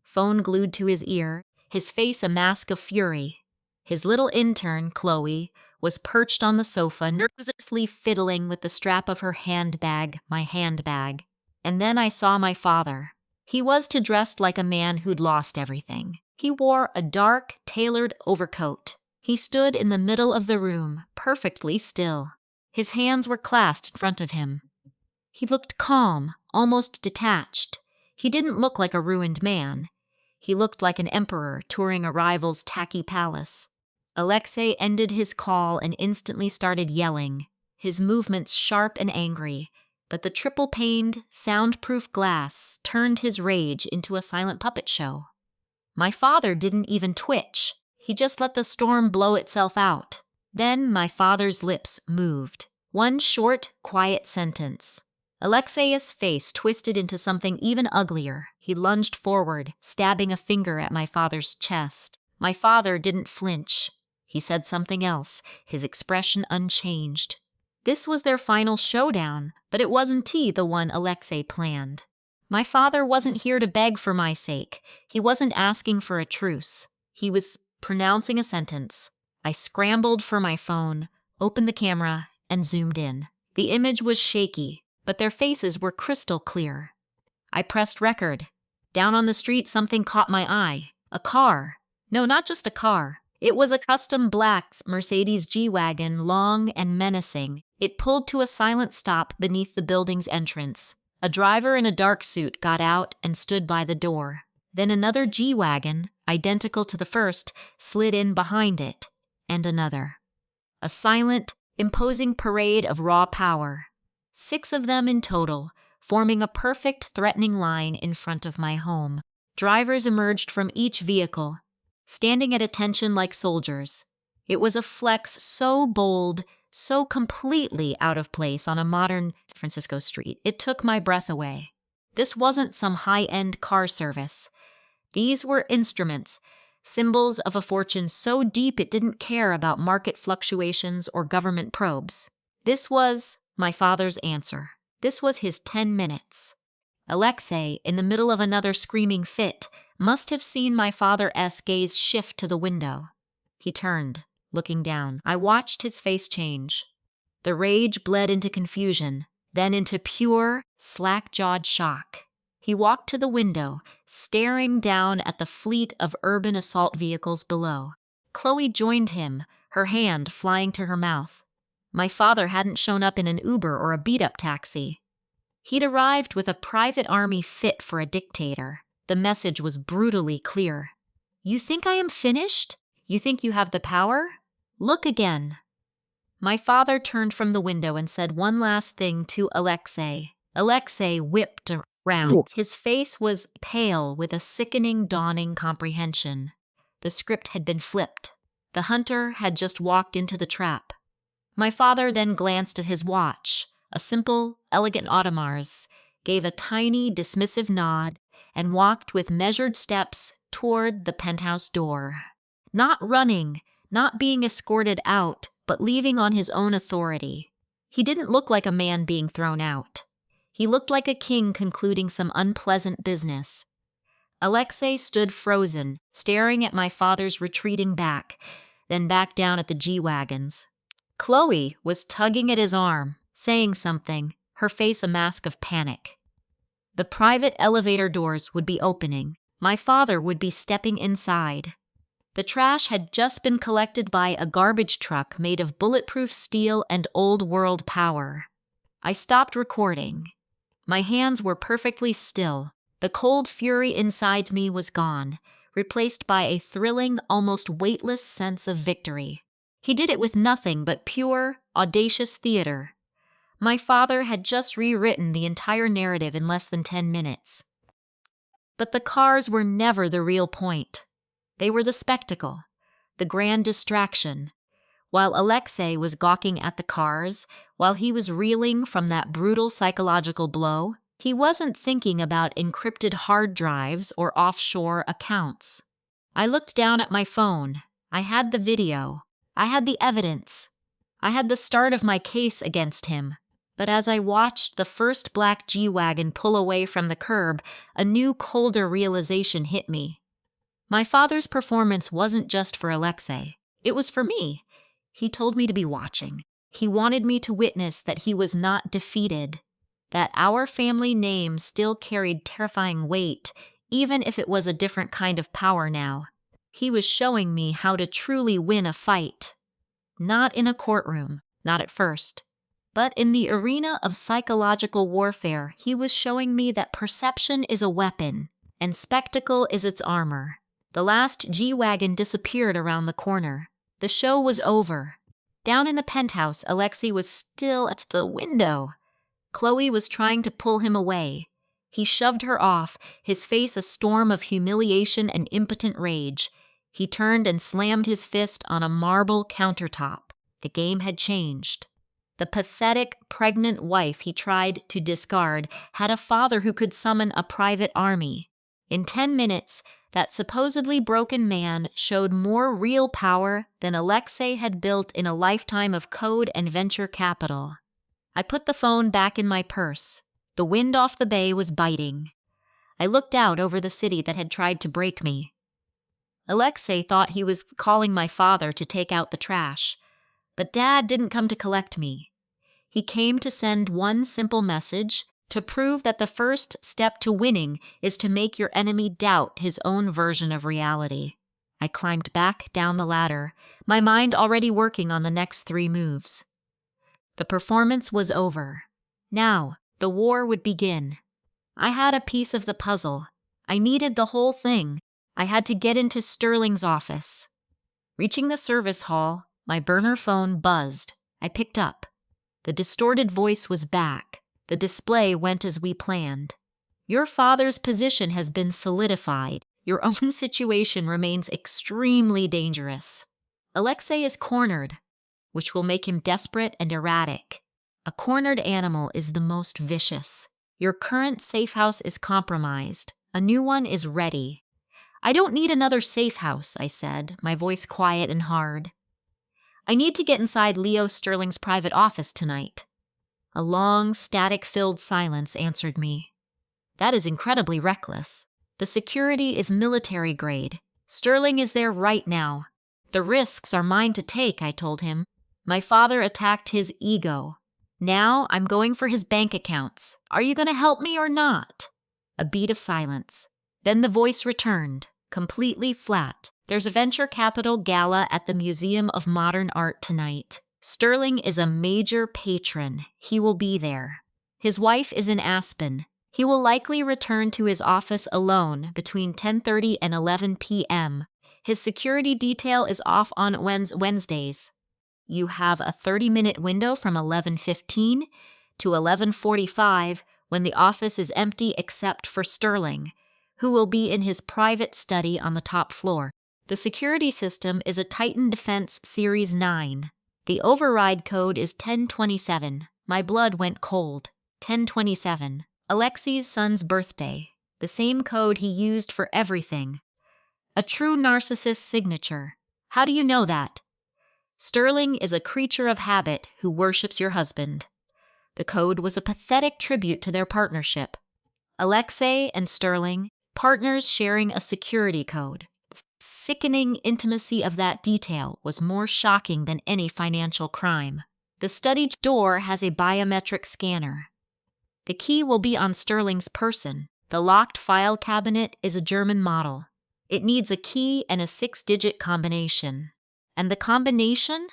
phone glued to his ear, his face a mask of fury. His little intern, Chloe, was perched on the sofa, nervously fiddling with the strap of her handbag, my handbag. And then I saw my father. He was dressed like a man who'd lost everything. He wore a dark, tailored overcoat. He stood in the middle of the room, perfectly still. His hands were clasped in front of him. He looked calm, almost detached. He didn't look like a ruined man. He looked like an emperor touring a rival's tacky palace. Alexei ended his call and instantly started yelling, his movements sharp and angry, but the triple-paned, soundproof glass turned his rage into a silent puppet show. My father didn't even twitch. He just let the storm blow itself out. Then my father's lips moved. One short, quiet sentence. Alexei's face twisted into something even uglier. He lunged forward, stabbing a finger at my father's chest. My father didn't flinch. He said something else, his expression unchanged. This was their final showdown, but it wasn't the one Alexei planned. My father wasn't here to beg for my sake. He wasn't asking for a truce. He was pronouncing a sentence. I scrambled for my phone, opened the camera, and zoomed in. The image was shaky, but their faces were crystal clear. I pressed record. Down on the street, something caught my eye. A car. No, not just a car. It was a custom black Mercedes G-Wagon, long and menacing. It pulled to a silent stop beneath the building's entrance. A driver in a dark suit got out and stood by the door. Then another G-Wagon, identical to the first, slid in behind it. And another. A silent, imposing parade of raw power. 6 of them in total, forming a perfect, threatening line in front of my home. Drivers emerged from each vehicle, standing at attention like soldiers. It was a flex so bold, so completely out of place on a modern San Francisco street, it took my breath away. This wasn't some high-end car service. These were instruments, symbols of a fortune so deep it didn't care about market fluctuations or government probes. This was my father's answer. This was his 10 minutes. Alexei, in the middle of another screaming fit, must have seen my father's gaze shift to the window. He turned, looking down. I watched his face change. The rage bled into confusion, then into pure, slack-jawed shock. He walked to the window, staring down at the fleet of urban assault vehicles below. Chloe joined him, her hand flying to her mouth. My father hadn't shown up in an Uber or a beat-up taxi. He'd arrived with a private army fit for a dictator. The message was brutally clear. You think I am finished? You think you have the power? Look again. My father turned from the window and said one last thing to Alexei. Alexei whipped around. His face was pale with a sickening, dawning comprehension. The script had been flipped. The hunter had just walked into the trap. My father then glanced at his watch, a simple, elegant Audemars, gave a tiny, dismissive nod, and walked with measured steps toward the penthouse door. Not running, not being escorted out, but leaving on his own authority. He didn't look like a man being thrown out. He looked like a king concluding some unpleasant business. Alexei stood frozen, staring at my father's retreating back, then back down at the G-Wagons. Chloe was tugging at his arm, saying something, her face a mask of panic. The private elevator doors would be opening. My father would be stepping inside. The trash had just been collected by a garbage truck made of bulletproof steel and old-world power. I stopped recording. My hands were perfectly still. The cold fury inside me was gone, replaced by a thrilling, almost weightless sense of victory. He did it with nothing but pure, audacious theater. My father had just rewritten the entire narrative in less than 10 minutes. But the cars were never the real point. They were the spectacle, the grand distraction. While Alexei was gawking at the cars, while he was reeling from that brutal psychological blow, he wasn't thinking about encrypted hard drives or offshore accounts. I looked down at my phone. I had the video. I had the evidence. I had the start of my case against him. But as I watched the first black G-Wagon pull away from the curb, a new, colder realization hit me. My father's performance wasn't just for Alexei. It was for me. He told me to be watching. He wanted me to witness that he was not defeated, that our family name still carried terrifying weight, even if it was a different kind of power now. He was showing me how to truly win a fight. Not in a courtroom, not at first. But in the arena of psychological warfare, he was showing me that perception is a weapon, and spectacle is its armor. The last G-Wagon disappeared around the corner. The show was over. Down in the penthouse, Alexei was still at the window. Chloe was trying to pull him away. He shoved her off, his face a storm of humiliation and impotent rage. He turned and slammed his fist on a marble countertop. The game had changed. The pathetic, pregnant wife he tried to discard had a father who could summon a private army. In 10 minutes, that supposedly broken man showed more real power than Alexei had built in a lifetime of code and venture capital. I put the phone back in my purse. The wind off the bay was biting. I looked out over the city that had tried to break me. Alexei thought he was calling my father to take out the trash. But Dad didn't come to collect me. He came to send one simple message, to prove that the first step to winning is to make your enemy doubt his own version of reality. I climbed back down the ladder, my mind already working on the next 3 moves. The performance was over. Now, the war would begin. I had a piece of the puzzle. I needed the whole thing. I had to get into Sterling's office. Reaching the service hall, my burner phone buzzed. I picked up. The distorted voice was back. The display went as we planned. Your father's position has been solidified. Your own situation remains extremely dangerous. Alexei is cornered, which will make him desperate and erratic. A cornered animal is the most vicious. Your current safe house is compromised. A new one is ready. I don't need another safe house, I said, my voice quiet and hard. I need to get inside Leo Sterling's private office tonight. A long, static-filled silence answered me. That is incredibly reckless. The security is military grade. Sterling is there right now. The risks are mine to take, I told him. My father attacked his ego. Now I'm going for his bank accounts. Are you going to help me or not? A beat of silence. Then the voice returned, completely flat. There's a venture capital gala at the Museum of Modern Art tonight. Sterling is a major patron. He will be there. His wife is in Aspen. He will likely return to his office alone between 10:30 and 11 p.m. His security detail is off on Wednesdays. You have a 30-minute window from 11:15 to 11:45 when the office is empty except for Sterling, who will be in his private study on the top floor. The security system is a Titan Defense Series 9. The override code is 1027. My blood went cold. 1027. Alexei's son's birthday. The same code he used for everything. A true narcissist's signature. How do you know that? Sterling is a creature of habit who worships your husband. The code was a pathetic tribute to their partnership. Alexei and Sterling, partners sharing a security code. The sickening intimacy of that detail was more shocking than any financial crime. The study door has a biometric scanner. The key will be on Sterling's person. The locked file cabinet is a German model. It needs a key and a 6-digit combination. And the combination?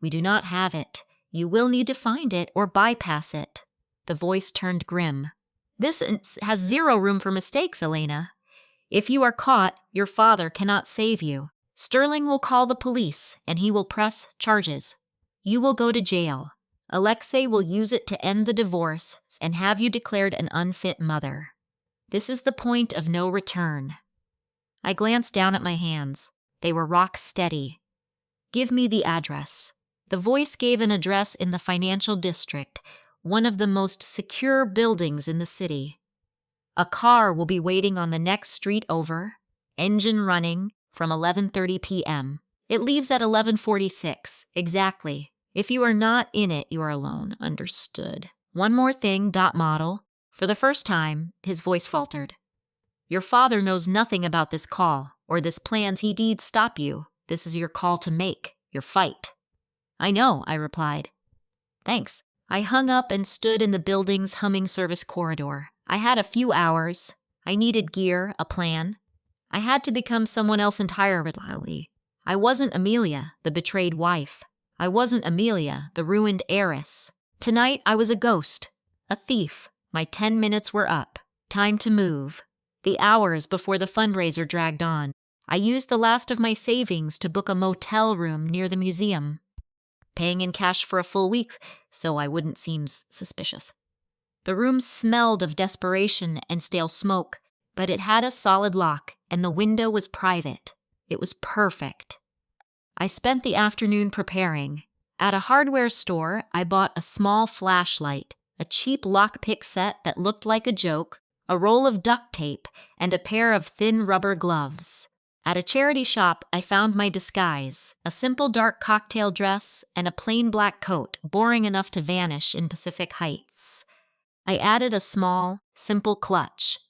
We do not have it. You will need to find it or bypass it. The voice turned grim. This has zero room for mistakes, Elena. If you are caught, your father cannot save you. Sterling will call the police, and he will press charges. You will go to jail. Alexei will use it to end the divorce and have you declared an unfit mother. This is the point of no return. I glanced down at my hands. They were rock steady. Give me the address. The voice gave an address in the financial district, one of the most secure buildings in the city. A car will be waiting on the next street over, engine running, from 11:30 p.m. It leaves at 11:46, exactly. If you are not in it, you are alone. Understood. One more thing, dot model. For the first time, his voice faltered. Your father knows nothing about this call, or this plan. He did stop you. This is your call to make, your fight. I know, I replied. Thanks. I hung up and stood in the building's humming service corridor. I had a few hours. I needed gear, a plan. I had to become someone else entirely. I wasn't Amelia, the betrayed wife. I wasn't Amelia, the ruined heiress. Tonight I was a ghost, a thief. My 10 minutes were up. Time to move. The hours before the fundraiser dragged on. I used the last of my savings to book a motel room near the museum, paying in cash for a full week so I wouldn't seem suspicious. The room smelled of desperation and stale smoke, but it had a solid lock and the window was private. It was perfect. I spent the afternoon preparing. At a hardware store, I bought a small flashlight, a cheap lockpick set that looked like a joke, a roll of duct tape, and a pair of thin rubber gloves. At a charity shop, I found my disguise, a simple dark cocktail dress and a plain black coat, boring enough to vanish in Pacific Heights. I added a small, simple clutch.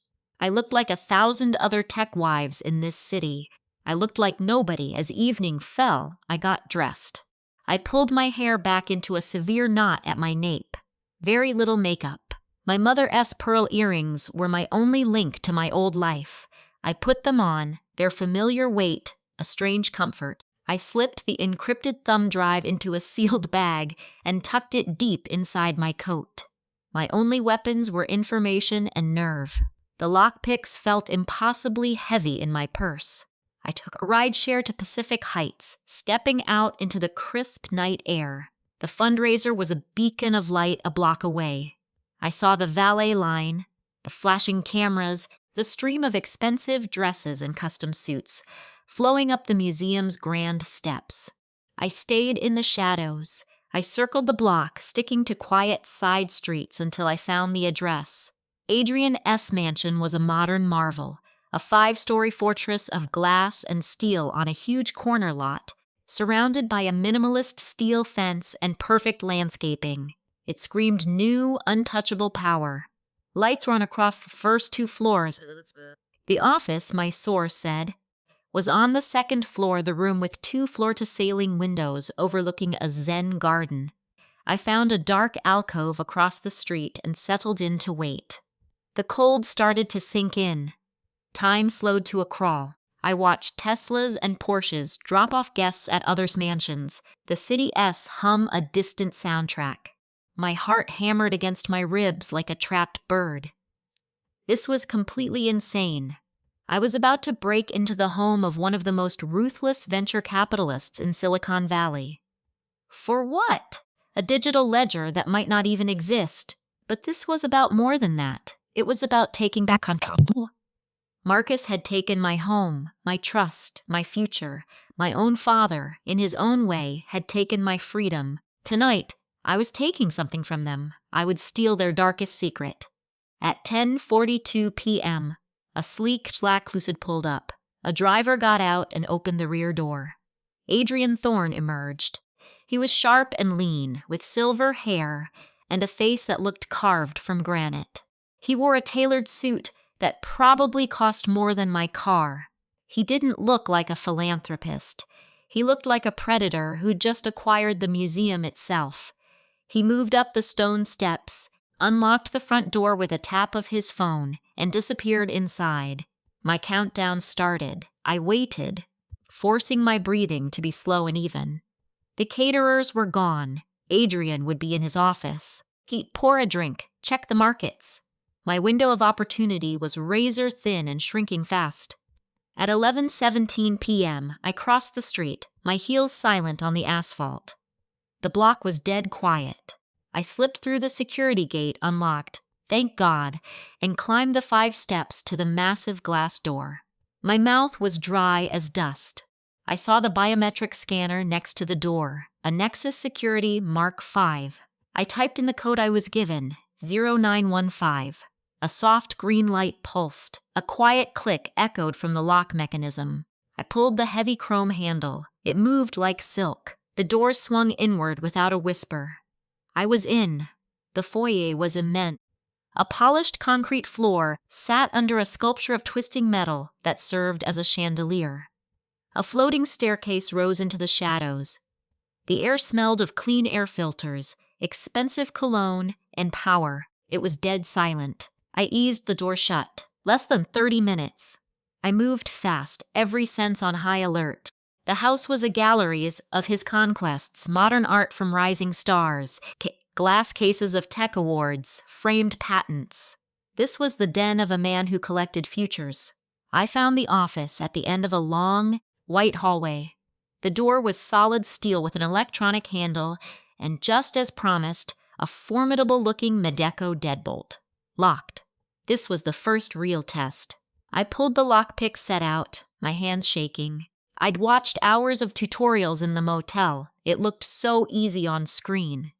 I looked like 1,000 other tech wives in this city. I looked like nobody. As evening fell, I got dressed. I pulled my hair back into a severe knot at my nape. Very little makeup. My mother-s pearl earrings were my only link to my old life. I put them on, their familiar weight, a strange comfort. I slipped the encrypted thumb drive into a sealed bag and tucked it deep inside my coat. My only weapons were information and nerve. The lockpicks felt impossibly heavy in my purse. I took a rideshare to Pacific Heights, stepping out into the crisp night air. The fundraiser was a beacon of light a block away. I saw the valet line, the flashing cameras, the stream of expensive dresses and custom suits flowing up the museum's grand steps. I stayed in the shadows. I circled the block, sticking to quiet side streets until I found the address. Adrian S. Mansion was a modern marvel, a 5-story fortress of glass and steel on a huge corner lot, surrounded by a minimalist steel fence and perfect landscaping. It screamed new, untouchable power. Lights run across the first 2 floors. The office, my source said, was on the 2nd floor, the room with 2 floor-to-ceiling windows overlooking a Zen garden. I found a dark alcove across the street and settled in to wait. The cold started to sink in. Time slowed to a crawl. I watched Teslas and Porsches drop off guests at others' mansions, the City S hum a distant soundtrack. My heart hammered against my ribs like a trapped bird. This was completely insane. I was about to break into the home of one of the most ruthless venture capitalists in Silicon Valley. For what? A digital ledger that might not even exist. But this was about more than that. It was about taking back control. Marcus had taken my home, my trust, my future. My own father, in his own way, had taken my freedom. Tonight, I was taking something from them. I would steal their darkest secret. At 10:42 p.m., a sleek black Lucid pulled up. A driver got out and opened the rear door. Adrian Thorne emerged. He was sharp and lean, with silver hair and a face that looked carved from granite. He wore a tailored suit that probably cost more than my car. He didn't look like a philanthropist. He looked like a predator who'd just acquired the museum itself. He moved up the stone steps, unlocked the front door with a tap of his phone, and disappeared inside. My countdown started. I waited, forcing my breathing to be slow and even. The caterers were gone. Adrian would be in his office. He'd pour a drink, check the markets. My window of opportunity was razor thin and shrinking fast. At 11:17 p.m., I crossed the street, my heels silent on the asphalt. The block was dead quiet. I slipped through the security gate unlocked, thank God, and climbed the 5 steps to the massive glass door. My mouth was dry as dust. I saw the biometric scanner next to the door, a Nexus Security Mark V. I typed in the code I was given, 0915. A soft green light pulsed. A quiet click echoed from the lock mechanism. I pulled the heavy chrome handle. It moved like silk. The door swung inward without a whisper. I was in. The foyer was immense. A polished concrete floor sat under a sculpture of twisting metal that served as a chandelier. A floating staircase rose into the shadows. The air smelled of clean air filters, expensive cologne, and power. It was dead silent. I eased the door shut. Less than 30 minutes. I moved fast, every sense on high alert. The house was a gallery of his conquests, modern art from rising stars, glass cases of tech awards, framed patents. This was the den of a man who collected futures. I found the office at the end of a long, white hallway. The door was solid steel with an electronic handle, and just as promised, a formidable-looking Medeco deadbolt. Locked. This was the first real test. I pulled the lockpick set out, my hands shaking. I'd watched hours of tutorials in the motel. It looked so easy on screen.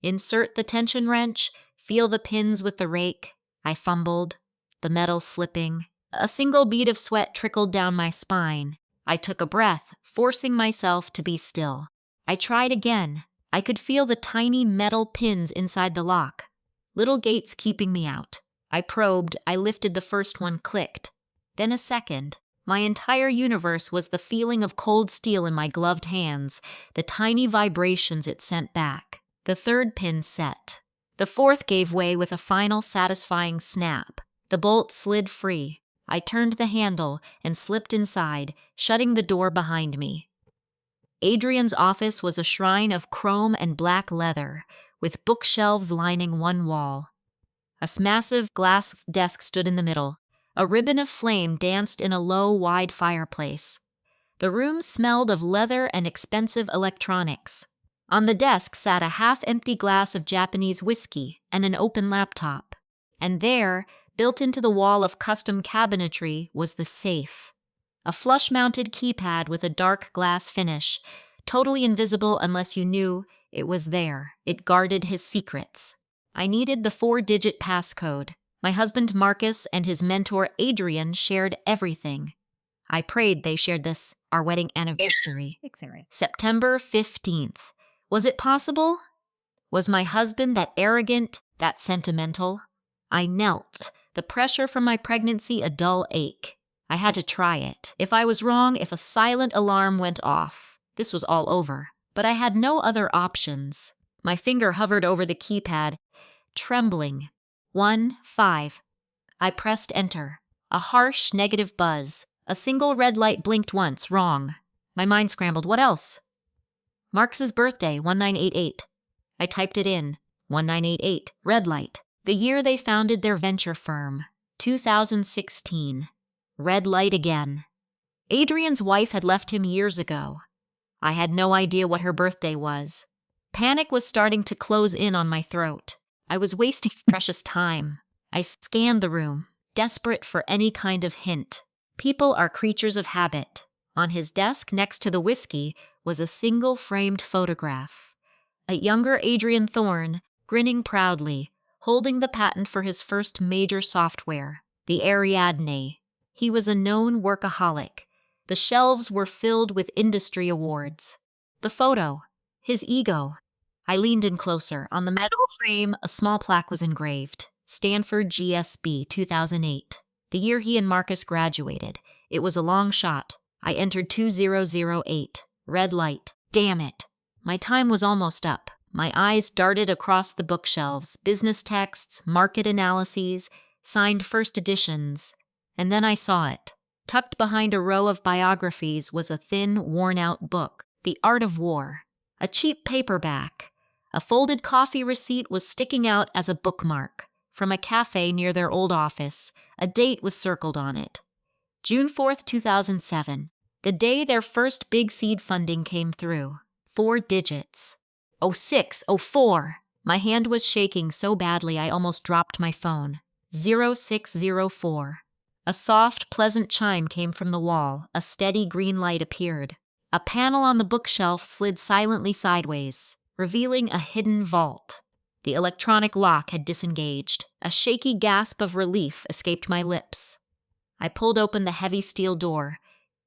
Insert the tension wrench, feel the pins with the rake. I fumbled, the metal slipping. A single bead of sweat trickled down my spine. I took a breath, forcing myself to be still. I tried again. I could feel the tiny metal pins inside the lock. Little gates keeping me out. I probed, I lifted the first one, clicked. Then a second. My entire universe was the feeling of cold steel in my gloved hands, the tiny vibrations it sent back. The third pin set. The fourth gave way with a final satisfying snap. The bolt slid free. I turned the handle and slipped inside, shutting the door behind me. Adrian's office was a shrine of chrome and black leather, with bookshelves lining one wall. A massive glass desk stood in the middle. A ribbon of flame danced in a low, wide fireplace. The room smelled of leather and expensive electronics. On the desk sat a half-empty glass of Japanese whiskey and an open laptop. And there, built into the wall of custom cabinetry, was the safe. A flush-mounted keypad with a dark glass finish, totally invisible unless you knew it was there. It guarded his secrets. I needed the 4-digit passcode. My husband Marcus and his mentor Adrian shared everything. I prayed they shared this, our wedding anniversary. September 15th. Was it possible? Was my husband that arrogant, that sentimental? I knelt, the pressure from my pregnancy a dull ache. I had to try it. If I was wrong, if a silent alarm went off, this was all over. But I had no other options. My finger hovered over the keypad, trembling. 1, 5. I pressed enter. A harsh, negative buzz. A single red light blinked once, wrong. My mind scrambled. What else? Marx's birthday, 1988. I typed it in. 1988, red light. The year they founded their venture firm. 2016. Red light again. Adrian's wife had left him years ago. I had no idea what her birthday was. Panic was starting to close in on my throat. I was wasting precious time. I scanned the room, desperate for any kind of hint. People are creatures of habit. On his desk next to the whiskey was a single framed photograph. A younger Adrian Thorne, grinning proudly, holding the patent for his first major software, the Ariadne. He was a known workaholic. The shelves were filled with industry awards. The photo, his ego. I leaned in closer. On the metal frame, a small plaque was engraved. Stanford GSB 2008. The year he and Marcus graduated. It was a long shot. I entered 2008. Red light. Damn it. My time was almost up. My eyes darted across the bookshelves, business texts, market analyses, signed first editions. And then I saw it. Tucked behind a row of biographies was a thin, worn-out book, The Art of War. A cheap paperback. A folded coffee receipt was sticking out as a bookmark. From a cafe near their old office, a date was circled on it. June 4th, 2007. The day their first big seed funding came through. 4 digits. 06, 04. My hand was shaking so badly I almost dropped my phone. 0604. A soft, pleasant chime came from the wall. A steady green light appeared. A panel on the bookshelf slid silently sideways, revealing a hidden vault. The electronic lock had disengaged. A shaky gasp of relief escaped my lips. I pulled open the heavy steel door.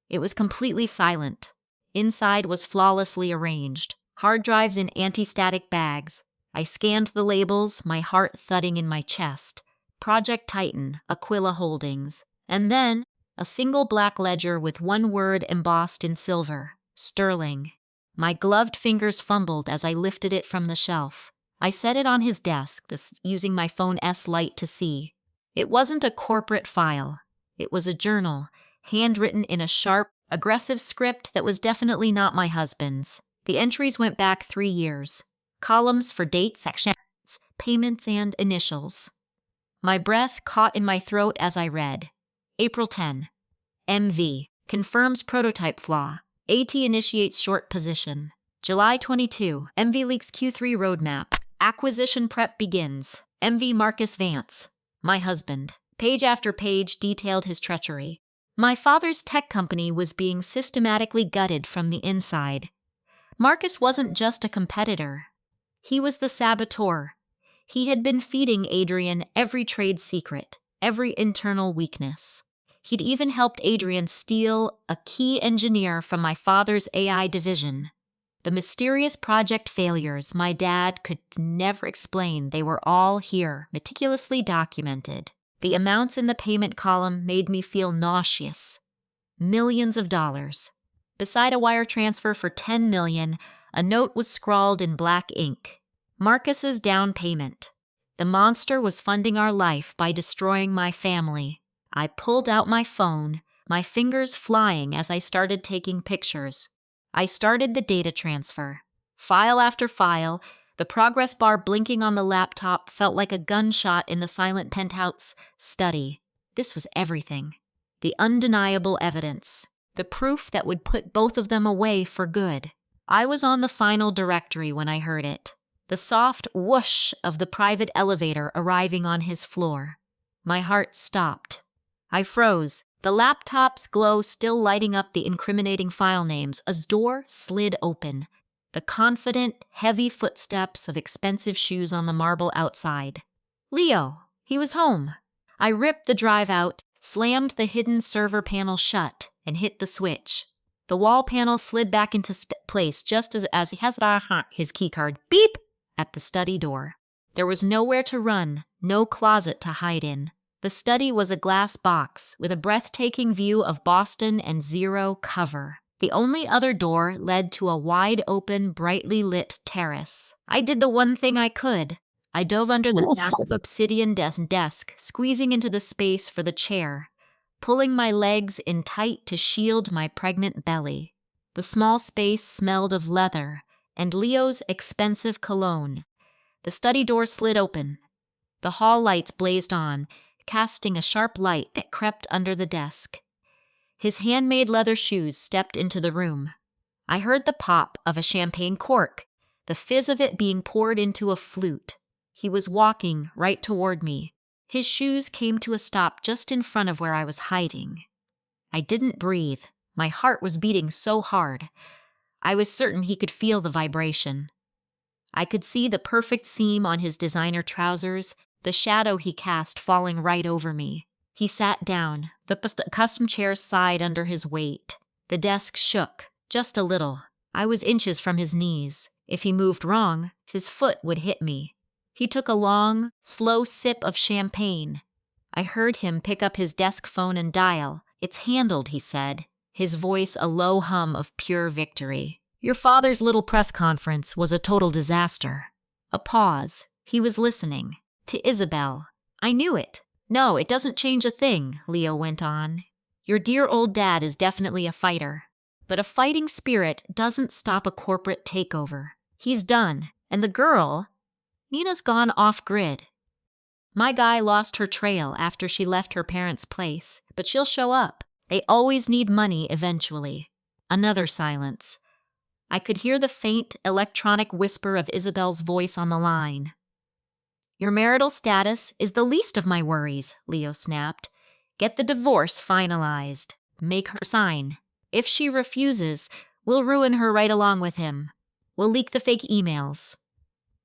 It was completely silent. Inside was flawlessly arranged. Hard drives in anti-static bags. I scanned the labels, my heart thudding in my chest. Project Titan, Aquila Holdings. And then, a single black ledger with one word embossed in silver. Sterling. My gloved fingers fumbled as I lifted it from the shelf. I set it on his desk, using my phone S Lite to see. It wasn't a corporate file. It was a journal, handwritten in a sharp, aggressive script that was definitely not my husband's. The entries went back 3 years. Columns for dates, sections, payments, and initials. My breath caught in my throat as I read. April 10. MV. Confirms prototype flaw. AT initiates short position. July 22. MV leaks Q3 roadmap. Acquisition prep begins. MV Marcus Vance. My husband. Page after page detailed his treachery. My father's tech company was being systematically gutted from the inside. Marcus wasn't just a competitor. He was the saboteur. He had been feeding Adrian every trade secret, every internal weakness. He'd even helped Adrian steal a key engineer from my father's AI division. The mysterious project failures my dad could never explain, they were all here, meticulously documented. The amounts in the payment column made me feel nauseous. Millions of dollars. Beside a wire transfer for $10 million, a note was scrawled in black ink. Marcus's down payment. The monster was funding our life by destroying my family. I pulled out my phone, my fingers flying as I started taking pictures. I started the data transfer. File after file, the progress bar blinking on the laptop felt like a gunshot in the silent penthouse study. This was everything. The undeniable evidence. The proof that would put both of them away for good. I was on the final directory when I heard it. The soft whoosh of the private elevator arriving on his floor. My heart stopped. I froze, the laptop's glow still lighting up the incriminating file names. A door slid open. The confident, heavy footsteps of expensive shoes on the marble outside. Leo, he was home. I ripped the drive out, slammed the hidden server panel shut, and hit the switch. The wall panel slid back into place just as he has his keycard beep at the study door. There was nowhere to run, no closet to hide in. The study was a glass box with a breathtaking view of Boston and zero cover. The only other door led to a wide-open, brightly lit terrace. I did the one thing I could. I dove under the massive obsidian desk, squeezing into the space for the chair, pulling my legs in tight to shield my pregnant belly. The small space smelled of leather and Leo's expensive cologne. The study door slid open. The hall lights blazed on, casting a sharp light that crept under the desk. His handmade leather shoes stepped into the room. I heard the pop of a champagne cork, the fizz of it being poured into a flute. He was walking right toward me. His shoes came to a stop just in front of where I was hiding. I didn't breathe. My heart was beating so hard. I was certain he could feel the vibration. I could see the perfect seam on his designer trousers, the shadow he cast falling right over me. He sat down. The custom chair sighed under his weight. The desk shook, just a little. I was inches from his knees. If he moved wrong, his foot would hit me. He took a long, slow sip of champagne. I heard him pick up his desk phone and dial. "It's handled," he said, his voice a low hum of pure victory. "Your father's little press conference was a total disaster." A pause. He was listening. To Isabel. "I knew it." "No, it doesn't change a thing," Leo went on. "Your dear old dad is definitely a fighter. But a fighting spirit doesn't stop a corporate takeover. He's done. And the girl, Nina's gone off-grid. My guy lost her trail after she left her parents' place, but she'll show up. They always need money eventually." Another silence. I could hear the faint, electronic whisper of Isabel's voice on the line. "Your marital status is the least of my worries," Leo snapped. "Get the divorce finalized. Make her sign. If she refuses, we'll ruin her right along with him. We'll leak the fake emails.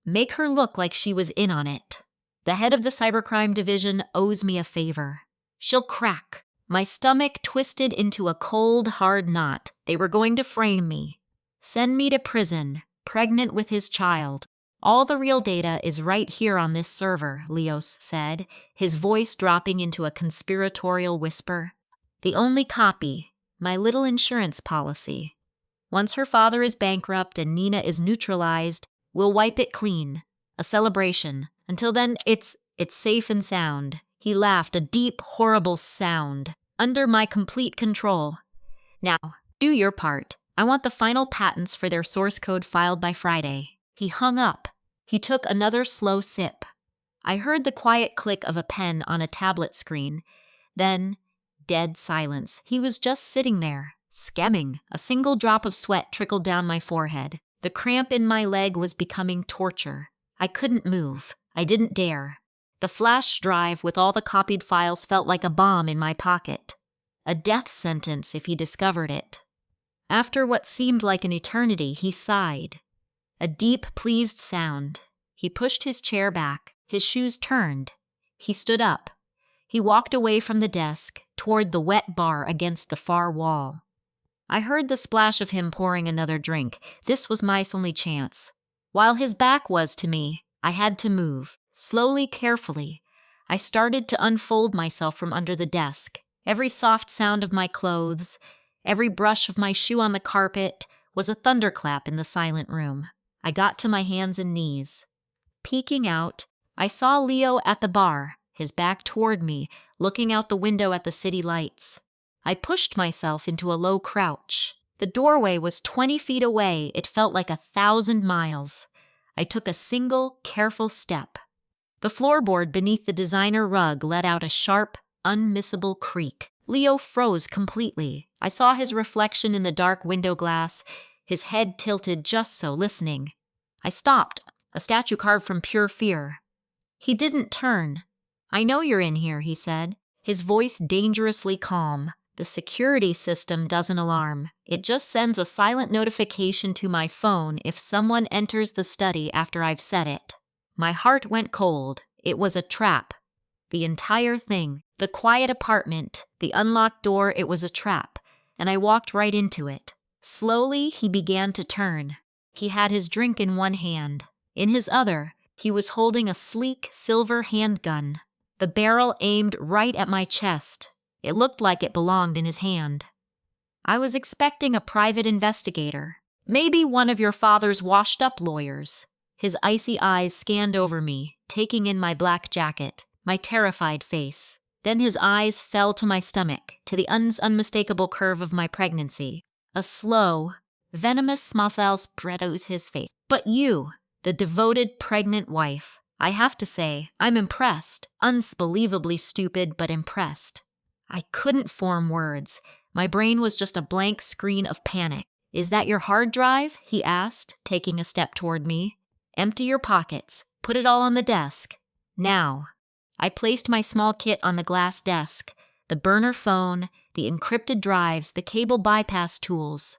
Make her look like she was in on it. The head of the cybercrime division owes me a favor. She'll crack." My stomach twisted into a cold, hard knot. They were going to frame me. Send me to prison, pregnant with his child. "All the real data is right here on this server," Leos said, his voice dropping into a conspiratorial whisper. "The only copy, my little insurance policy. Once her father is bankrupt and Nina is neutralized, we'll wipe it clean. A celebration. Until then, it's safe and sound." He laughed, a deep, horrible sound. "Under my complete control. Now, do your part. I want the final patents for their source code filed by Friday." He hung up. He took another slow sip. I heard the quiet click of a pen on a tablet screen. Then, dead silence. He was just sitting there, scamming. A single drop of sweat trickled down my forehead. The cramp in my leg was becoming torture. I couldn't move. I didn't dare. The flash drive with all the copied files felt like a bomb in my pocket. A death sentence if he discovered it. After what seemed like an eternity, he sighed. A deep, pleased sound. He pushed his chair back. His shoes turned. He stood up. He walked away from the desk, toward the wet bar against the far wall. I heard the splash of him pouring another drink. This was my only chance. While his back was to me, I had to move. Slowly, carefully, I started to unfold myself from under the desk. Every soft sound of my clothes, every brush of my shoe on the carpet was a thunderclap in the silent room. I got to my hands and knees. Peeking out, I saw Leo at the bar, his back toward me, looking out the window at the city lights. I pushed myself into a low crouch. The doorway was 20 feet away. It felt like 1,000 miles. I took a single, careful step. The floorboard beneath the designer rug let out a sharp, unmissable creak. Leo froze completely. I saw his reflection in the dark window glass, his head tilted just so, listening. I stopped, a statue carved from pure fear. He didn't turn. "I know you're in here," he said, his voice dangerously calm. "The security system doesn't alarm. It just sends a silent notification to my phone if someone enters the study after I've set it." My heart went cold. It was a trap. The entire thing, the quiet apartment, the unlocked door, it was a trap, and I walked right into it. Slowly, he began to turn. He had his drink in one hand. In his other, he was holding a sleek silver handgun, the barrel aimed right at my chest. It looked like it belonged in his hand. I was expecting a private investigator, maybe one of your father's washed-up lawyers. His icy eyes scanned over me, taking in my black jacket, my terrified face. Then his eyes fell to my stomach, to the unmistakable curve of my pregnancy. A slow, venomous smile spread out his face. But you, the devoted pregnant wife, I have to say, I'm impressed. Unbelievably stupid, but impressed. I couldn't form words. My brain was just a blank screen of panic. Is that your hard drive? He asked, taking a step toward me. Empty your pockets. Put it all on the desk. Now. I placed my small kit on the glass desk, the burner phone, the encrypted drives, the cable bypass tools.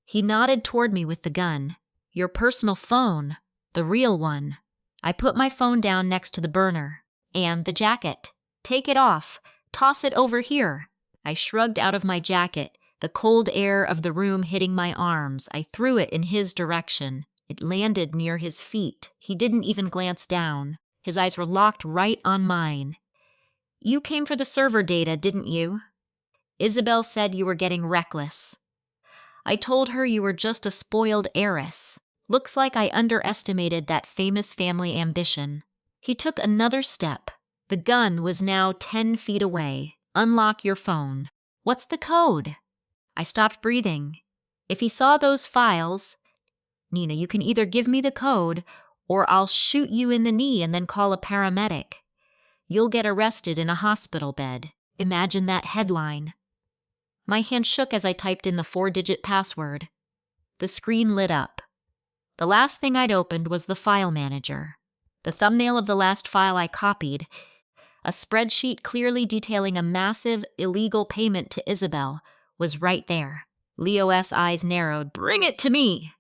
He nodded toward me with the gun. Your personal phone, the real one. I put my phone down next to the burner. And the jacket. Take it off. Toss it over here. I shrugged out of my jacket, the cold air of the room hitting my arms. I threw it in his direction. It landed near his feet. He didn't even glance down. His eyes were locked right on mine. You came for the server data, didn't you? Isabel said you were getting reckless. I told her you were just a spoiled heiress. Looks like I underestimated that famous family ambition. He took another step. The gun was now 10 feet away. Unlock your phone. What's the code? I stopped breathing. If he saw those files... Nina, you can either give me the code, or I'll shoot you in the knee and then call a paramedic. You'll get arrested in a hospital bed. Imagine that headline. My hand shook as I typed in the 4-digit password. The screen lit up. The last thing I'd opened was the file manager. The thumbnail of the last file I copied, a spreadsheet clearly detailing a massive, illegal payment to Isabel, was right there. Leo's eyes narrowed. Bring it to me!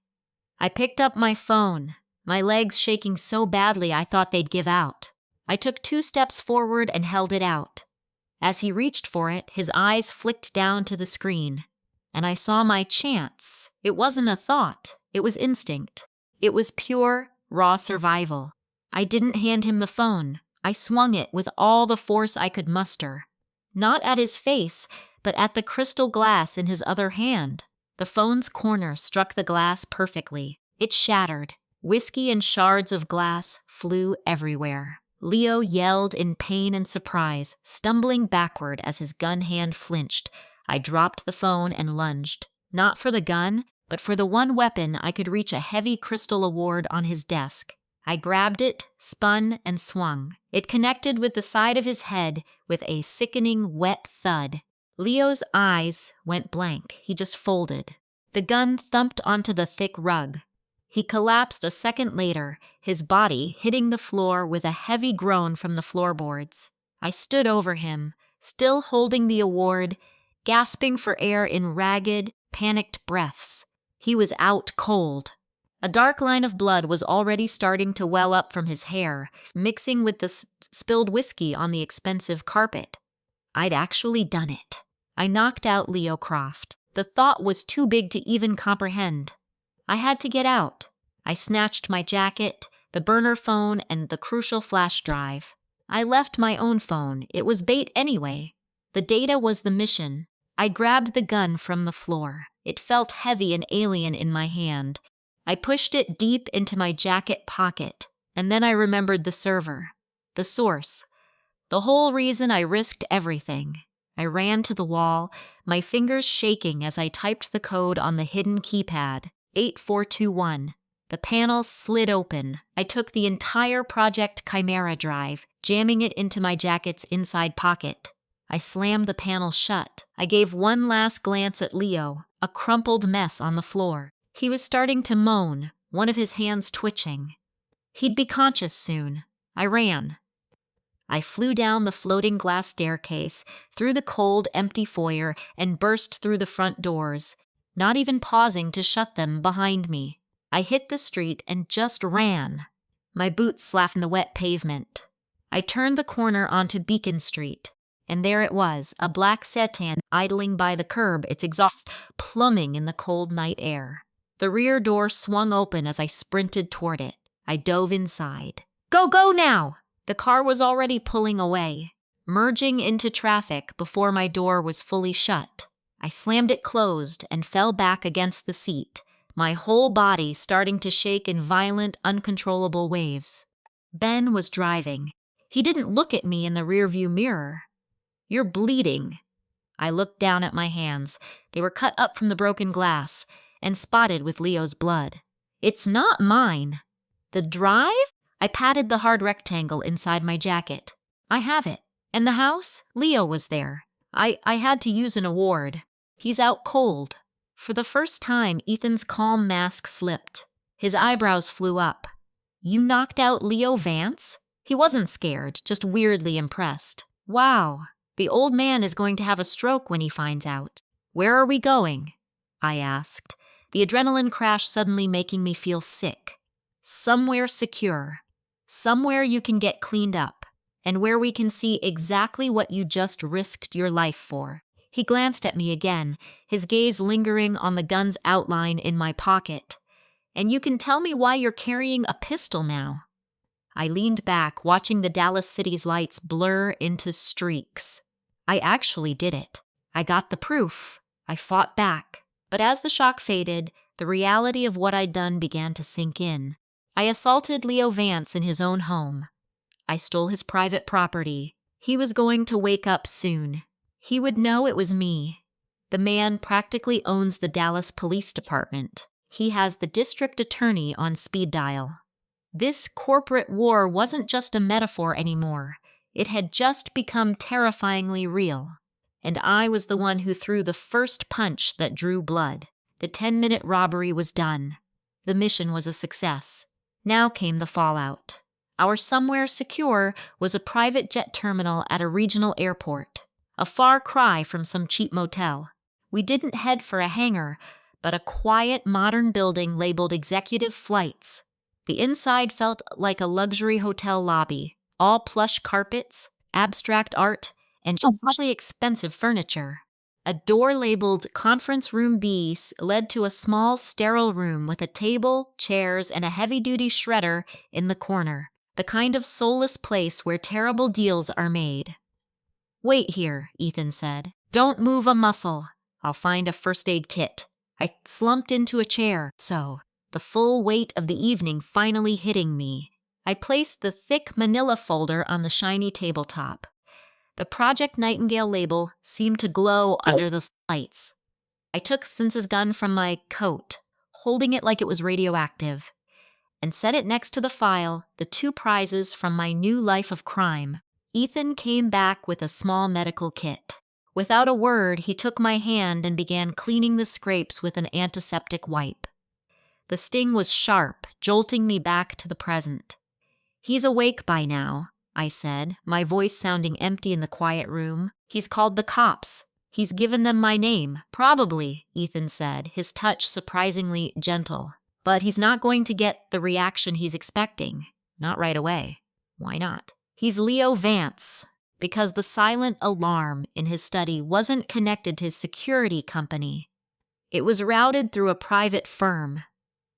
I picked up my phone, my legs shaking so badly I thought they'd give out. I took 2 steps forward and held it out. As he reached for it, his eyes flicked down to the screen, and I saw my chance. It wasn't a thought. It was instinct. It was pure, raw survival. I didn't hand him the phone. I swung it with all the force I could muster. Not at his face, but at the crystal glass in his other hand. The phone's corner struck the glass perfectly. It shattered. Whiskey and shards of glass flew everywhere. Leo yelled in pain and surprise, stumbling backward as his gun hand flinched. I dropped the phone and lunged. Not for the gun, but for the one weapon I could reach a heavy crystal award on his desk. I grabbed it, spun, and swung. It connected with the side of his head with a sickening, wet thud. Leo's eyes went blank. He just folded. The gun thumped onto the thick rug. He collapsed a second later, his body hitting the floor with a heavy groan from the floorboards. I stood over him, still holding the award, gasping for air in ragged, panicked breaths. He was out cold. A dark line of blood was already starting to well up from his hair, mixing with the spilled whiskey on the expensive carpet. I'd actually done it. I knocked out Leo Croft. The thought was too big to even comprehend. I had to get out. I snatched my jacket, the burner phone, and the crucial flash drive. I left my own phone. It was bait anyway. The data was the mission. I grabbed the gun from the floor. It felt heavy and alien in my hand. I pushed it deep into my jacket pocket, and then I remembered the server, the source, the whole reason I risked everything. I ran to the wall, my fingers shaking as I typed the code on the hidden keypad, 8421. The panel slid open. I took the entire Project Chimera drive, jamming it into my jacket's inside pocket. I slammed the panel shut. I gave one last glance at Leo, a crumpled mess on the floor. He was starting to moan, one of his hands twitching. He'd be conscious soon. I ran. I flew down the floating glass staircase, through the cold, empty foyer, and burst through the front doors, not even pausing to shut them behind me. I hit the street and just ran. My boots slapped in the wet pavement. I turned the corner onto Beacon Street, and there it was, a black sedan idling by the curb, its exhaust plumbing in the cold night air. The rear door swung open as I sprinted toward it. I dove inside. Go, go now! The car was already pulling away, merging into traffic before my door was fully shut. I slammed it closed and fell back against the seat, my whole body starting to shake in violent, uncontrollable waves. Ben was driving. He didn't look at me in the rearview mirror. "You're bleeding." I looked down at my hands. They were cut up from the broken glass and spotted with Leo's blood. "It's not mine." "The drive?" I patted the hard rectangle inside my jacket. "I have it. And the house? Leo was there. I had to use an award. He's out cold." For the first time, Ethan's calm mask slipped. His eyebrows flew up. "You knocked out Leo Vance?" He wasn't scared, just weirdly impressed. "Wow, the old man is going to have a stroke when he finds out." "Where are we going?" I asked, the adrenaline crash suddenly making me feel sick. "Somewhere secure. Somewhere you can get cleaned up, and where we can see exactly what you just risked your life for." He glanced at me again, his gaze lingering on the gun's outline in my pocket. "And you can tell me why you're carrying a pistol now." I leaned back, watching the Dallas city's lights blur into streaks. I actually did it. I got the proof. I fought back. But as the shock faded, the reality of what I'd done began to sink in. I assaulted Leo Vance in his own home. I stole his private property. He was going to wake up soon. He would know it was me. The man practically owns the Dallas Police Department. He has the district attorney on speed dial. This corporate war wasn't just a metaphor anymore. It had just become terrifyingly real. And I was the one who threw the first punch that drew blood. The 10-minute robbery was done. The mission was a success. Now came the fallout. Our somewhere secure was a private jet terminal at a regional airport, a far cry from some cheap motel. We didn't head for a hangar, but a quiet, modern building labeled Executive Flights. The inside felt like a luxury hotel lobby, all plush carpets, abstract art, and hugely expensive furniture. A door labeled Conference Room B led to a small, sterile room with a table, chairs, and a heavy-duty shredder in the corner, the kind of soulless place where terrible deals are made. "Wait here," Ethan said. "Don't move a muscle. I'll find a first aid kit." I slumped into a chair, the full weight of the evening finally hitting me. I placed the thick manila folder on the shiny tabletop. The Project Nightingale label seemed to glow under the lights. I took Vince's gun from my coat, holding it like it was radioactive, and set it next to the file, the 2 prizes from my new life of crime. Ethan came back with a small medical kit. Without a word, he took my hand and began cleaning the scrapes with an antiseptic wipe. The sting was sharp, jolting me back to the present. "He's awake by now," I said, my voice sounding empty in the quiet room. "He's called the cops. He's given them my name." "Probably," Ethan said, his touch surprisingly gentle. "But he's not going to get the reaction he's expecting. Not right away." "Why not?" "He's Leo Vance." Because the silent alarm in his study wasn't connected to his security company. It was routed through a private firm.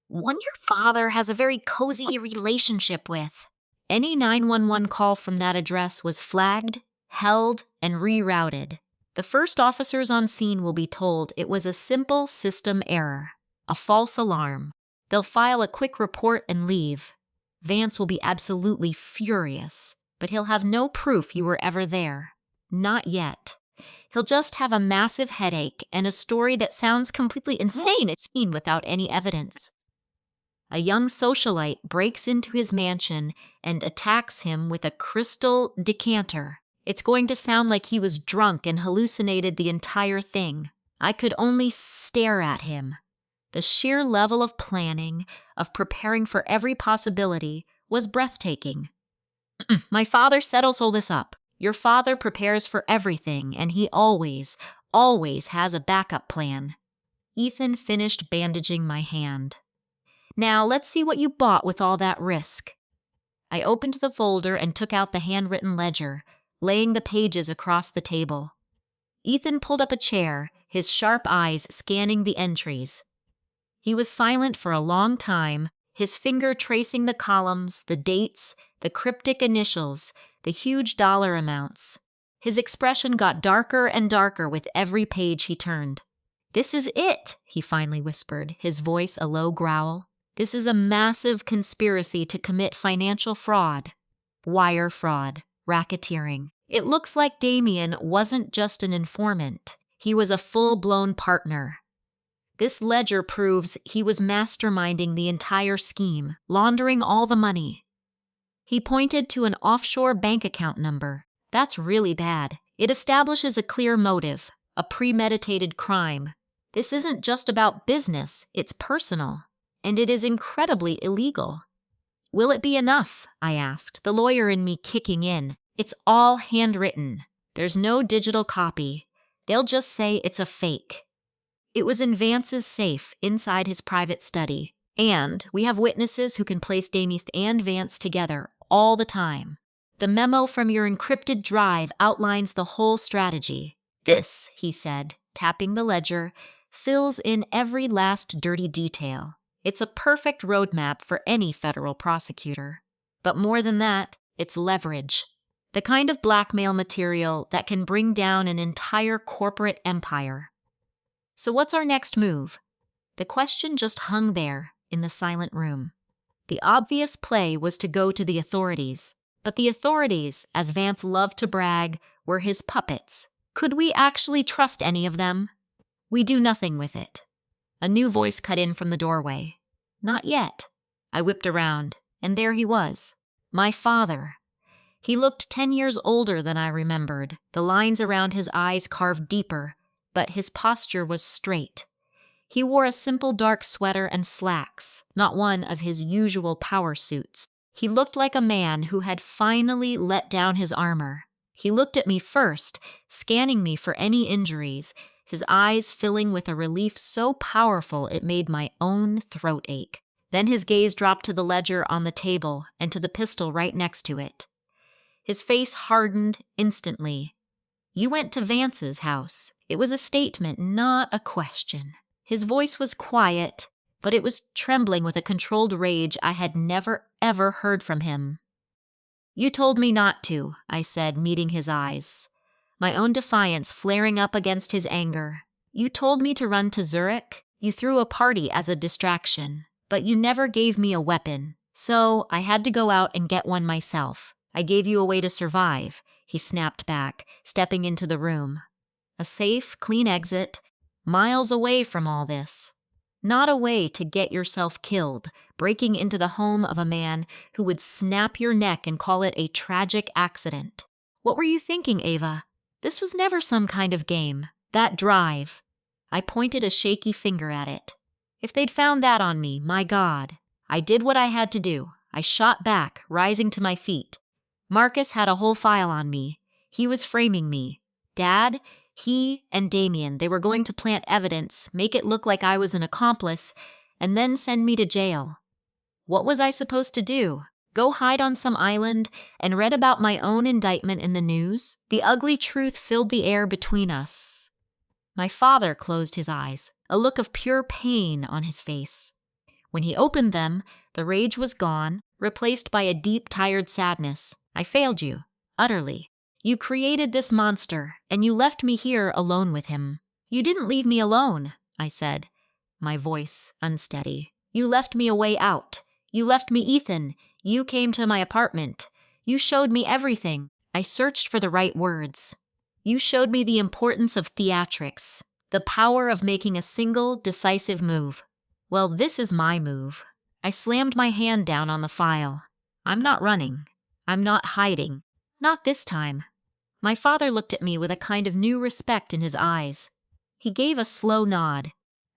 "One your father has a very cozy relationship with." Any 911 call from that address was flagged, held, and rerouted. The first officers on scene will be told it was a simple system error, a false alarm. They'll file a quick report and leave. Vance will be absolutely furious, but he'll have no proof you were ever there. Not yet. He'll just have a massive headache and a story that sounds completely insane it's seen without any evidence. A young socialite breaks into his mansion and attacks him with a crystal decanter. It's going to sound like he was drunk and hallucinated the entire thing. I could only stare at him. The sheer level of planning, of preparing for every possibility, was breathtaking. "My father settles all this up. Your father prepares for everything, and he always has a backup plan." Ethan finished bandaging my hand. "Now let's see what you bought with all that risk." I opened the folder and took out the handwritten ledger, laying the pages across the table. Ethan pulled up a chair, his sharp eyes scanning the entries. He was silent for a long time, his finger tracing the columns, the dates, the cryptic initials, the huge dollar amounts. His expression got darker and darker with every page he turned. "This is it," he finally whispered, his voice a low growl. "This is a massive conspiracy to commit financial fraud. Wire fraud, racketeering. It looks like Damien wasn't just an informant. He was a full-blown partner. This ledger proves he was masterminding the entire scheme, laundering all the money." He pointed to an offshore bank account number. "That's really bad. It establishes a clear motive, a premeditated crime. This isn't just about business, it's personal, and it is incredibly illegal." "Will it be enough?" I asked, the lawyer in me kicking in. "It's all handwritten. There's no digital copy. They'll just say it's a fake." It was in Vance's safe inside his private study, and we have witnesses who can place Damies and Vance together all the time. "The memo from your encrypted drive outlines the whole strategy. This," he said, tapping the ledger, "fills in every last dirty detail. It's a perfect roadmap for any federal prosecutor. But more than that, it's leverage. The kind of blackmail material that can bring down an entire corporate empire." "So what's our next move?" The question just hung there in the silent room. The obvious play was to go to the authorities. But the authorities, as Vance loved to brag, were his puppets. Could we actually trust any of them? "We do nothing with it." A new voice cut in from the doorway. "Not yet." I whipped around, and there he was. My father. He looked 10 years older than I remembered, the lines around his eyes carved deeper, but his posture was straight. He wore a simple dark sweater and slacks, not one of his usual power suits. He looked like a man who had finally let down his armor. He looked at me first, scanning me for any injuries, his eyes filling with a relief so powerful it made my own throat ache. Then his gaze dropped to the ledger on the table and to the pistol right next to it. His face hardened instantly. "You went to Vance's house." It was a statement, not a question. His voice was quiet, but it was trembling with a controlled rage I had never, ever heard from him. "You told me not to," I said, meeting his eyes, my own defiance flaring up against his anger. "You told me to run to Zurich. You threw a party as a distraction, but you never gave me a weapon, so I had to go out and get one myself. I gave you a way to survive," he snapped back, stepping into the room. "A safe, clean exit, miles away from all this. Not a way to get yourself killed, breaking into the home of a man who would snap your neck and call it a tragic accident. What were you thinking, Ava? This was never some kind of game. That drive." I pointed a shaky finger at it. "If they'd found that on me, my God." I did what I had to do. I shot back, rising to my feet. Marcus had a whole file on me. He was framing me. Dad, he and Damien, they were going to plant evidence, make it look like I was an accomplice, and then send me to jail. What was I supposed to do? Go hide on some island and read about my own indictment in the news? The ugly truth filled the air between us. My father closed his eyes, a look of pure pain on his face. When he opened them, the rage was gone, replaced by a deep, tired sadness. "I failed you, utterly. You created this monster, and you left me here alone with him." "You didn't leave me alone," I said, my voice unsteady. "You left me a way out. You left me Ethan. You came to my apartment. You showed me everything." I searched for the right words. "You showed me the importance of theatrics, the power of making a single, decisive move. Well, this is my move." I slammed my hand down on the file. "I'm not running. I'm not hiding. Not this time." My father looked at me with a kind of new respect in his eyes. He gave a slow nod,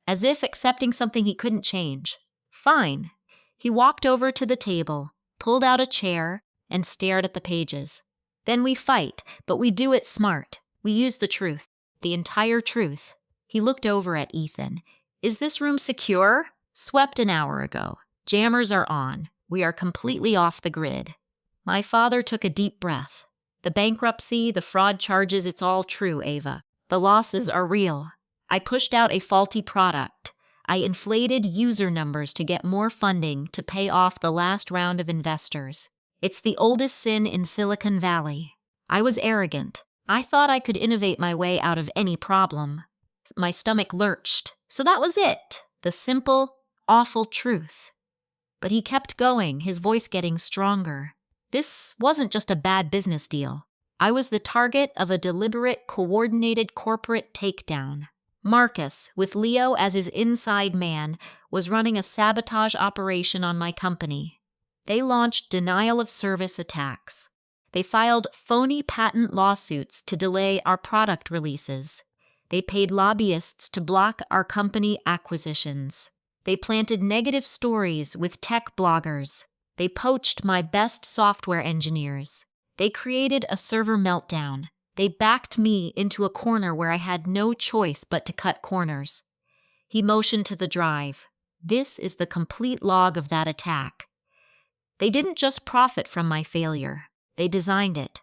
as if accepting something he couldn't change. "Fine." He walked over to the table, pulled out a chair, and stared at the pages. "Then we fight, but we do it smart. We use the truth, the entire truth." He looked over at Ethan. "Is this room secure?" "Swept an hour ago. Jammers are on. We are completely off the grid." My father took a deep breath. "The bankruptcy, the fraud charges, it's all true, Ava. The losses are real. I pushed out a faulty product. I inflated user numbers to get more funding to pay off the last round of investors. It's the oldest sin in Silicon Valley. I was arrogant. I thought I could innovate my way out of any problem. My stomach lurched. So that was it. The simple, awful truth. But he kept going, his voice getting stronger. This wasn't just a bad business deal. I was the target of a deliberate, coordinated corporate takedown. Marcus, with Leo as his inside man, was running a sabotage operation on my company. They launched denial-of-service attacks. They filed phony patent lawsuits to delay our product releases. They paid lobbyists to block our company acquisitions. They planted negative stories with tech bloggers. They poached my best software engineers. They created a server meltdown. They backed me into a corner where I had no choice but to cut corners. He motioned to the drive. This is the complete log of that attack. They didn't just profit from my failure. They designed it.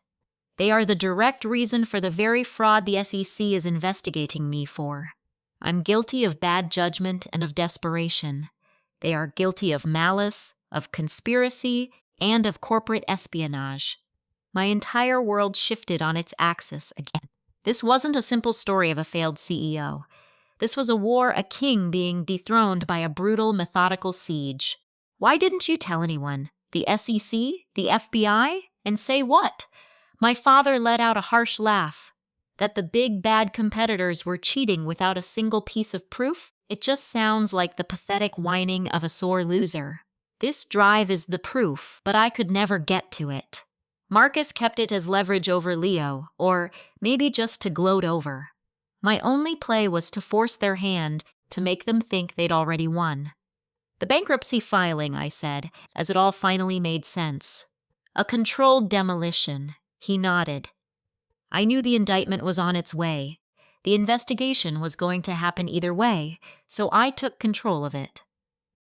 They are the direct reason for the very fraud the SEC is investigating me for. I'm guilty of bad judgment and of desperation. They are guilty of malice, of conspiracy, and of corporate espionage. My entire world shifted on its axis again. This wasn't a simple story of a failed CEO. This was a war, a king being dethroned by a brutal, methodical siege. Why didn't you tell anyone? The SEC? The FBI? And say what? My father let out a harsh laugh. That the big bad competitors were cheating without a single piece of proof? It just sounds like the pathetic whining of a sore loser. This drive is the proof, but I could never get to it. Marcus kept it as leverage over Leo, or maybe just to gloat over. My only play was to force their hand, to make them think they'd already won. The bankruptcy filing, I said, as it all finally made sense. A controlled demolition. He nodded. I knew the indictment was on its way. The investigation was going to happen either way, so I took control of it.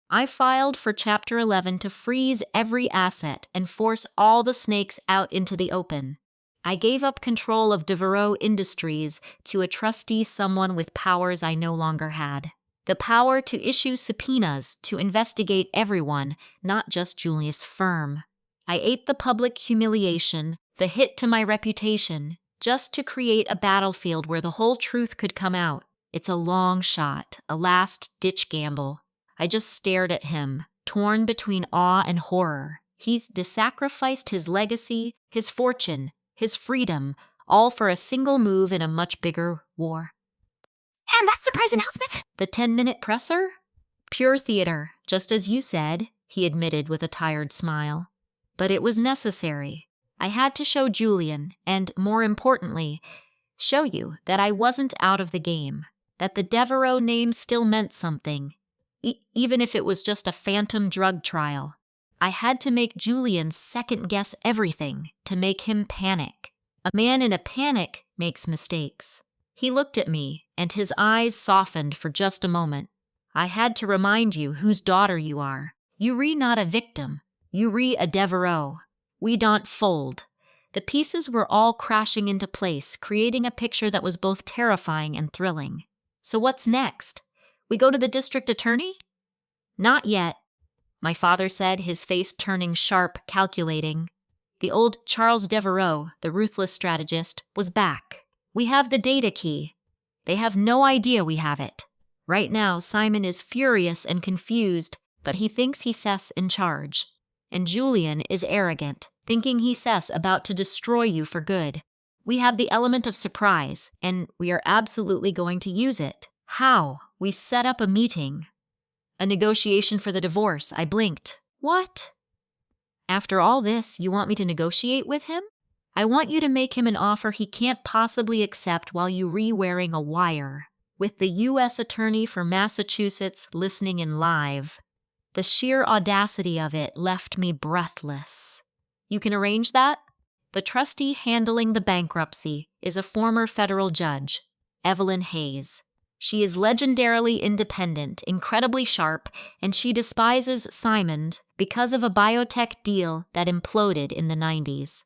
I filed for Chapter 11 to freeze every asset and force all the snakes out into the open. I gave up control of Devereaux Industries to a trustee, someone with powers I no longer had. The power to issue subpoenas to investigate everyone, not just Julius' firm. I ate the public humiliation, the hit to my reputation, just to create a battlefield where the whole truth could come out. It's a long shot, a last-ditch gamble. I just stared at him, torn between awe and horror. He's sacrificed his legacy, his fortune, his freedom, all for a single move in a much bigger war. And that surprise announcement? The 10-minute presser? Pure theater, just as you said, he admitted with a tired smile. But it was necessary. I had to show Julian, and more importantly, show you that I wasn't out of the game, that the Devereaux name still meant something. Even if it was just a phantom drug trial. I had to make Julian second-guess everything, to make him panic. A man in a panic makes mistakes. He looked at me, and his eyes softened for just a moment. I had to remind you whose daughter you are. You re not a victim. You re a Devereaux. We don't fold. The pieces were all crashing into place, creating a picture that was both terrifying and thrilling. So what's next? We go to the district attorney? Not yet, my father said, his face turning sharp, calculating. The old Charles Devereaux, the ruthless strategist, was back. We have the data key. They have no idea we have it. Right now, Simon is furious and confused, but he thinks he's Seth's in charge. And Julian is arrogant, thinking he's Seth's about to destroy you for good. We have the element of surprise, and we are absolutely going to use it. How? We set up a meeting. A negotiation for the divorce. I blinked. What? After all this, you want me to negotiate with him? I want you to make him an offer he can't possibly accept while you re-wearing a wire, with the U.S. Attorney for Massachusetts listening in live. The sheer audacity of it left me breathless. You can arrange that? The trustee handling the bankruptcy is a former federal judge, Evelyn Hayes. She is legendarily independent, incredibly sharp, and she despises Simon because of a biotech deal that imploded in the 90s.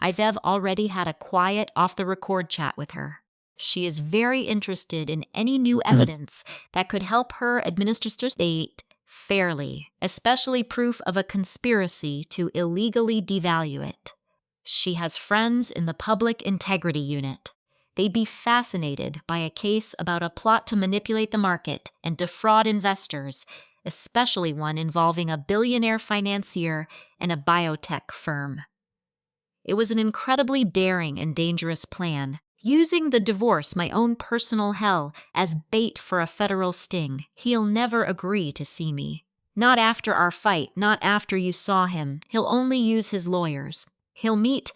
I've already had a quiet, off-the-record chat with her. She is very interested in any new evidence that could help her administer state fairly, especially proof of a conspiracy to illegally devalue it. She has friends in the Public Integrity Unit. They'd be fascinated by a case about a plot to manipulate the market and defraud investors, especially one involving a billionaire financier and a biotech firm. It was an incredibly daring and dangerous plan, using the divorce, my own personal hell, as bait for a federal sting. He'll never agree to see me. Not after our fight, not after you saw him. He'll only use his lawyers. He'll meet,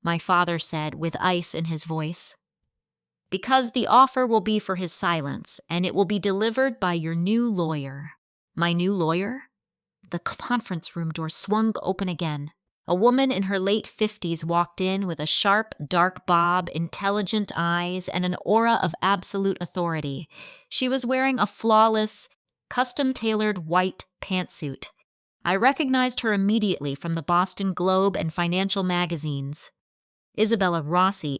my father said with ice in his voice, because the offer will be for his silence, and it will be delivered by your new lawyer. My new lawyer? The conference room door swung open again. A woman in her late 50s walked in with a sharp, dark bob, intelligent eyes, and an aura of absolute authority. She was wearing a flawless, custom-tailored white pantsuit. I recognized her immediately from the Boston Globe and financial magazines. Isabella Rossi,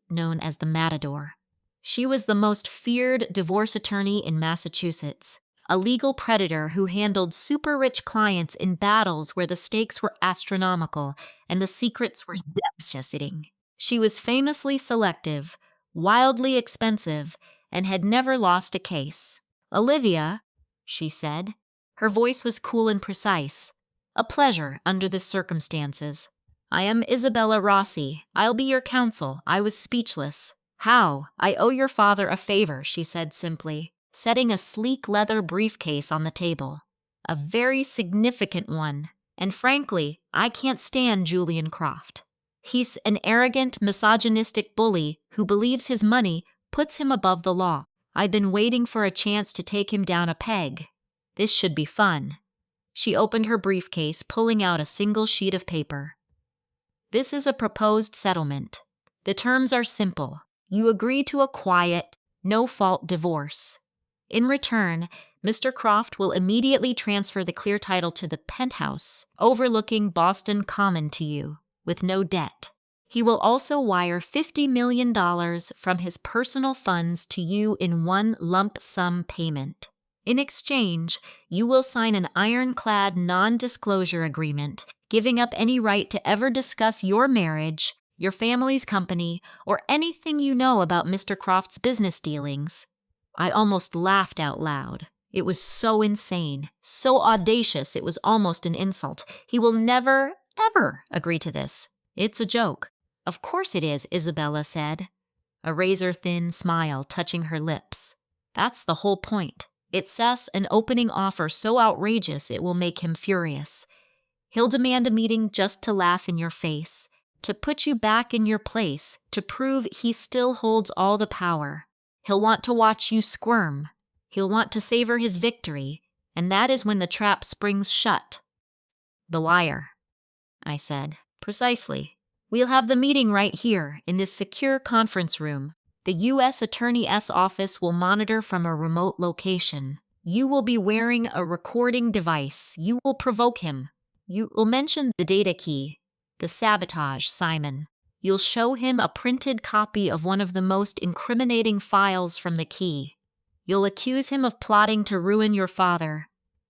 known as the Matador. She was the most feared divorce attorney in Massachusetts, a legal predator who handled super-rich clients in battles where the stakes were astronomical and the secrets were devastating. She was famously selective, wildly expensive, and had never lost a case. Olivia, she said. Her voice was cool and precise. A pleasure under the circumstances. I am Isabella Rossi. I'll be your counsel. I was speechless. How? I owe your father a favor, she said simply, setting a sleek leather briefcase on the table. A very significant one. And frankly, I can't stand Julian Croft. He's an arrogant, misogynistic bully who believes his money puts him above the law. I've been waiting for a chance to take him down a peg. This should be fun. She opened her briefcase, pulling out a single sheet of paper. This is a proposed settlement. The terms are simple. You agree to a quiet, no-fault divorce. In return, Mr. Croft will immediately transfer the clear title to the penthouse overlooking Boston Common to you, with no debt. He will also wire $50 million from his personal funds to you in one lump sum payment. In exchange, you will sign an ironclad non-disclosure agreement, giving up any right to ever discuss your marriage, your family's company, or anything you know about Mr. Croft's business dealings. I almost laughed out loud. It was so insane, so audacious, it was almost an insult. He will never, ever agree to this. It's a joke. Of course it is, Isabella said, a razor-thin smile touching her lips. That's the whole point. It's an opening offer so outrageous it will make him furious. He'll demand a meeting just to laugh in your face, to put you back in your place, to prove he still holds all the power. He'll want to watch you squirm. He'll want to savor his victory, and that is when the trap springs shut. The wire, I said. Precisely. We'll have the meeting right here, in this secure conference room. The U.S. Attorney's office will monitor from a remote location. You will be wearing a recording device. You will provoke him. You will mention the data key, the sabotage, Simon. You'll show him a printed copy of one of the most incriminating files from the key. You'll accuse him of plotting to ruin your father.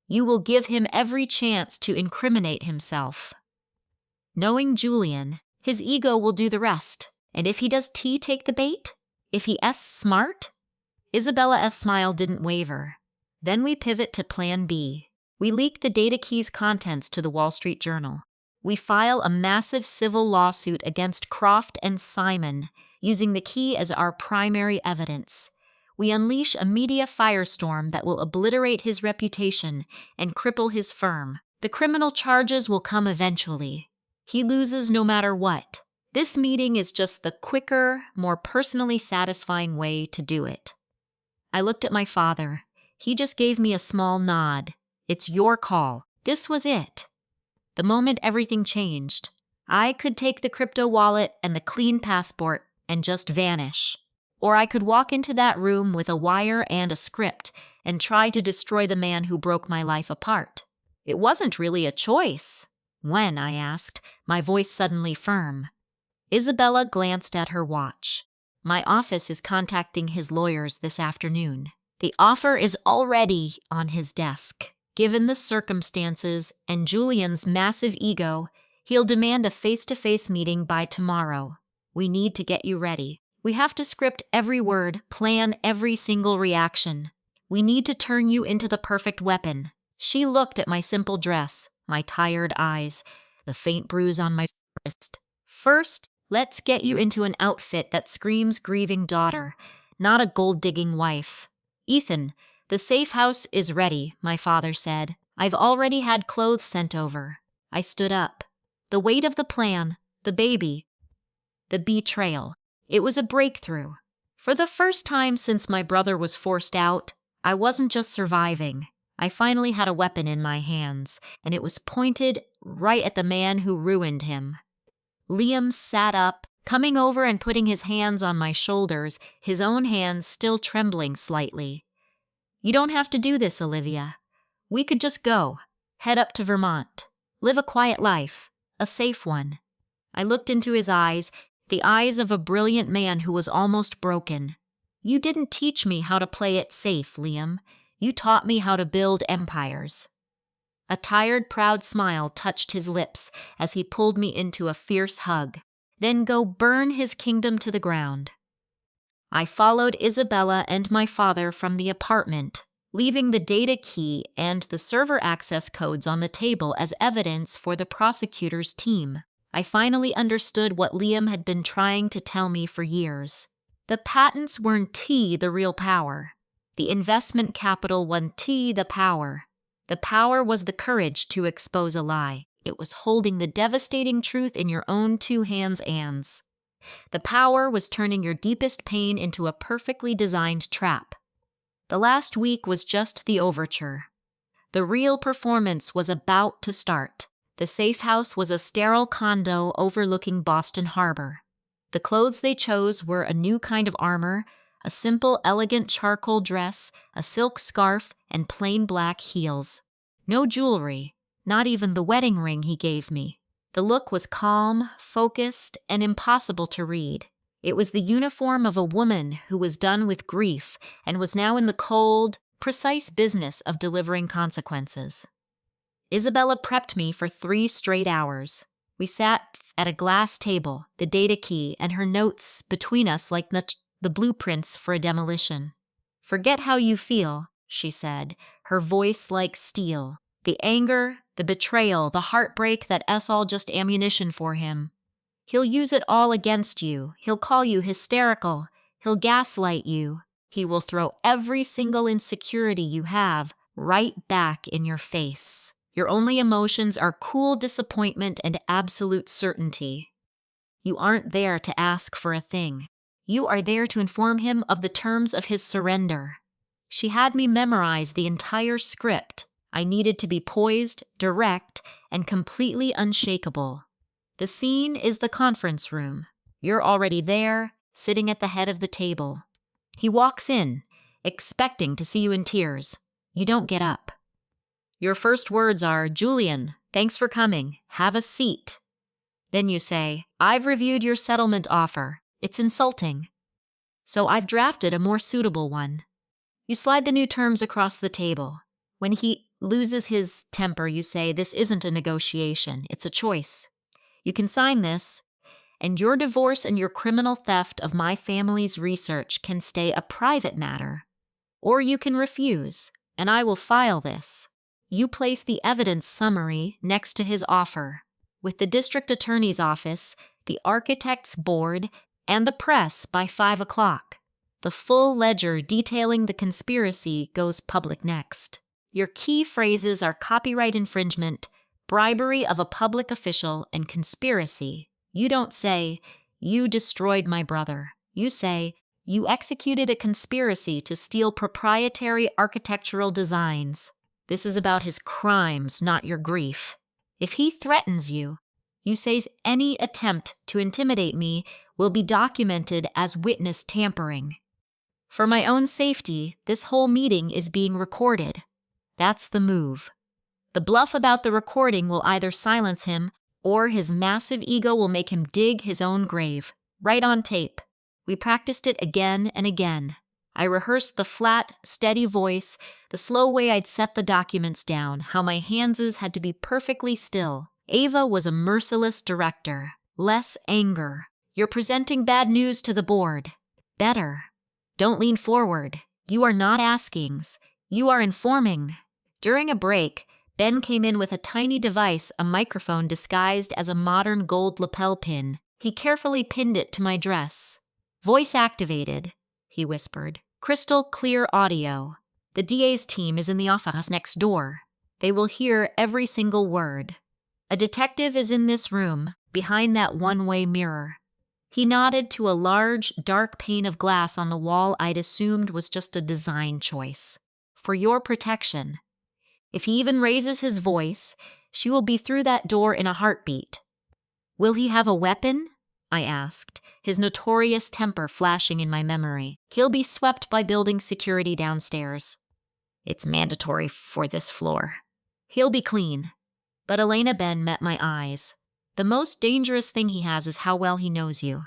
You will give him every chance to incriminate himself. Knowing Julian, his ego will do the rest. And if he does take the bait? If he smart? Isabella's smile didn't waver. Then we pivot to Plan B. We leak the data key's contents to the Wall Street Journal. We file a massive civil lawsuit against Croft and Simon, using the key as our primary evidence. We unleash a media firestorm that will obliterate his reputation and cripple his firm. The criminal charges will come eventually. He loses no matter what. This meeting is just the quicker, more personally satisfying way to do it. I looked at my father. He just gave me a small nod. It's your call. This was it. The moment everything changed, I could take the crypto wallet and the clean passport and just vanish. Or I could walk into that room with a wire and a script and try to destroy the man who broke my life apart. It wasn't really a choice. When, I asked, my voice suddenly firm. Isabella glanced at her watch. My office is contacting his lawyers this afternoon. The offer is already on his desk. Given the circumstances and Julian's massive ego, he'll demand a face-to-face meeting by tomorrow. We need to get you ready. We have to script every word, plan every single reaction. We need to turn you into the perfect weapon. She looked at my simple dress, my tired eyes, the faint bruise on my wrist. First, let's get you into an outfit that screams grieving daughter, not a gold-digging wife. Ethan, the safe house is ready, my father said. I've already had clothes sent over. I stood up. The weight of the plan, the baby, the betrayal. It was a breakthrough. For the first time since my brother was forced out, I wasn't just surviving. I finally had a weapon in my hands, and it was pointed right at the man who ruined him. Liam sat up, coming over and putting his hands on my shoulders, his own hands still trembling slightly. You don't have to do this, Olivia. We could just go, head up to Vermont, live a quiet life, a safe one. I looked into his eyes, the eyes of a brilliant man who was almost broken. You didn't teach me how to play it safe, Liam. You taught me how to build empires. A tired, proud smile touched his lips as he pulled me into a fierce hug. Then go burn his kingdom to the ground. I followed Isabella and my father from the apartment, leaving the data key and the server access codes on the table as evidence for the prosecutor's team. I finally understood what Liam had been trying to tell me for years. The patents weren't the real power. The investment capital wasn't the power. The power was the courage to expose a lie. It was holding the devastating truth in your own two hands. The power was turning your deepest pain into a perfectly designed trap. The last week was just the overture. The real performance was about to start. The safe house was a sterile condo overlooking Boston Harbor. The clothes they chose were a new kind of armor, a simple, elegant charcoal dress, a silk scarf, and plain black heels. No jewelry, not even the wedding ring he gave me. The look was calm, focused, and impossible to read. It was the uniform of a woman who was done with grief and was now in the cold, precise business of delivering consequences. Isabella prepped me for 3 straight hours. We sat at a glass table, the data key and her notes between us like the blueprints for a demolition. Forget how you feel, she said, her voice like steel. The anger, the betrayal, the heartbreak, that's all just ammunition for him. He'll use it all against you. He'll call you hysterical. He'll gaslight you. He will throw every single insecurity you have right back in your face. Your only emotions are cool disappointment and absolute certainty. You aren't there to ask for a thing. You are there to inform him of the terms of his surrender. She had me memorize the entire script. I needed to be poised, direct, and completely unshakable. The scene is the conference room. You're already there, sitting at the head of the table. He walks in, expecting to see you in tears. You don't get up. Your first words are, "Julian, thanks for coming. Have a seat." Then you say, "I've reviewed your settlement offer. It's insulting. So I've drafted a more suitable one." You slide the new terms across the table. When he loses his temper, you say, "This isn't a negotiation. It's a choice. You can sign this, and your divorce and your criminal theft of my family's research can stay a private matter. Or you can refuse, and I will file this." You place the evidence summary next to his offer. With the district attorney's office, the architect's board, and the press by 5 o'clock. The full ledger detailing the conspiracy goes public next. Your key phrases are copyright infringement, bribery of a public official, and conspiracy. You don't say, "You destroyed my brother." You say, "You executed a conspiracy to steal proprietary architectural designs." This is about his crimes, not your grief. If he threatens you, you say any attempt to intimidate me will be documented as witness tampering. For my own safety, this whole meeting is being recorded. That's the move. The bluff about the recording will either silence him or his massive ego will make him dig his own grave. Right on tape. We practiced it again and again. I rehearsed the flat, steady voice, the slow way I'd set the documents down, how my hands had to be perfectly still. Ava was a merciless director. Less anger. You're presenting bad news to the board. Better. Don't lean forward. You are not askings. You are informing. During a break, Ben came in with a tiny device, a microphone disguised as a modern gold lapel pin. He carefully pinned it to my dress. Voice activated, he whispered. Crystal clear audio. The DA's team is in the office next door. They will hear every single word. A detective is in this room, behind that one-way mirror. He nodded to a large, dark pane of glass on the wall I'd assumed was just a design choice. For your protection. If he even raises his voice, she will be through that door in a heartbeat. Will he have a weapon? I asked, his notorious temper flashing in my memory. He'll be swept by building security downstairs. It's mandatory for this floor. He'll be clean. But Elena Ben met my eyes. The most dangerous thing he has is how well he knows you.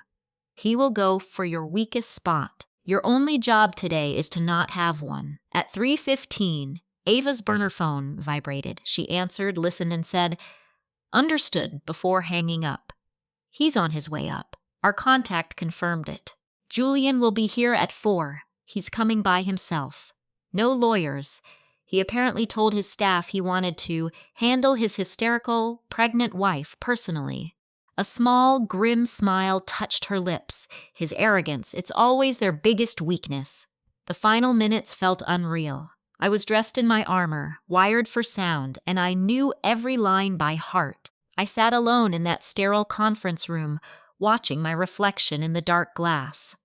He will go for your weakest spot. Your only job today is to not have one. At 3:15, Ava's burner phone vibrated. She answered, listened, and said, "Understood," before hanging up. He's on his way up. Our contact confirmed it. Julian will be here at 4. He's coming by himself. No lawyers. He apparently told his staff he wanted to handle his hysterical, pregnant wife personally. A small, grim smile touched her lips. His arrogance, it's always their biggest weakness. The final minutes felt unreal. I was dressed in my armor, wired for sound, and I knew every line by heart. I sat alone in that sterile conference room, watching my reflection in the dark glass.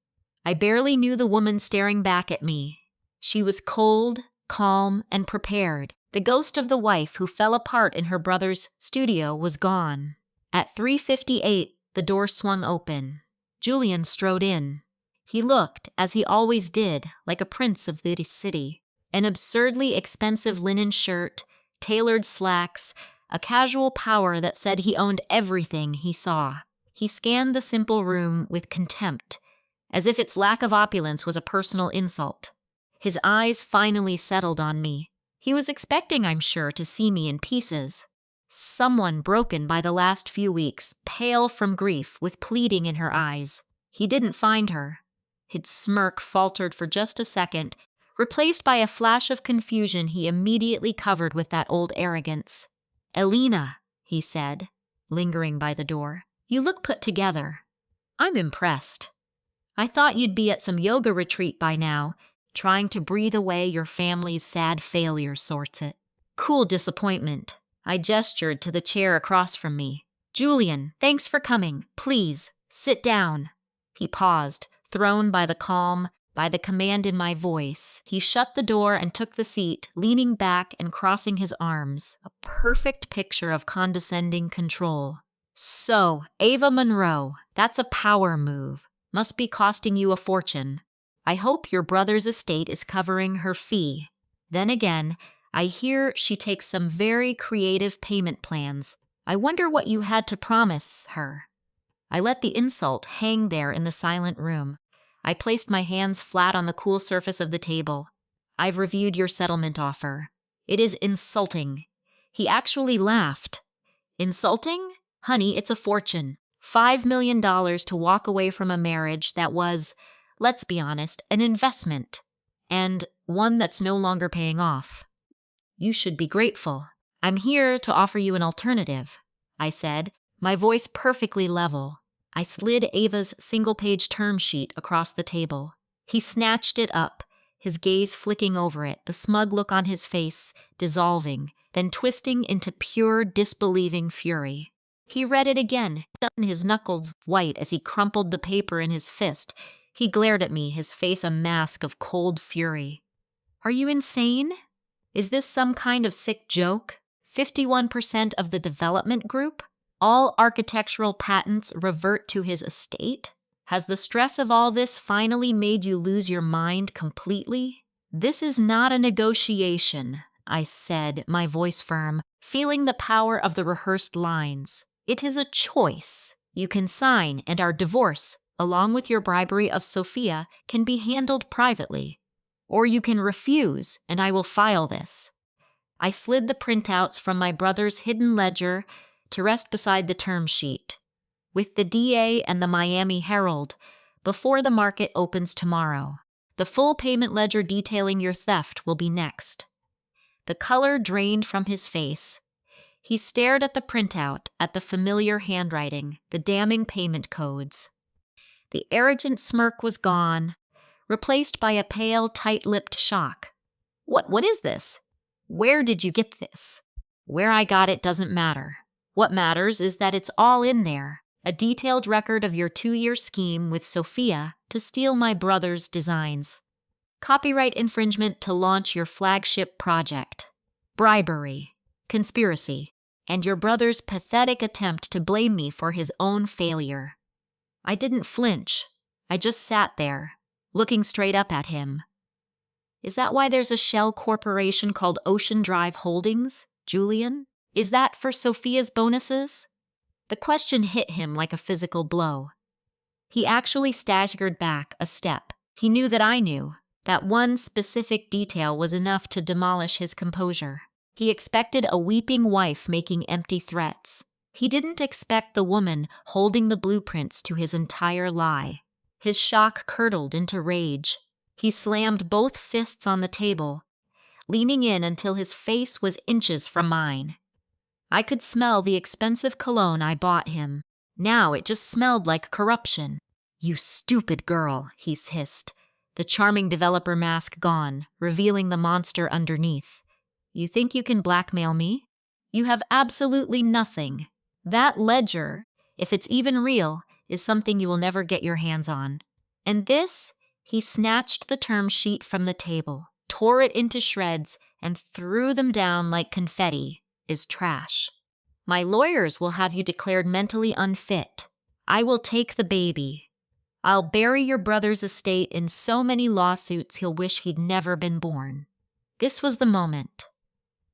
I barely knew the woman staring back at me. She was cold, calm, and prepared. The ghost of the wife who fell apart in her brother's studio was gone. At 3:58, the door swung open. Julian strode in. He looked, as he always did, like a prince of the city. An absurdly expensive linen shirt, tailored slacks, a casual power that said he owned everything he saw. He scanned the simple room with contempt, as if its lack of opulence was a personal insult. His eyes finally settled on me. He was expecting, I'm sure, to see me in pieces. Someone broken by the last few weeks, pale from grief, with pleading in her eyes. He didn't find her. His smirk faltered for just a second, replaced by a flash of confusion he immediately covered with that old arrogance. "Elena," he said, lingering by the door, "you look put together. I'm impressed. I thought you'd be at some yoga retreat by now, trying to breathe away your family's sad failure, sorts it." Cool disappointment. I gestured to the chair across from me. "Julian, thanks for coming. Please, sit down." He paused, thrown by the calm, by the command in my voice. He shut the door and took the seat, leaning back and crossing his arms, a perfect picture of condescending control. "So, Ava Monroe, that's a power move. Must be costing you a fortune. I hope your brother's estate is covering her fee. Then again, I hear she takes some very creative payment plans. I wonder what you had to promise her." I let the insult hang there in the silent room. I placed my hands flat on the cool surface of the table. "I've reviewed your settlement offer. It is insulting." He actually laughed. "Insulting? Honey, it's a fortune. $5 million to walk away from a marriage that was, let's be honest, an investment, and one that's no longer paying off. You should be grateful. I'm here to offer you an alternative," I said, my voice perfectly level. I slid Ava's single-page term sheet across the table. He snatched it up, his gaze flicking over it, the smug look on his face dissolving, then twisting into pure, disbelieving fury. He read it again, his knuckles white as he crumpled the paper in his fist. He glared at me, his face a mask of cold fury. "Are you insane? Is this some kind of sick joke? 51% of the development group? All architectural patents revert to his estate? Has the stress of all this finally made you lose your mind completely?" "This is not a negotiation," I said, my voice firm, feeling the power of the rehearsed lines. "It is a choice. You can sign, and our divorce, along with your bribery of Sophia, can be handled privately. Or you can refuse, and I will file this." I slid the printouts from my brother's hidden ledger to rest beside the term sheet. With the DA and the Miami Herald, before the market opens tomorrow. The full payment ledger detailing your theft will be next. The color drained from his face. He stared at the printout, at the familiar handwriting, the damning payment codes. The arrogant smirk was gone, replaced by a pale, tight-lipped shock. What is this? Where did you get this? Where I got it doesn't matter. What matters is that it's all in there, a detailed record of your 2-year scheme with Sophia to steal my brother's designs. Copyright infringement to launch your flagship project. Bribery, conspiracy, and your brother's pathetic attempt to blame me for his own failure. I didn't flinch. I just sat there, looking straight up at him. Is that why there's a shell corporation called Ocean Drive Holdings, Julian? Is that for Sophia's bonuses? The question hit him like a physical blow. He actually staggered back a step. He knew that I knew. That one specific detail was enough to demolish his composure. He expected a weeping wife making empty threats. He didn't expect the woman holding the blueprints to his entire lie. His shock curdled into rage. He slammed both fists on the table, leaning in until his face was inches from mine. I could smell the expensive cologne I bought him. Now it just smelled like corruption. "You stupid girl," he hissed, the charming developer mask gone, revealing the monster underneath. "You think you can blackmail me? You have absolutely nothing. That ledger, if it's even real, is something you will never get your hands on. And this," he snatched the term sheet from the table, tore it into shreds, and threw them down like confetti, "is trash. My lawyers will have you declared mentally unfit. I will take the baby. I'll bury your brother's estate in so many lawsuits he'll wish he'd never been born." This was the moment.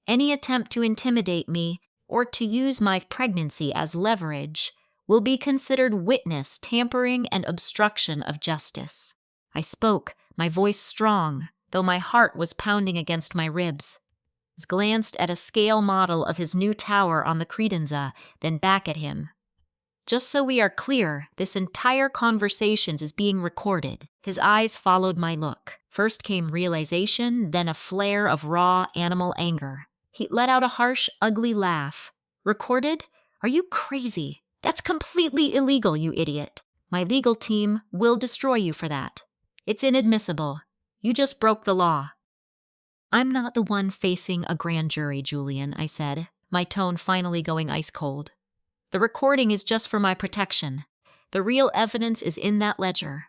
Any attempt to intimidate me or to use my pregnancy as leverage will be considered witness tampering and obstruction of justice. I spoke, my voice strong, though my heart was pounding against my ribs. He glanced at a scale model of his new tower on the credenza, then back at him. "Just so we are clear, this entire conversation is being recorded." His eyes followed my look. First came realization, then a flare of raw animal anger. He let out a harsh, ugly laugh. "Recorded? Are you crazy? That's completely illegal, you idiot. My legal team will destroy you for that. It's inadmissible. You just broke the law." "I'm not the one facing a grand jury, Julian," I said, my tone finally going ice cold. "The recording is just for my protection. The real evidence is in that ledger.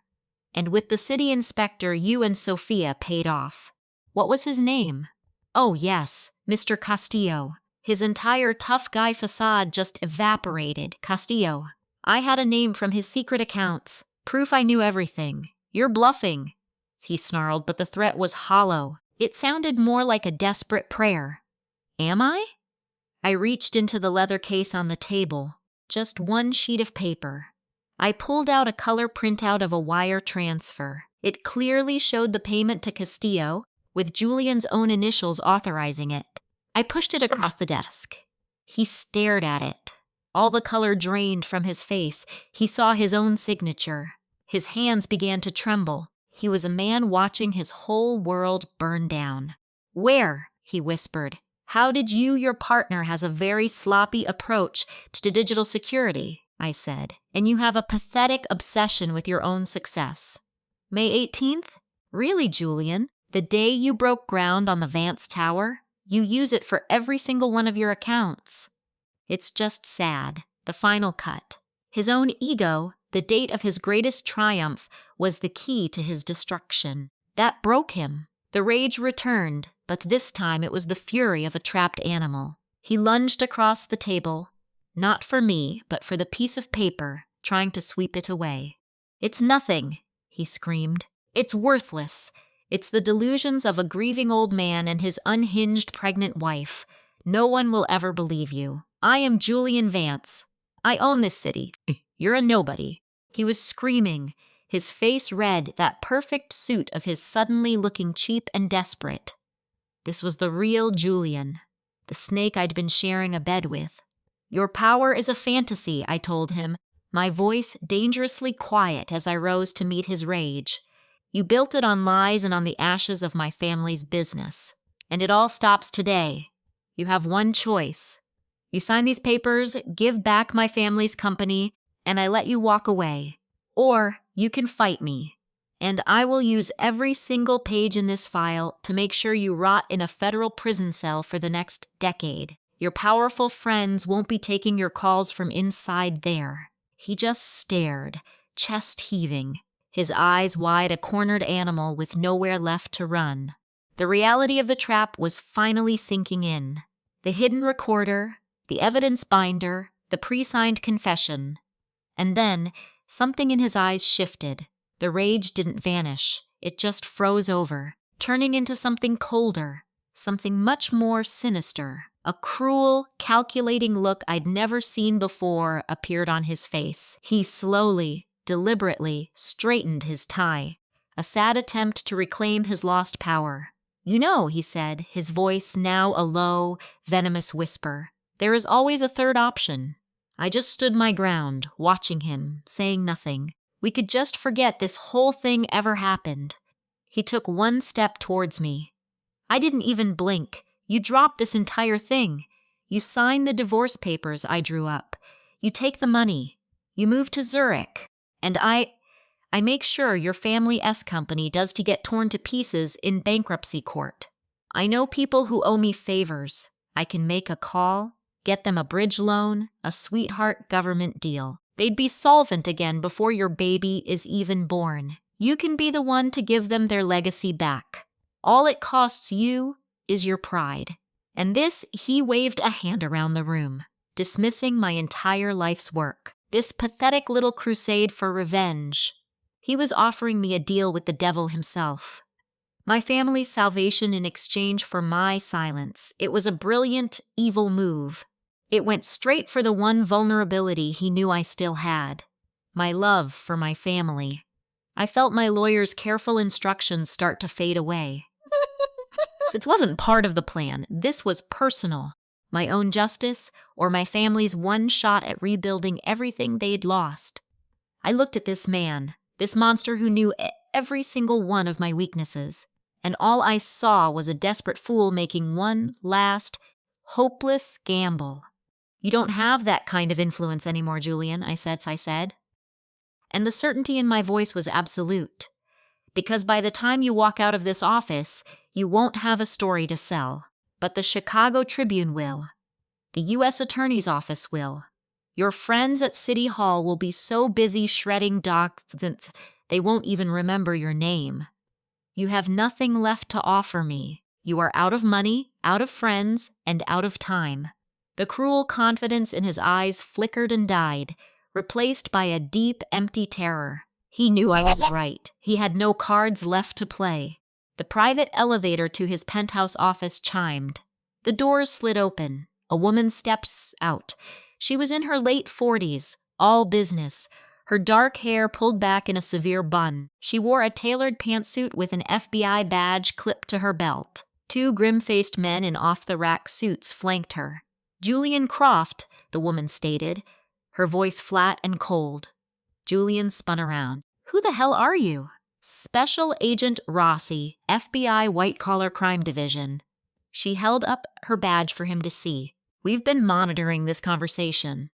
And with the city inspector, you and Sophia paid off. What was his name? Oh, yes, Mr. Castillo. His entire tough guy facade just evaporated. Castillo. I had a name from his secret accounts. Proof I knew everything. You're bluffing," he snarled, but the threat was hollow. It sounded more like a desperate prayer. "Am I?" I reached into the leather case on the table. Just one sheet of paper. I pulled out a color printout of a wire transfer. It clearly showed the payment to Castillo, with Julian's own initials authorizing it. I pushed it across the desk. He stared at it. All the color drained from his face. He saw his own signature. His hands began to tremble. He was a man watching his whole world burn down. "Where?" he whispered. "How did your partner has a very sloppy approach to digital security," I said, "and you have a pathetic obsession with your own success." "May 18th? Really, Julian? The day you broke ground on the Vance Tower? You use it for every single one of your accounts." It's just sad. The final cut. His own ego, the date of his greatest triumph, was the key to his destruction. That broke him. The rage returned, but this time it was the fury of a trapped animal. He lunged across the table, not for me, but for the piece of paper, trying to sweep it away. "It's nothing," he screamed. "It's worthless. It's the delusions of a grieving old man and his unhinged pregnant wife. No one will ever believe you. I am Julian Vance. I own this city. You're a nobody." He was screaming, his face red, that perfect suit of his suddenly looking cheap and desperate. This was the real Julian, the snake I'd been sharing a bed with. "Your power is a fantasy," I told him. my voice dangerously quiet as I rose to meet his rage. "You built it on lies and on the ashes of my family's business. And it all stops today. You have one choice. You sign these papers, give back my family's company, and I let you walk away. Or you can fight me. And I will use every single page in this file to make sure you rot in a federal prison cell for the next decade. Your powerful friends won't be taking your calls from inside there." He just stared, chest heaving, his eyes wide, a cornered animal with nowhere left to run. The reality of the trap was finally sinking in. The hidden recorder, the evidence binder, the pre-signed confession. And then, something in his eyes shifted. The rage didn't vanish. It just froze over, turning into something colder, something much more sinister. A cruel, calculating look I'd never seen before appeared on his face. He slowly, deliberately straightened his tie, a sad attempt to reclaim his lost power. "You know," he said, his voice now a low, venomous whisper, "there is always a third option." I just stood my ground, watching him, saying nothing. We could just forget this whole thing ever happened. He took one step towards me. I didn't even blink. "You dropped this entire thing. You sign the divorce papers I drew up. You take the money. You move to Zurich. And I make sure your Family S company does to get torn to pieces in bankruptcy court. I know people who owe me favors. I can make a call, get them a bridge loan, a sweetheart government deal. They'd be solvent again before your baby is even born. You can be the one to give them their legacy back. All it costs you is your pride." And this, he waved a hand around the room, dismissing my entire life's work. This pathetic little crusade for revenge. He was offering me a deal with the devil himself. My family's salvation in exchange for my silence. It was a brilliant, evil move. It went straight for the one vulnerability he knew I still had. My love for my family. I felt my lawyer's careful instructions start to fade away. This wasn't part of the plan. This was personal. My own justice, or my family's one shot at rebuilding everything they'd lost. I looked at this man, this monster who knew every single one of my weaknesses, and all I saw was a desperate fool making one last, hopeless gamble. "You don't have that kind of influence anymore, Julian," I said. And the certainty in my voice was absolute. Because by the time you walk out of this office, you won't have a story to sell. But the Chicago Tribune will. The U.S. Attorney's Office will. Your friends at City Hall will be so busy shredding documents they won't even remember your name. You have nothing left to offer me. You are out of money, out of friends, and out of time. The cruel confidence in his eyes flickered and died, replaced by a deep, empty terror. He knew I was right. He had no cards left to play. The private elevator to his penthouse office chimed. The doors slid open. A woman steps out. She was in her late 40s, all business, her dark hair pulled back in a severe bun. She wore a tailored pantsuit with an FBI badge clipped to her belt. Two grim-faced men in off-the-rack suits flanked her. "Julian Croft," the woman stated, her voice flat and cold. Julian spun around. "Who the hell are you?" "Special Agent Rossi, FBI White-Collar Crime Division." She held up her badge for him to see. "We've been monitoring this conversation.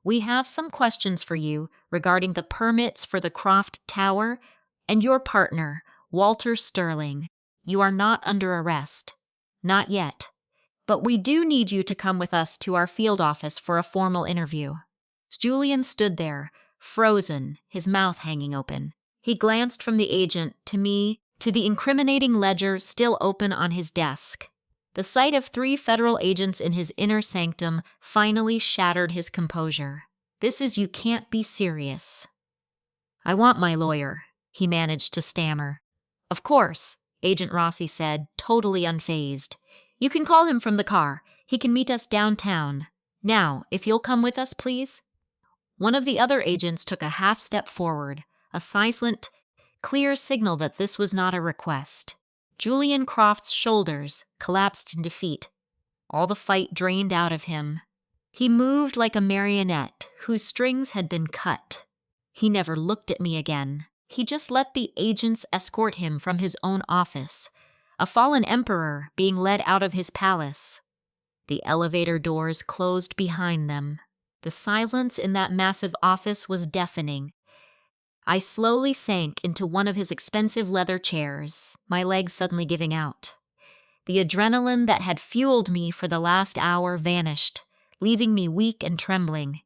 We have some questions for you regarding the permits for the Croft Tower and your partner, Walter Sterling. You are not under arrest. Not yet. But we do need you to come with us to our field office for a formal interview." Julian stood there, frozen, his mouth hanging open. He glanced from the agent to me, to the incriminating ledger still open on his desk. The sight of 3 federal agents in his inner sanctum finally shattered his composure. "This is you can't be serious." "I want my lawyer," he managed to stammer. "Of course," Agent Rossi said, totally unfazed. "You can call him from the car. He can meet us downtown. Now, if you'll come with us, please." One of the other agents took a half step forward, a silent, clear signal that this was not a request. Julian Croft's shoulders collapsed in defeat. All the fight drained out of him. He moved like a marionette whose strings had been cut. He never looked at me again. He just let the agents escort him from his own office, a fallen emperor being led out of his palace. The elevator doors closed behind them. The silence in that massive office was deafening. I slowly sank into one of his expensive leather chairs, my legs suddenly giving out. The adrenaline that had fueled me for the last hour vanished, leaving me weak and trembling.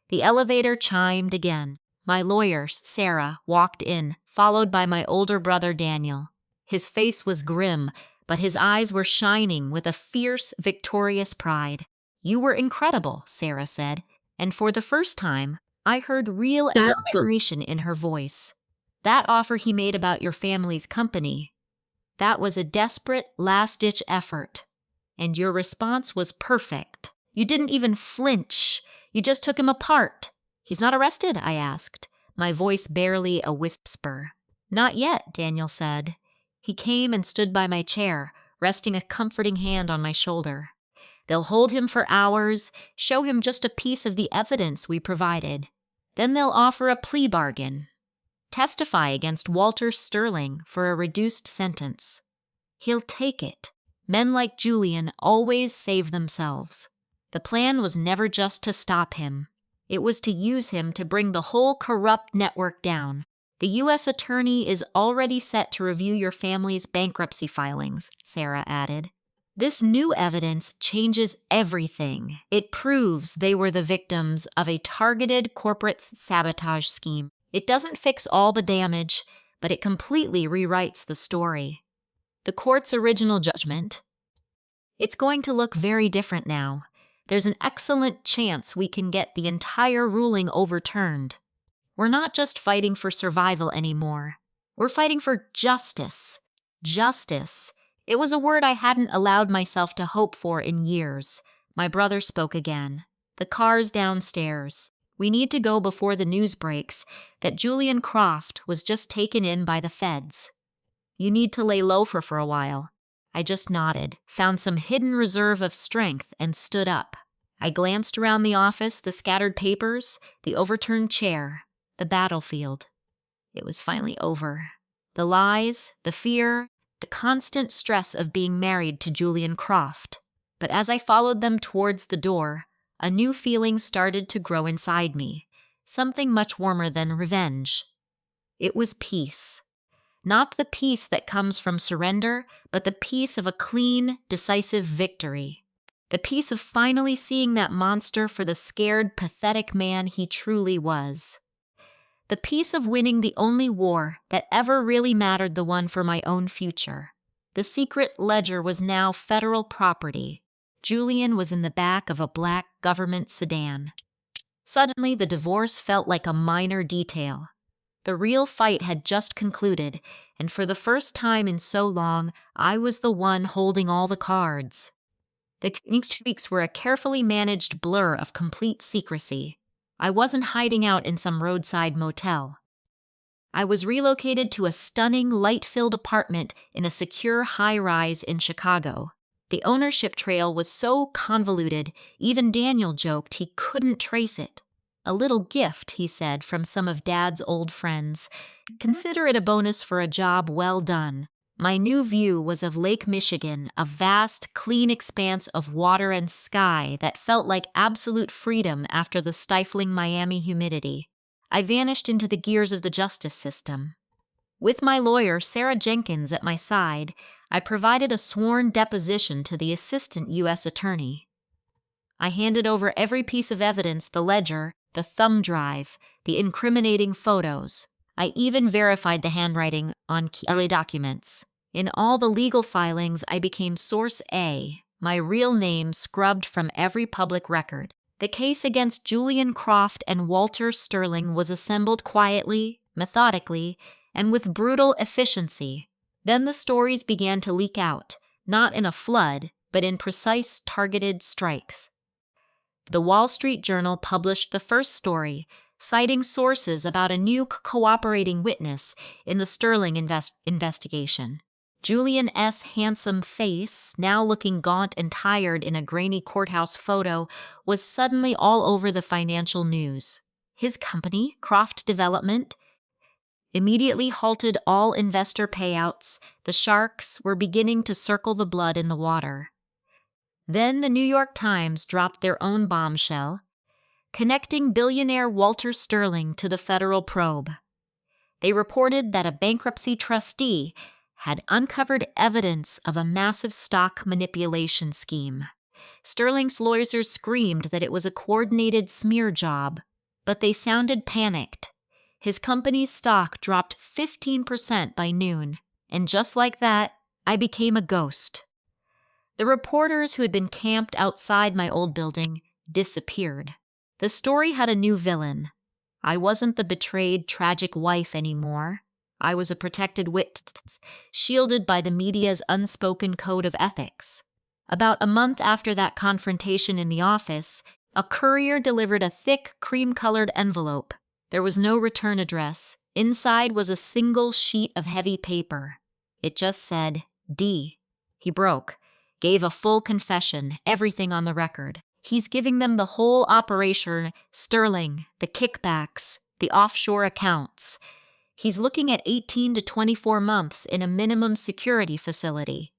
The elevator chimed again. My lawyer, Sarah, walked in, followed by my older brother, Daniel. His face was grim, but his eyes were shining with a fierce, victorious pride. "You were incredible," Sarah said, and for the first time, I heard real admiration in her voice. "That offer he made about your family's company, that was a desperate, last-ditch effort, and your response was perfect. You didn't even flinch. You just took him apart." "He's not arrested?" I asked, my voice barely a whisper. "Not yet," Daniel said. He came and stood by my chair, resting a comforting hand on my shoulder. "They'll hold him for hours, show him just a piece of the evidence we provided. Then they'll offer a plea bargain. Testify against Walter Sterling for a reduced sentence. He'll take it. Men like Julian always save themselves. The plan was never just to stop him. It was to use him to bring the whole corrupt network down. The U.S. attorney is already set to review your family's bankruptcy filings," Sarah added. "This new evidence changes everything. It proves they were the victims of a targeted corporate sabotage scheme. It doesn't fix all the damage, but it completely rewrites the story." The court's original judgment. "It's going to look very different now. There's an excellent chance we can get the entire ruling overturned. We're not just fighting for survival anymore. We're fighting for justice. Justice. It was a word I hadn't allowed myself to hope for in years. My brother spoke again. "The car's downstairs. We need to go before the news breaks that Julian Croft was just taken in by the feds. You need to lay low for a while." I just nodded, found some hidden reserve of strength, and stood up. I glanced around the office, the scattered papers, the overturned chair, the battlefield. It was finally over. The lies, the fear, the constant stress of being married to Julian Croft. But as I followed them towards the door, a new feeling started to grow inside me, something much warmer than revenge. It was peace. Not the peace that comes from surrender, but the peace of a clean, decisive victory. The peace of finally seeing that monster for the scared, pathetic man he truly was. The peace of winning the only war that ever really mattered, the one for my own future. The secret ledger was now federal property. Julian was in the back of a black government sedan. Suddenly, the divorce felt like a minor detail. The real fight had just concluded, and for the first time in so long, I was the one holding all the cards. The next weeks were a carefully managed blur of complete secrecy. I wasn't hiding out in some roadside motel. I was relocated to a stunning, light-filled apartment in a secure high-rise in Chicago. The ownership trail was so convoluted, even Daniel joked he couldn't trace it. "A little gift," he said, from some of Dad's old friends. "Consider it a bonus for a job well done." My new view was of Lake Michigan, a vast, clean expanse of water and sky that felt like absolute freedom after the stifling Miami humidity. I vanished into the gears of the justice system. With my lawyer, Sarah Jenkins, at my side, I provided a sworn deposition to the assistant U.S. attorney. I handed over every piece of evidence, the ledger, the thumb drive, the incriminating photos. I even verified the handwriting on key documents. In all the legal filings, I became Source A, my real name scrubbed from every public record. The case against Julian Croft and Walter Sterling was assembled quietly, methodically, and with brutal efficiency. Then the stories began to leak out, not in a flood, but in precise, targeted strikes. The Wall Street Journal published the first story, citing sources about a new cooperating witness in the Sterling investigation. Julian S. handsome face, now looking gaunt and tired in a grainy courthouse photo, was suddenly all over the financial news. His company, Croft Development, immediately halted all investor payouts. The sharks were beginning to circle the blood in the water. Then the New York Times dropped their own bombshell, connecting billionaire Walter Sterling to the federal probe. They reported that a bankruptcy trustee had uncovered evidence of a massive stock manipulation scheme. Sterling's lawyers screamed that it was a coordinated smear job, but they sounded panicked. His company's stock dropped 15% by noon, and just like that, I became a ghost. The reporters who had been camped outside my old building disappeared. The story had a new villain. I wasn't the betrayed, tragic wife anymore. I was a protected witness, shielded by the media's unspoken code of ethics. About a month after that confrontation in the office, a courier delivered a thick, cream-colored envelope. There was no return address. Inside was a single sheet of heavy paper. It just said, D. He broke, gave a full confession, everything on the record. He's giving them the whole operation, Sterling, the kickbacks, the offshore accounts. He's looking at 18 to 24 months in a minimum security facility.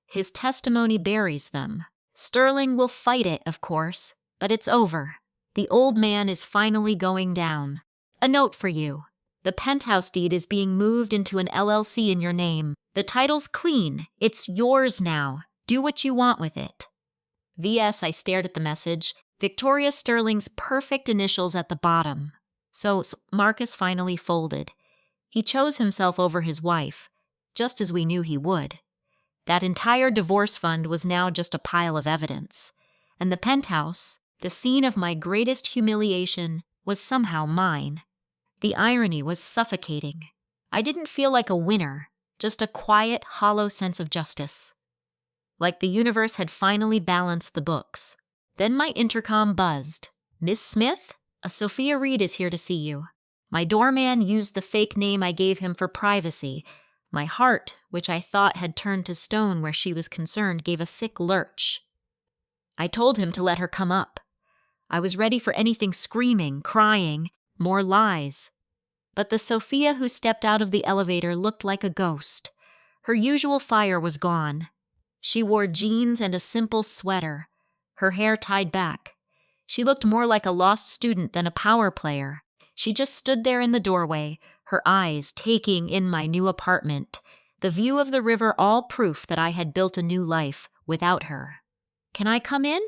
His testimony buries them. Sterling will fight it, of course, but it's over. The old man is finally going down. A note for you. The penthouse deed is being moved into an LLC in your name. The title's clean. It's yours now. Do what you want with it. V.S. I stared at the message. Victoria Sterling's perfect initials at the bottom. So Marcus finally folded. He chose himself over his wife, just as we knew he would. That entire divorce fund was now just a pile of evidence. And the penthouse, the scene of my greatest humiliation, was somehow mine. The irony was suffocating. I didn't feel like a winner, just a quiet, hollow sense of justice. Like the universe had finally balanced the books. Then my intercom buzzed. Miss Smith? A Sophia Reed is here to see you. My doorman used the fake name I gave him for privacy. My heart, which I thought had turned to stone where she was concerned, gave a sick lurch. I told him to let her come up. I was ready for anything screaming, crying, more lies. But the Sophia who stepped out of the elevator looked like a ghost. Her usual fire was gone. She wore jeans and a simple sweater, her hair tied back. She looked more like a lost student than a power player. She just stood there in the doorway, her eyes taking in my new apartment, the view of the river all proof that I had built a new life without her. Can I come in?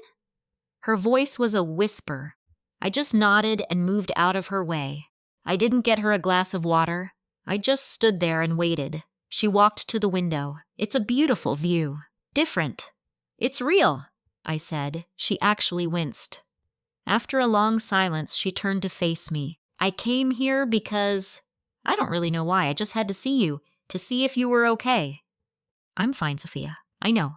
Her voice was a whisper. I just nodded and moved out of her way. I didn't get her a glass of water. I just stood there and waited. She walked to the window. It's a beautiful view. Different. It's real, I said. She actually winced. After a long silence, she turned to face me. I came here because... I don't really know why. I just had to see you, to see if you were okay. I'm fine, Sophia. I know.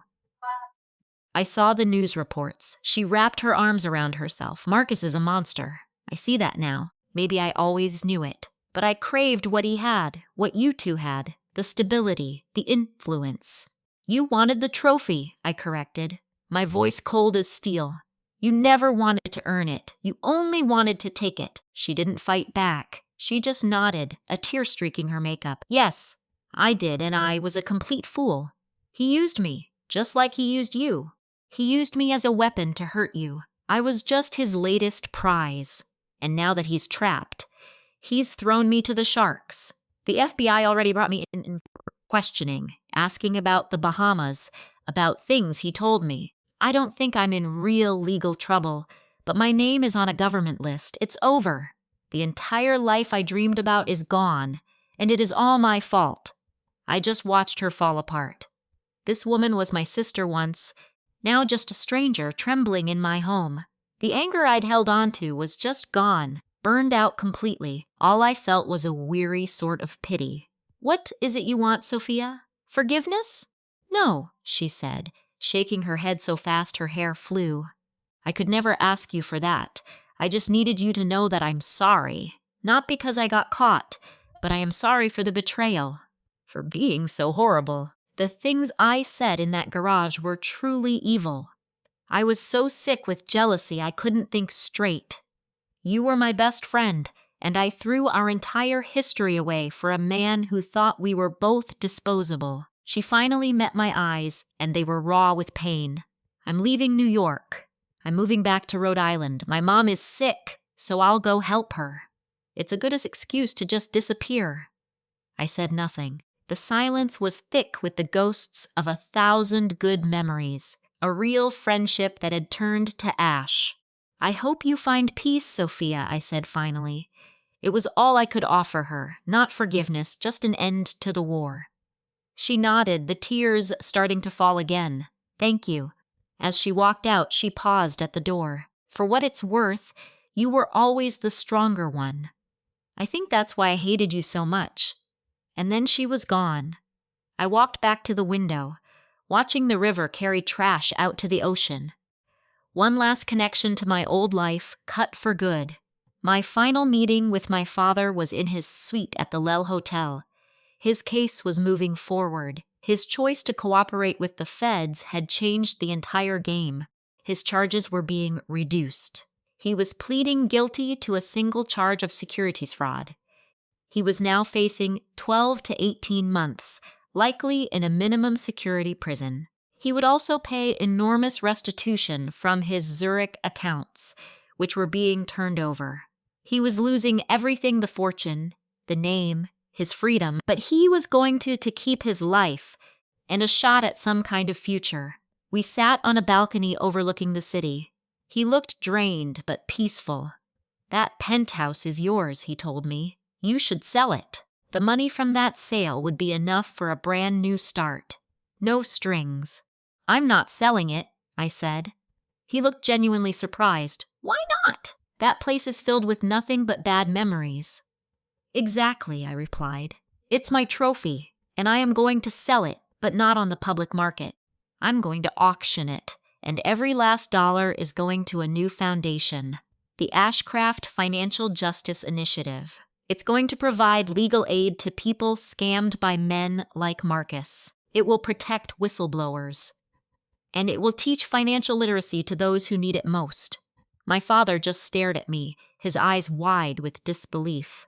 I saw the news reports. She wrapped her arms around herself. Marcus is a monster. I see that now. Maybe I always knew it. But I craved what he had, what you two had, the stability, the influence. You wanted the trophy, I corrected, my voice cold as steel. You never wanted to earn it. You only wanted to take it. She didn't fight back. She just nodded, a tear streaking her makeup. Yes, I did, and I was a complete fool. He used me, just like he used you. He used me as a weapon to hurt you. I was just his latest prize. And now that he's trapped, he's thrown me to the sharks. The FBI already brought me in questioning, asking about the Bahamas, about things he told me. I don't think I'm in real legal trouble, but my name is on a government list. It's over. The entire life I dreamed about is gone, and it is all my fault. I just watched her fall apart. This woman was my sister once, now just a stranger trembling in my home. The anger I'd held on to was just gone, burned out completely. All I felt was a weary sort of pity. What is it you want, Sophia? Forgiveness? No, she said, shaking her head so fast her hair flew. I could never ask you for that. I just needed you to know that I'm sorry. Not because I got caught, but I am sorry for the betrayal. For being so horrible. The things I said in that garage were truly evil. I was so sick with jealousy I couldn't think straight. You were my best friend, and I threw our entire history away for a man who thought we were both disposable. She finally met my eyes, and they were raw with pain. I'm leaving New York. I'm moving back to Rhode Island. My mom is sick, so I'll go help her. It's a good excuse to just disappear. I said nothing. The silence was thick with the ghosts of 1,000 good memories, a real friendship that had turned to ash. I hope you find peace, Sophia, I said finally. It was all I could offer her, not forgiveness, just an end to the war. She nodded, the tears starting to fall again. Thank you. As she walked out, she paused at the door. For what it's worth, you were always the stronger one. I think that's why I hated you so much. And then she was gone. I walked back to the window, watching the river carry trash out to the ocean. One last connection to my old life, cut for good. My final meeting with my father was in his suite at the Lel Hotel. His case was moving forward. His choice to cooperate with the feds had changed the entire game. His charges were being reduced. He was pleading guilty to a single charge of securities fraud. He was now facing 12 to 18 months, likely in a minimum security prison. He would also pay enormous restitution from his Zurich accounts, which were being turned over. He was losing everything, the fortune, the name, his freedom, but he was going to keep his life and a shot at some kind of future. We sat on a balcony overlooking the city. He looked drained but peaceful. That penthouse is yours, he told me. You should sell it. The money from that sale would be enough for a brand new start. No strings. I'm not selling it, I said. He looked genuinely surprised. Why not? That place is filled with nothing but bad memories. Exactly, I replied. It's my trophy, and I am going to sell it, but not on the public market. I'm going to auction it, and every last dollar is going to a new foundation, the Ashcraft Financial Justice Initiative. It's going to provide legal aid to people scammed by men like Marcus. It will protect whistleblowers. And it will teach financial literacy to those who need it most. My father just stared at me, his eyes wide with disbelief.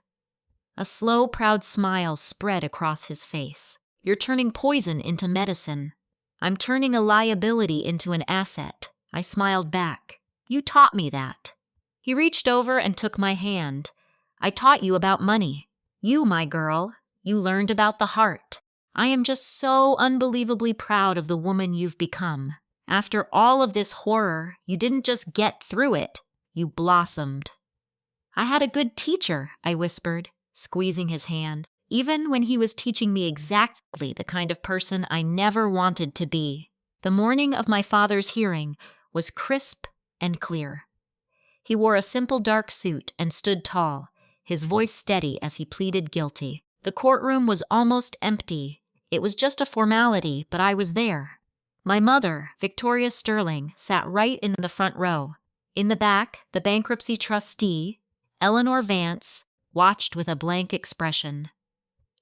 A slow, proud smile spread across his face. You're turning poison into medicine. I'm turning a liability into an asset. I smiled back. You taught me that. He reached over and took my hand. I taught you about money. You, my girl, you learned about the heart. I am just so unbelievably proud of the woman you've become. After all of this horror, you didn't just get through it, you blossomed. I had a good teacher, I whispered, squeezing his hand, even when he was teaching me exactly the kind of person I never wanted to be. The morning of my father's hearing was crisp and clear. He wore a simple dark suit and stood tall, his voice steady as he pleaded guilty. The courtroom was almost empty. It was just a formality, but I was there. My mother, Victoria Sterling, sat right in the front row. In the back, the bankruptcy trustee, Eleanor Vance, watched with a blank expression.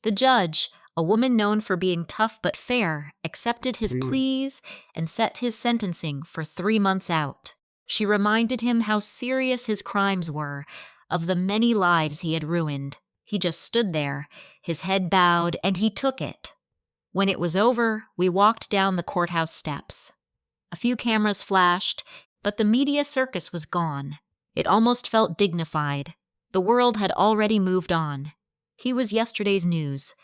The judge, a woman known for being tough but fair, accepted his pleas and set his sentencing for 3 months out. She reminded him how serious his crimes were, of the many lives he had ruined. He just stood there, his head bowed, and he took it. When it was over, we walked down the courthouse steps. A few cameras flashed, but the media circus was gone. It almost felt dignified. The world had already moved on. He was yesterday's news.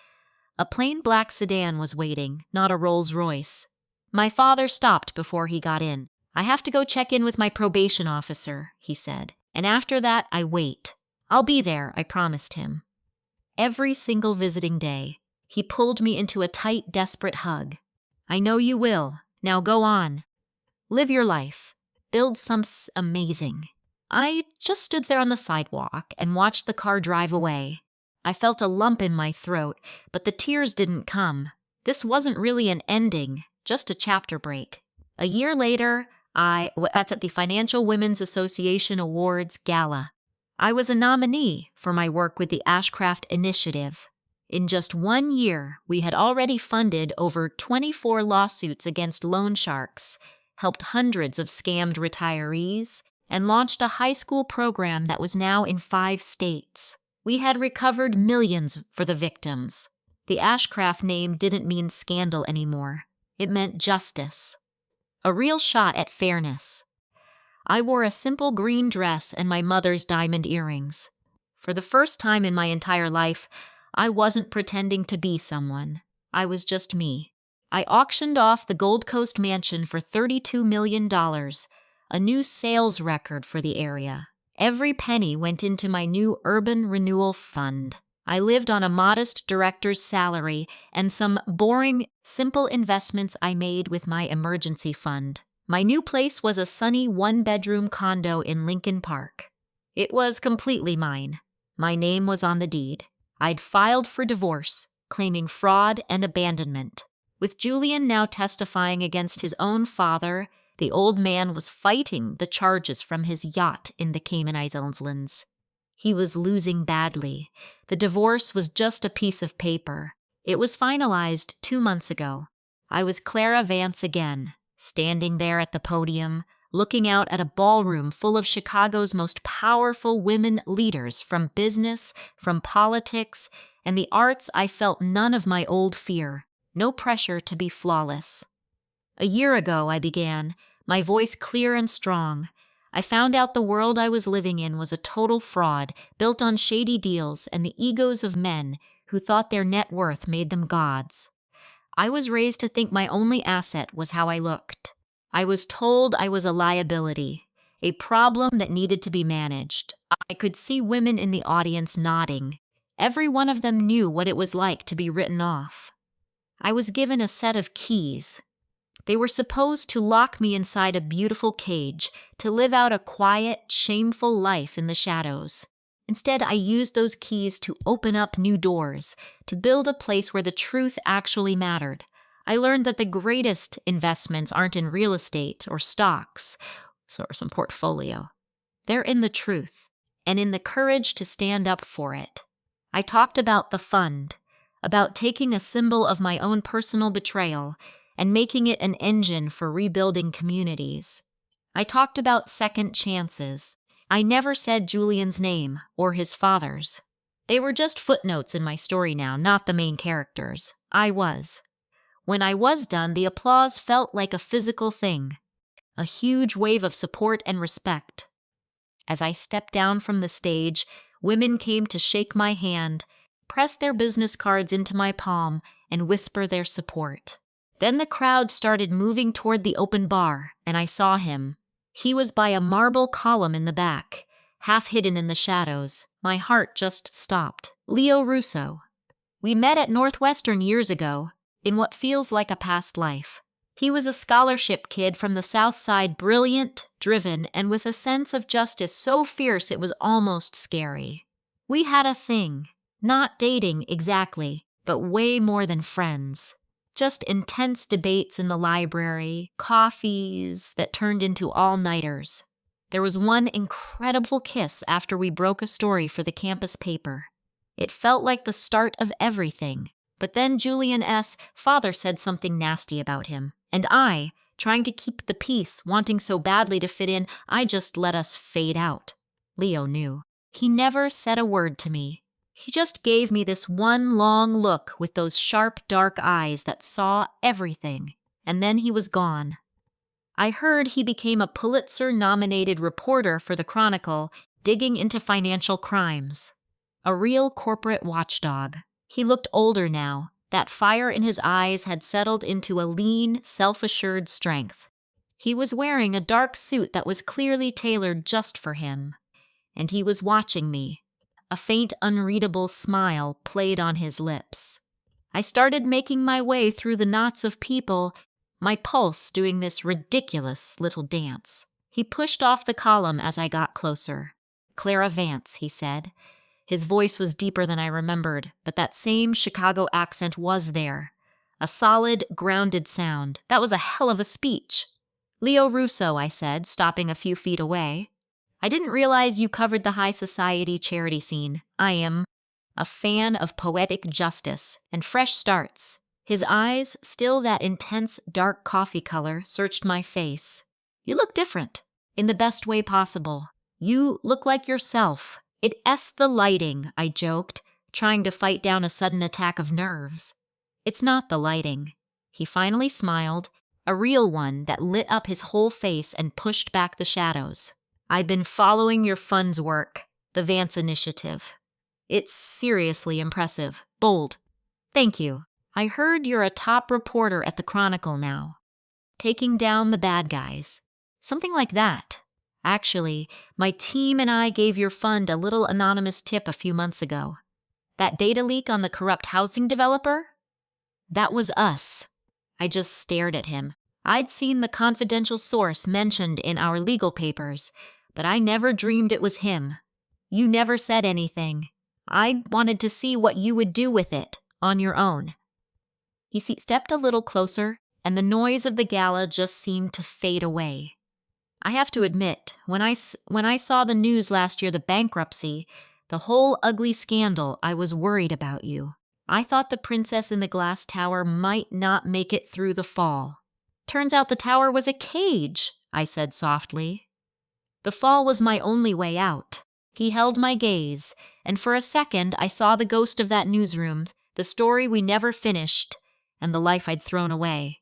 A plain black sedan was waiting, not a Rolls-Royce. My father stopped before he got in. I have to go check in with my probation officer, he said, and after that I wait. I'll be there, I promised him. Every single visiting day, he pulled me into a tight, desperate hug. I know you will. Now go on. Live your life. Build something amazing. I just stood there on the sidewalk and watched the car drive away. I felt a lump in my throat, but the tears didn't come. This wasn't really an ending, just a chapter break. A year later, that's at the Financial Women's Association Awards Gala. I was a nominee for my work with the Ashcraft Initiative. In just 1 year, we had already funded over 24 lawsuits against loan sharks, helped hundreds of scammed retirees, and launched a high school program that was now in 5 states. We had recovered millions for the victims. The Ashcraft name didn't mean scandal anymore. It meant justice. A real shot at fairness. I wore a simple green dress and my mother's diamond earrings. For the first time in my entire life, I wasn't pretending to be someone. I was just me. I auctioned off the Gold Coast mansion for $32 million, a new sales record for the area. Every penny went into my new urban renewal fund. I lived on a modest director's salary and some boring, simple investments I made with my emergency fund. My new place was a sunny 1-bedroom condo in Lincoln Park. It was completely mine. My name was on the deed. I'd filed for divorce, claiming fraud and abandonment. With Julian now testifying against his own father, the old man was fighting the charges from his yacht in the Cayman Islands. He was losing badly. The divorce was just a piece of paper. It was finalized 2 months ago. I was Clara Vance again, standing there at the podium, looking out at a ballroom full of Chicago's most powerful women leaders from business, from politics, and the arts. I felt none of my old fear, no pressure to be flawless. A year ago, I began, my voice clear and strong. I found out the world I was living in was a total fraud, built on shady deals and the egos of men who thought their net worth made them gods. I was raised to think my only asset was how I looked. I was told I was a liability, a problem that needed to be managed. I could see women in the audience nodding. Every one of them knew what it was like to be written off. I was given a set of keys. They were supposed to lock me inside a beautiful cage, to live out a quiet, shameful life in the shadows. Instead, I used those keys to open up new doors, to build a place where the truth actually mattered. I learned that the greatest investments aren't in real estate or stocks or some portfolio. They're in the truth and in the courage to stand up for it. I talked about the fund, about taking a symbol of my own personal betrayal and making it an engine for rebuilding communities. I talked about second chances. I never said Julian's name or his father's. They were just footnotes in my story now, not the main characters. I was. When I was done, the applause felt like a physical thing, a huge wave of support and respect. As I stepped down from the stage, women came to shake my hand, press their business cards into my palm, and whisper their support. Then the crowd started moving toward the open bar, and I saw him. He was by a marble column in the back, half hidden in the shadows. My heart just stopped. Leo Russo. We met at Northwestern years ago, in what feels like a past life. He was a scholarship kid from the South Side, brilliant, driven, and with a sense of justice so fierce it was almost scary. We had a thing, not dating exactly, but way more than friends. Just intense debates in the library, coffees that turned into all-nighters. There was one incredible kiss after we broke a story for the campus paper. It felt like the start of everything. But then Julian S.'s father said something nasty about him. And I, trying to keep the peace, wanting so badly to fit in, I just let us fade out. Leo knew. He never said a word to me. He just gave me this one long look with those sharp, dark eyes that saw everything, and then he was gone. I heard he became a Pulitzer-nominated reporter for the Chronicle, digging into financial crimes. A real corporate watchdog. He looked older now. That fire in his eyes had settled into a lean, self-assured strength. He was wearing a dark suit that was clearly tailored just for him. And he was watching me. A faint, unreadable smile played on his lips. I started making my way through the knots of people, my pulse doing this ridiculous little dance. He pushed off the column as I got closer. "Clara Vance," he said. His voice was deeper than I remembered, but that same Chicago accent was there. A solid, grounded sound. That was a hell of a speech. "Leo Russo," I said, stopping a few feet away. "I didn't realize you covered the high society charity scene. I am a fan of poetic justice and fresh starts. His eyes, still that intense dark coffee color, searched my face. "You look different, in the best way possible. You look like yourself. It's the lighting," I joked, trying to fight down a sudden attack of nerves. "It's not the lighting." He finally smiled, a real one that lit up his whole face and pushed back the shadows. "I've been following your fund's work, the Vance Initiative. It's seriously impressive. Bold. Thank you. I heard you're a top reporter at the Chronicle now. Taking down the bad guys. Something like that. Actually, my team and I gave your fund a little anonymous tip a few months ago. That data leak on the corrupt housing developer? That was us." I just stared at him. I'd seen the confidential source mentioned in our legal papers, but I never dreamed it was him. "You never said anything. I wanted to see what you would do with it, on your own." He stepped a little closer, and the noise of the gala just seemed to fade away. "I have to admit, when I saw the news last year, the bankruptcy, the whole ugly scandal, I was worried about you. I thought the princess in the glass tower might not make it through the fall. Turns out the tower was a cage," I said softly. "The fall was my only way out." He held my gaze, and for a second I saw the ghost of that newsroom, the story we never finished, and the life I'd thrown away.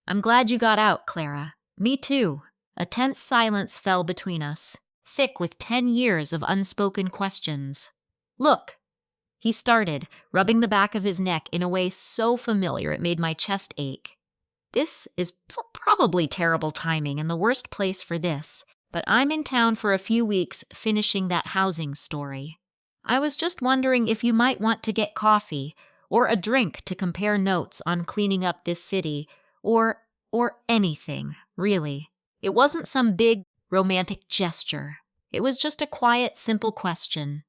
"I'm glad you got out, Clara." "Me too." A tense silence fell between us, thick with 10 years of unspoken questions. "Look." He started, rubbing the back of his neck in a way so familiar it made my chest ache. "This is probably terrible timing and the worst place for this, but I'm in town for a few weeks finishing that housing story. I was just wondering if you might want to get coffee or a drink to compare notes on cleaning up this city, or anything, really. It wasn't some big romantic gesture. It was just a quiet, simple question.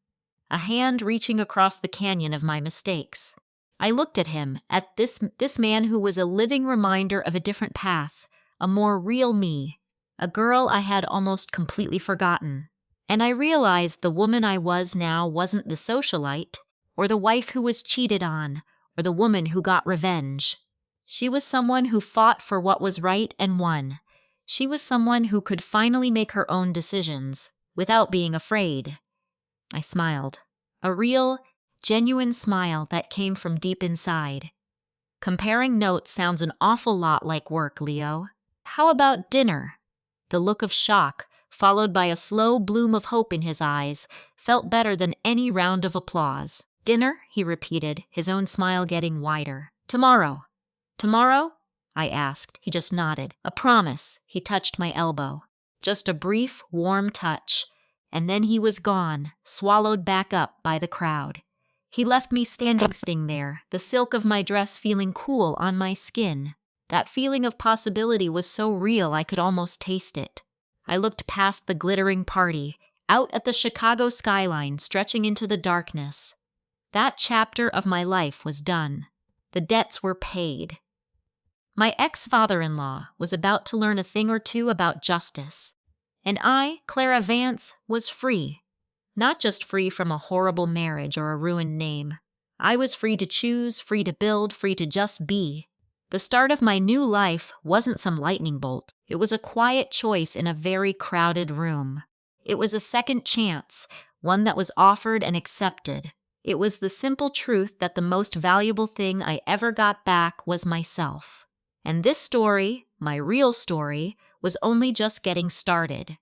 A hand reaching across the canyon of my mistakes. I looked at him, at this man who was a living reminder of a different path, a more real me, a girl I had almost completely forgotten. And I realized the woman I was now wasn't the socialite, or the wife who was cheated on, or the woman who got revenge. She was someone who fought for what was right and won. She was someone who could finally make her own decisions, without being afraid. I smiled. A real, genuine smile that came from deep inside. "Comparing notes sounds an awful lot like work, Leo. How about dinner?" The look of shock, followed by a slow bloom of hope in his eyes, felt better than any round of applause. "Dinner?" he repeated, his own smile getting wider. "Tomorrow." "Tomorrow?" I asked. He just nodded. "A promise." He touched my elbow. Just a brief, warm touch. And then he was gone, swallowed back up by the crowd. He left me standing there, the silk of my dress feeling cool on my skin. That feeling of possibility was so real I could almost taste it. I looked past the glittering party, out at the Chicago skyline stretching into the darkness. That chapter of my life was done. The debts were paid. My ex-father-in-law was about to learn a thing or two about justice. And I, Clara Vance, was free. Not just free from a horrible marriage or a ruined name. I was free to choose, free to build, free to just be. The start of my new life wasn't some lightning bolt. It was a quiet choice in a very crowded room. It was a second chance, one that was offered and accepted. It was the simple truth that the most valuable thing I ever got back was myself. And this story, my real story, was only just getting started.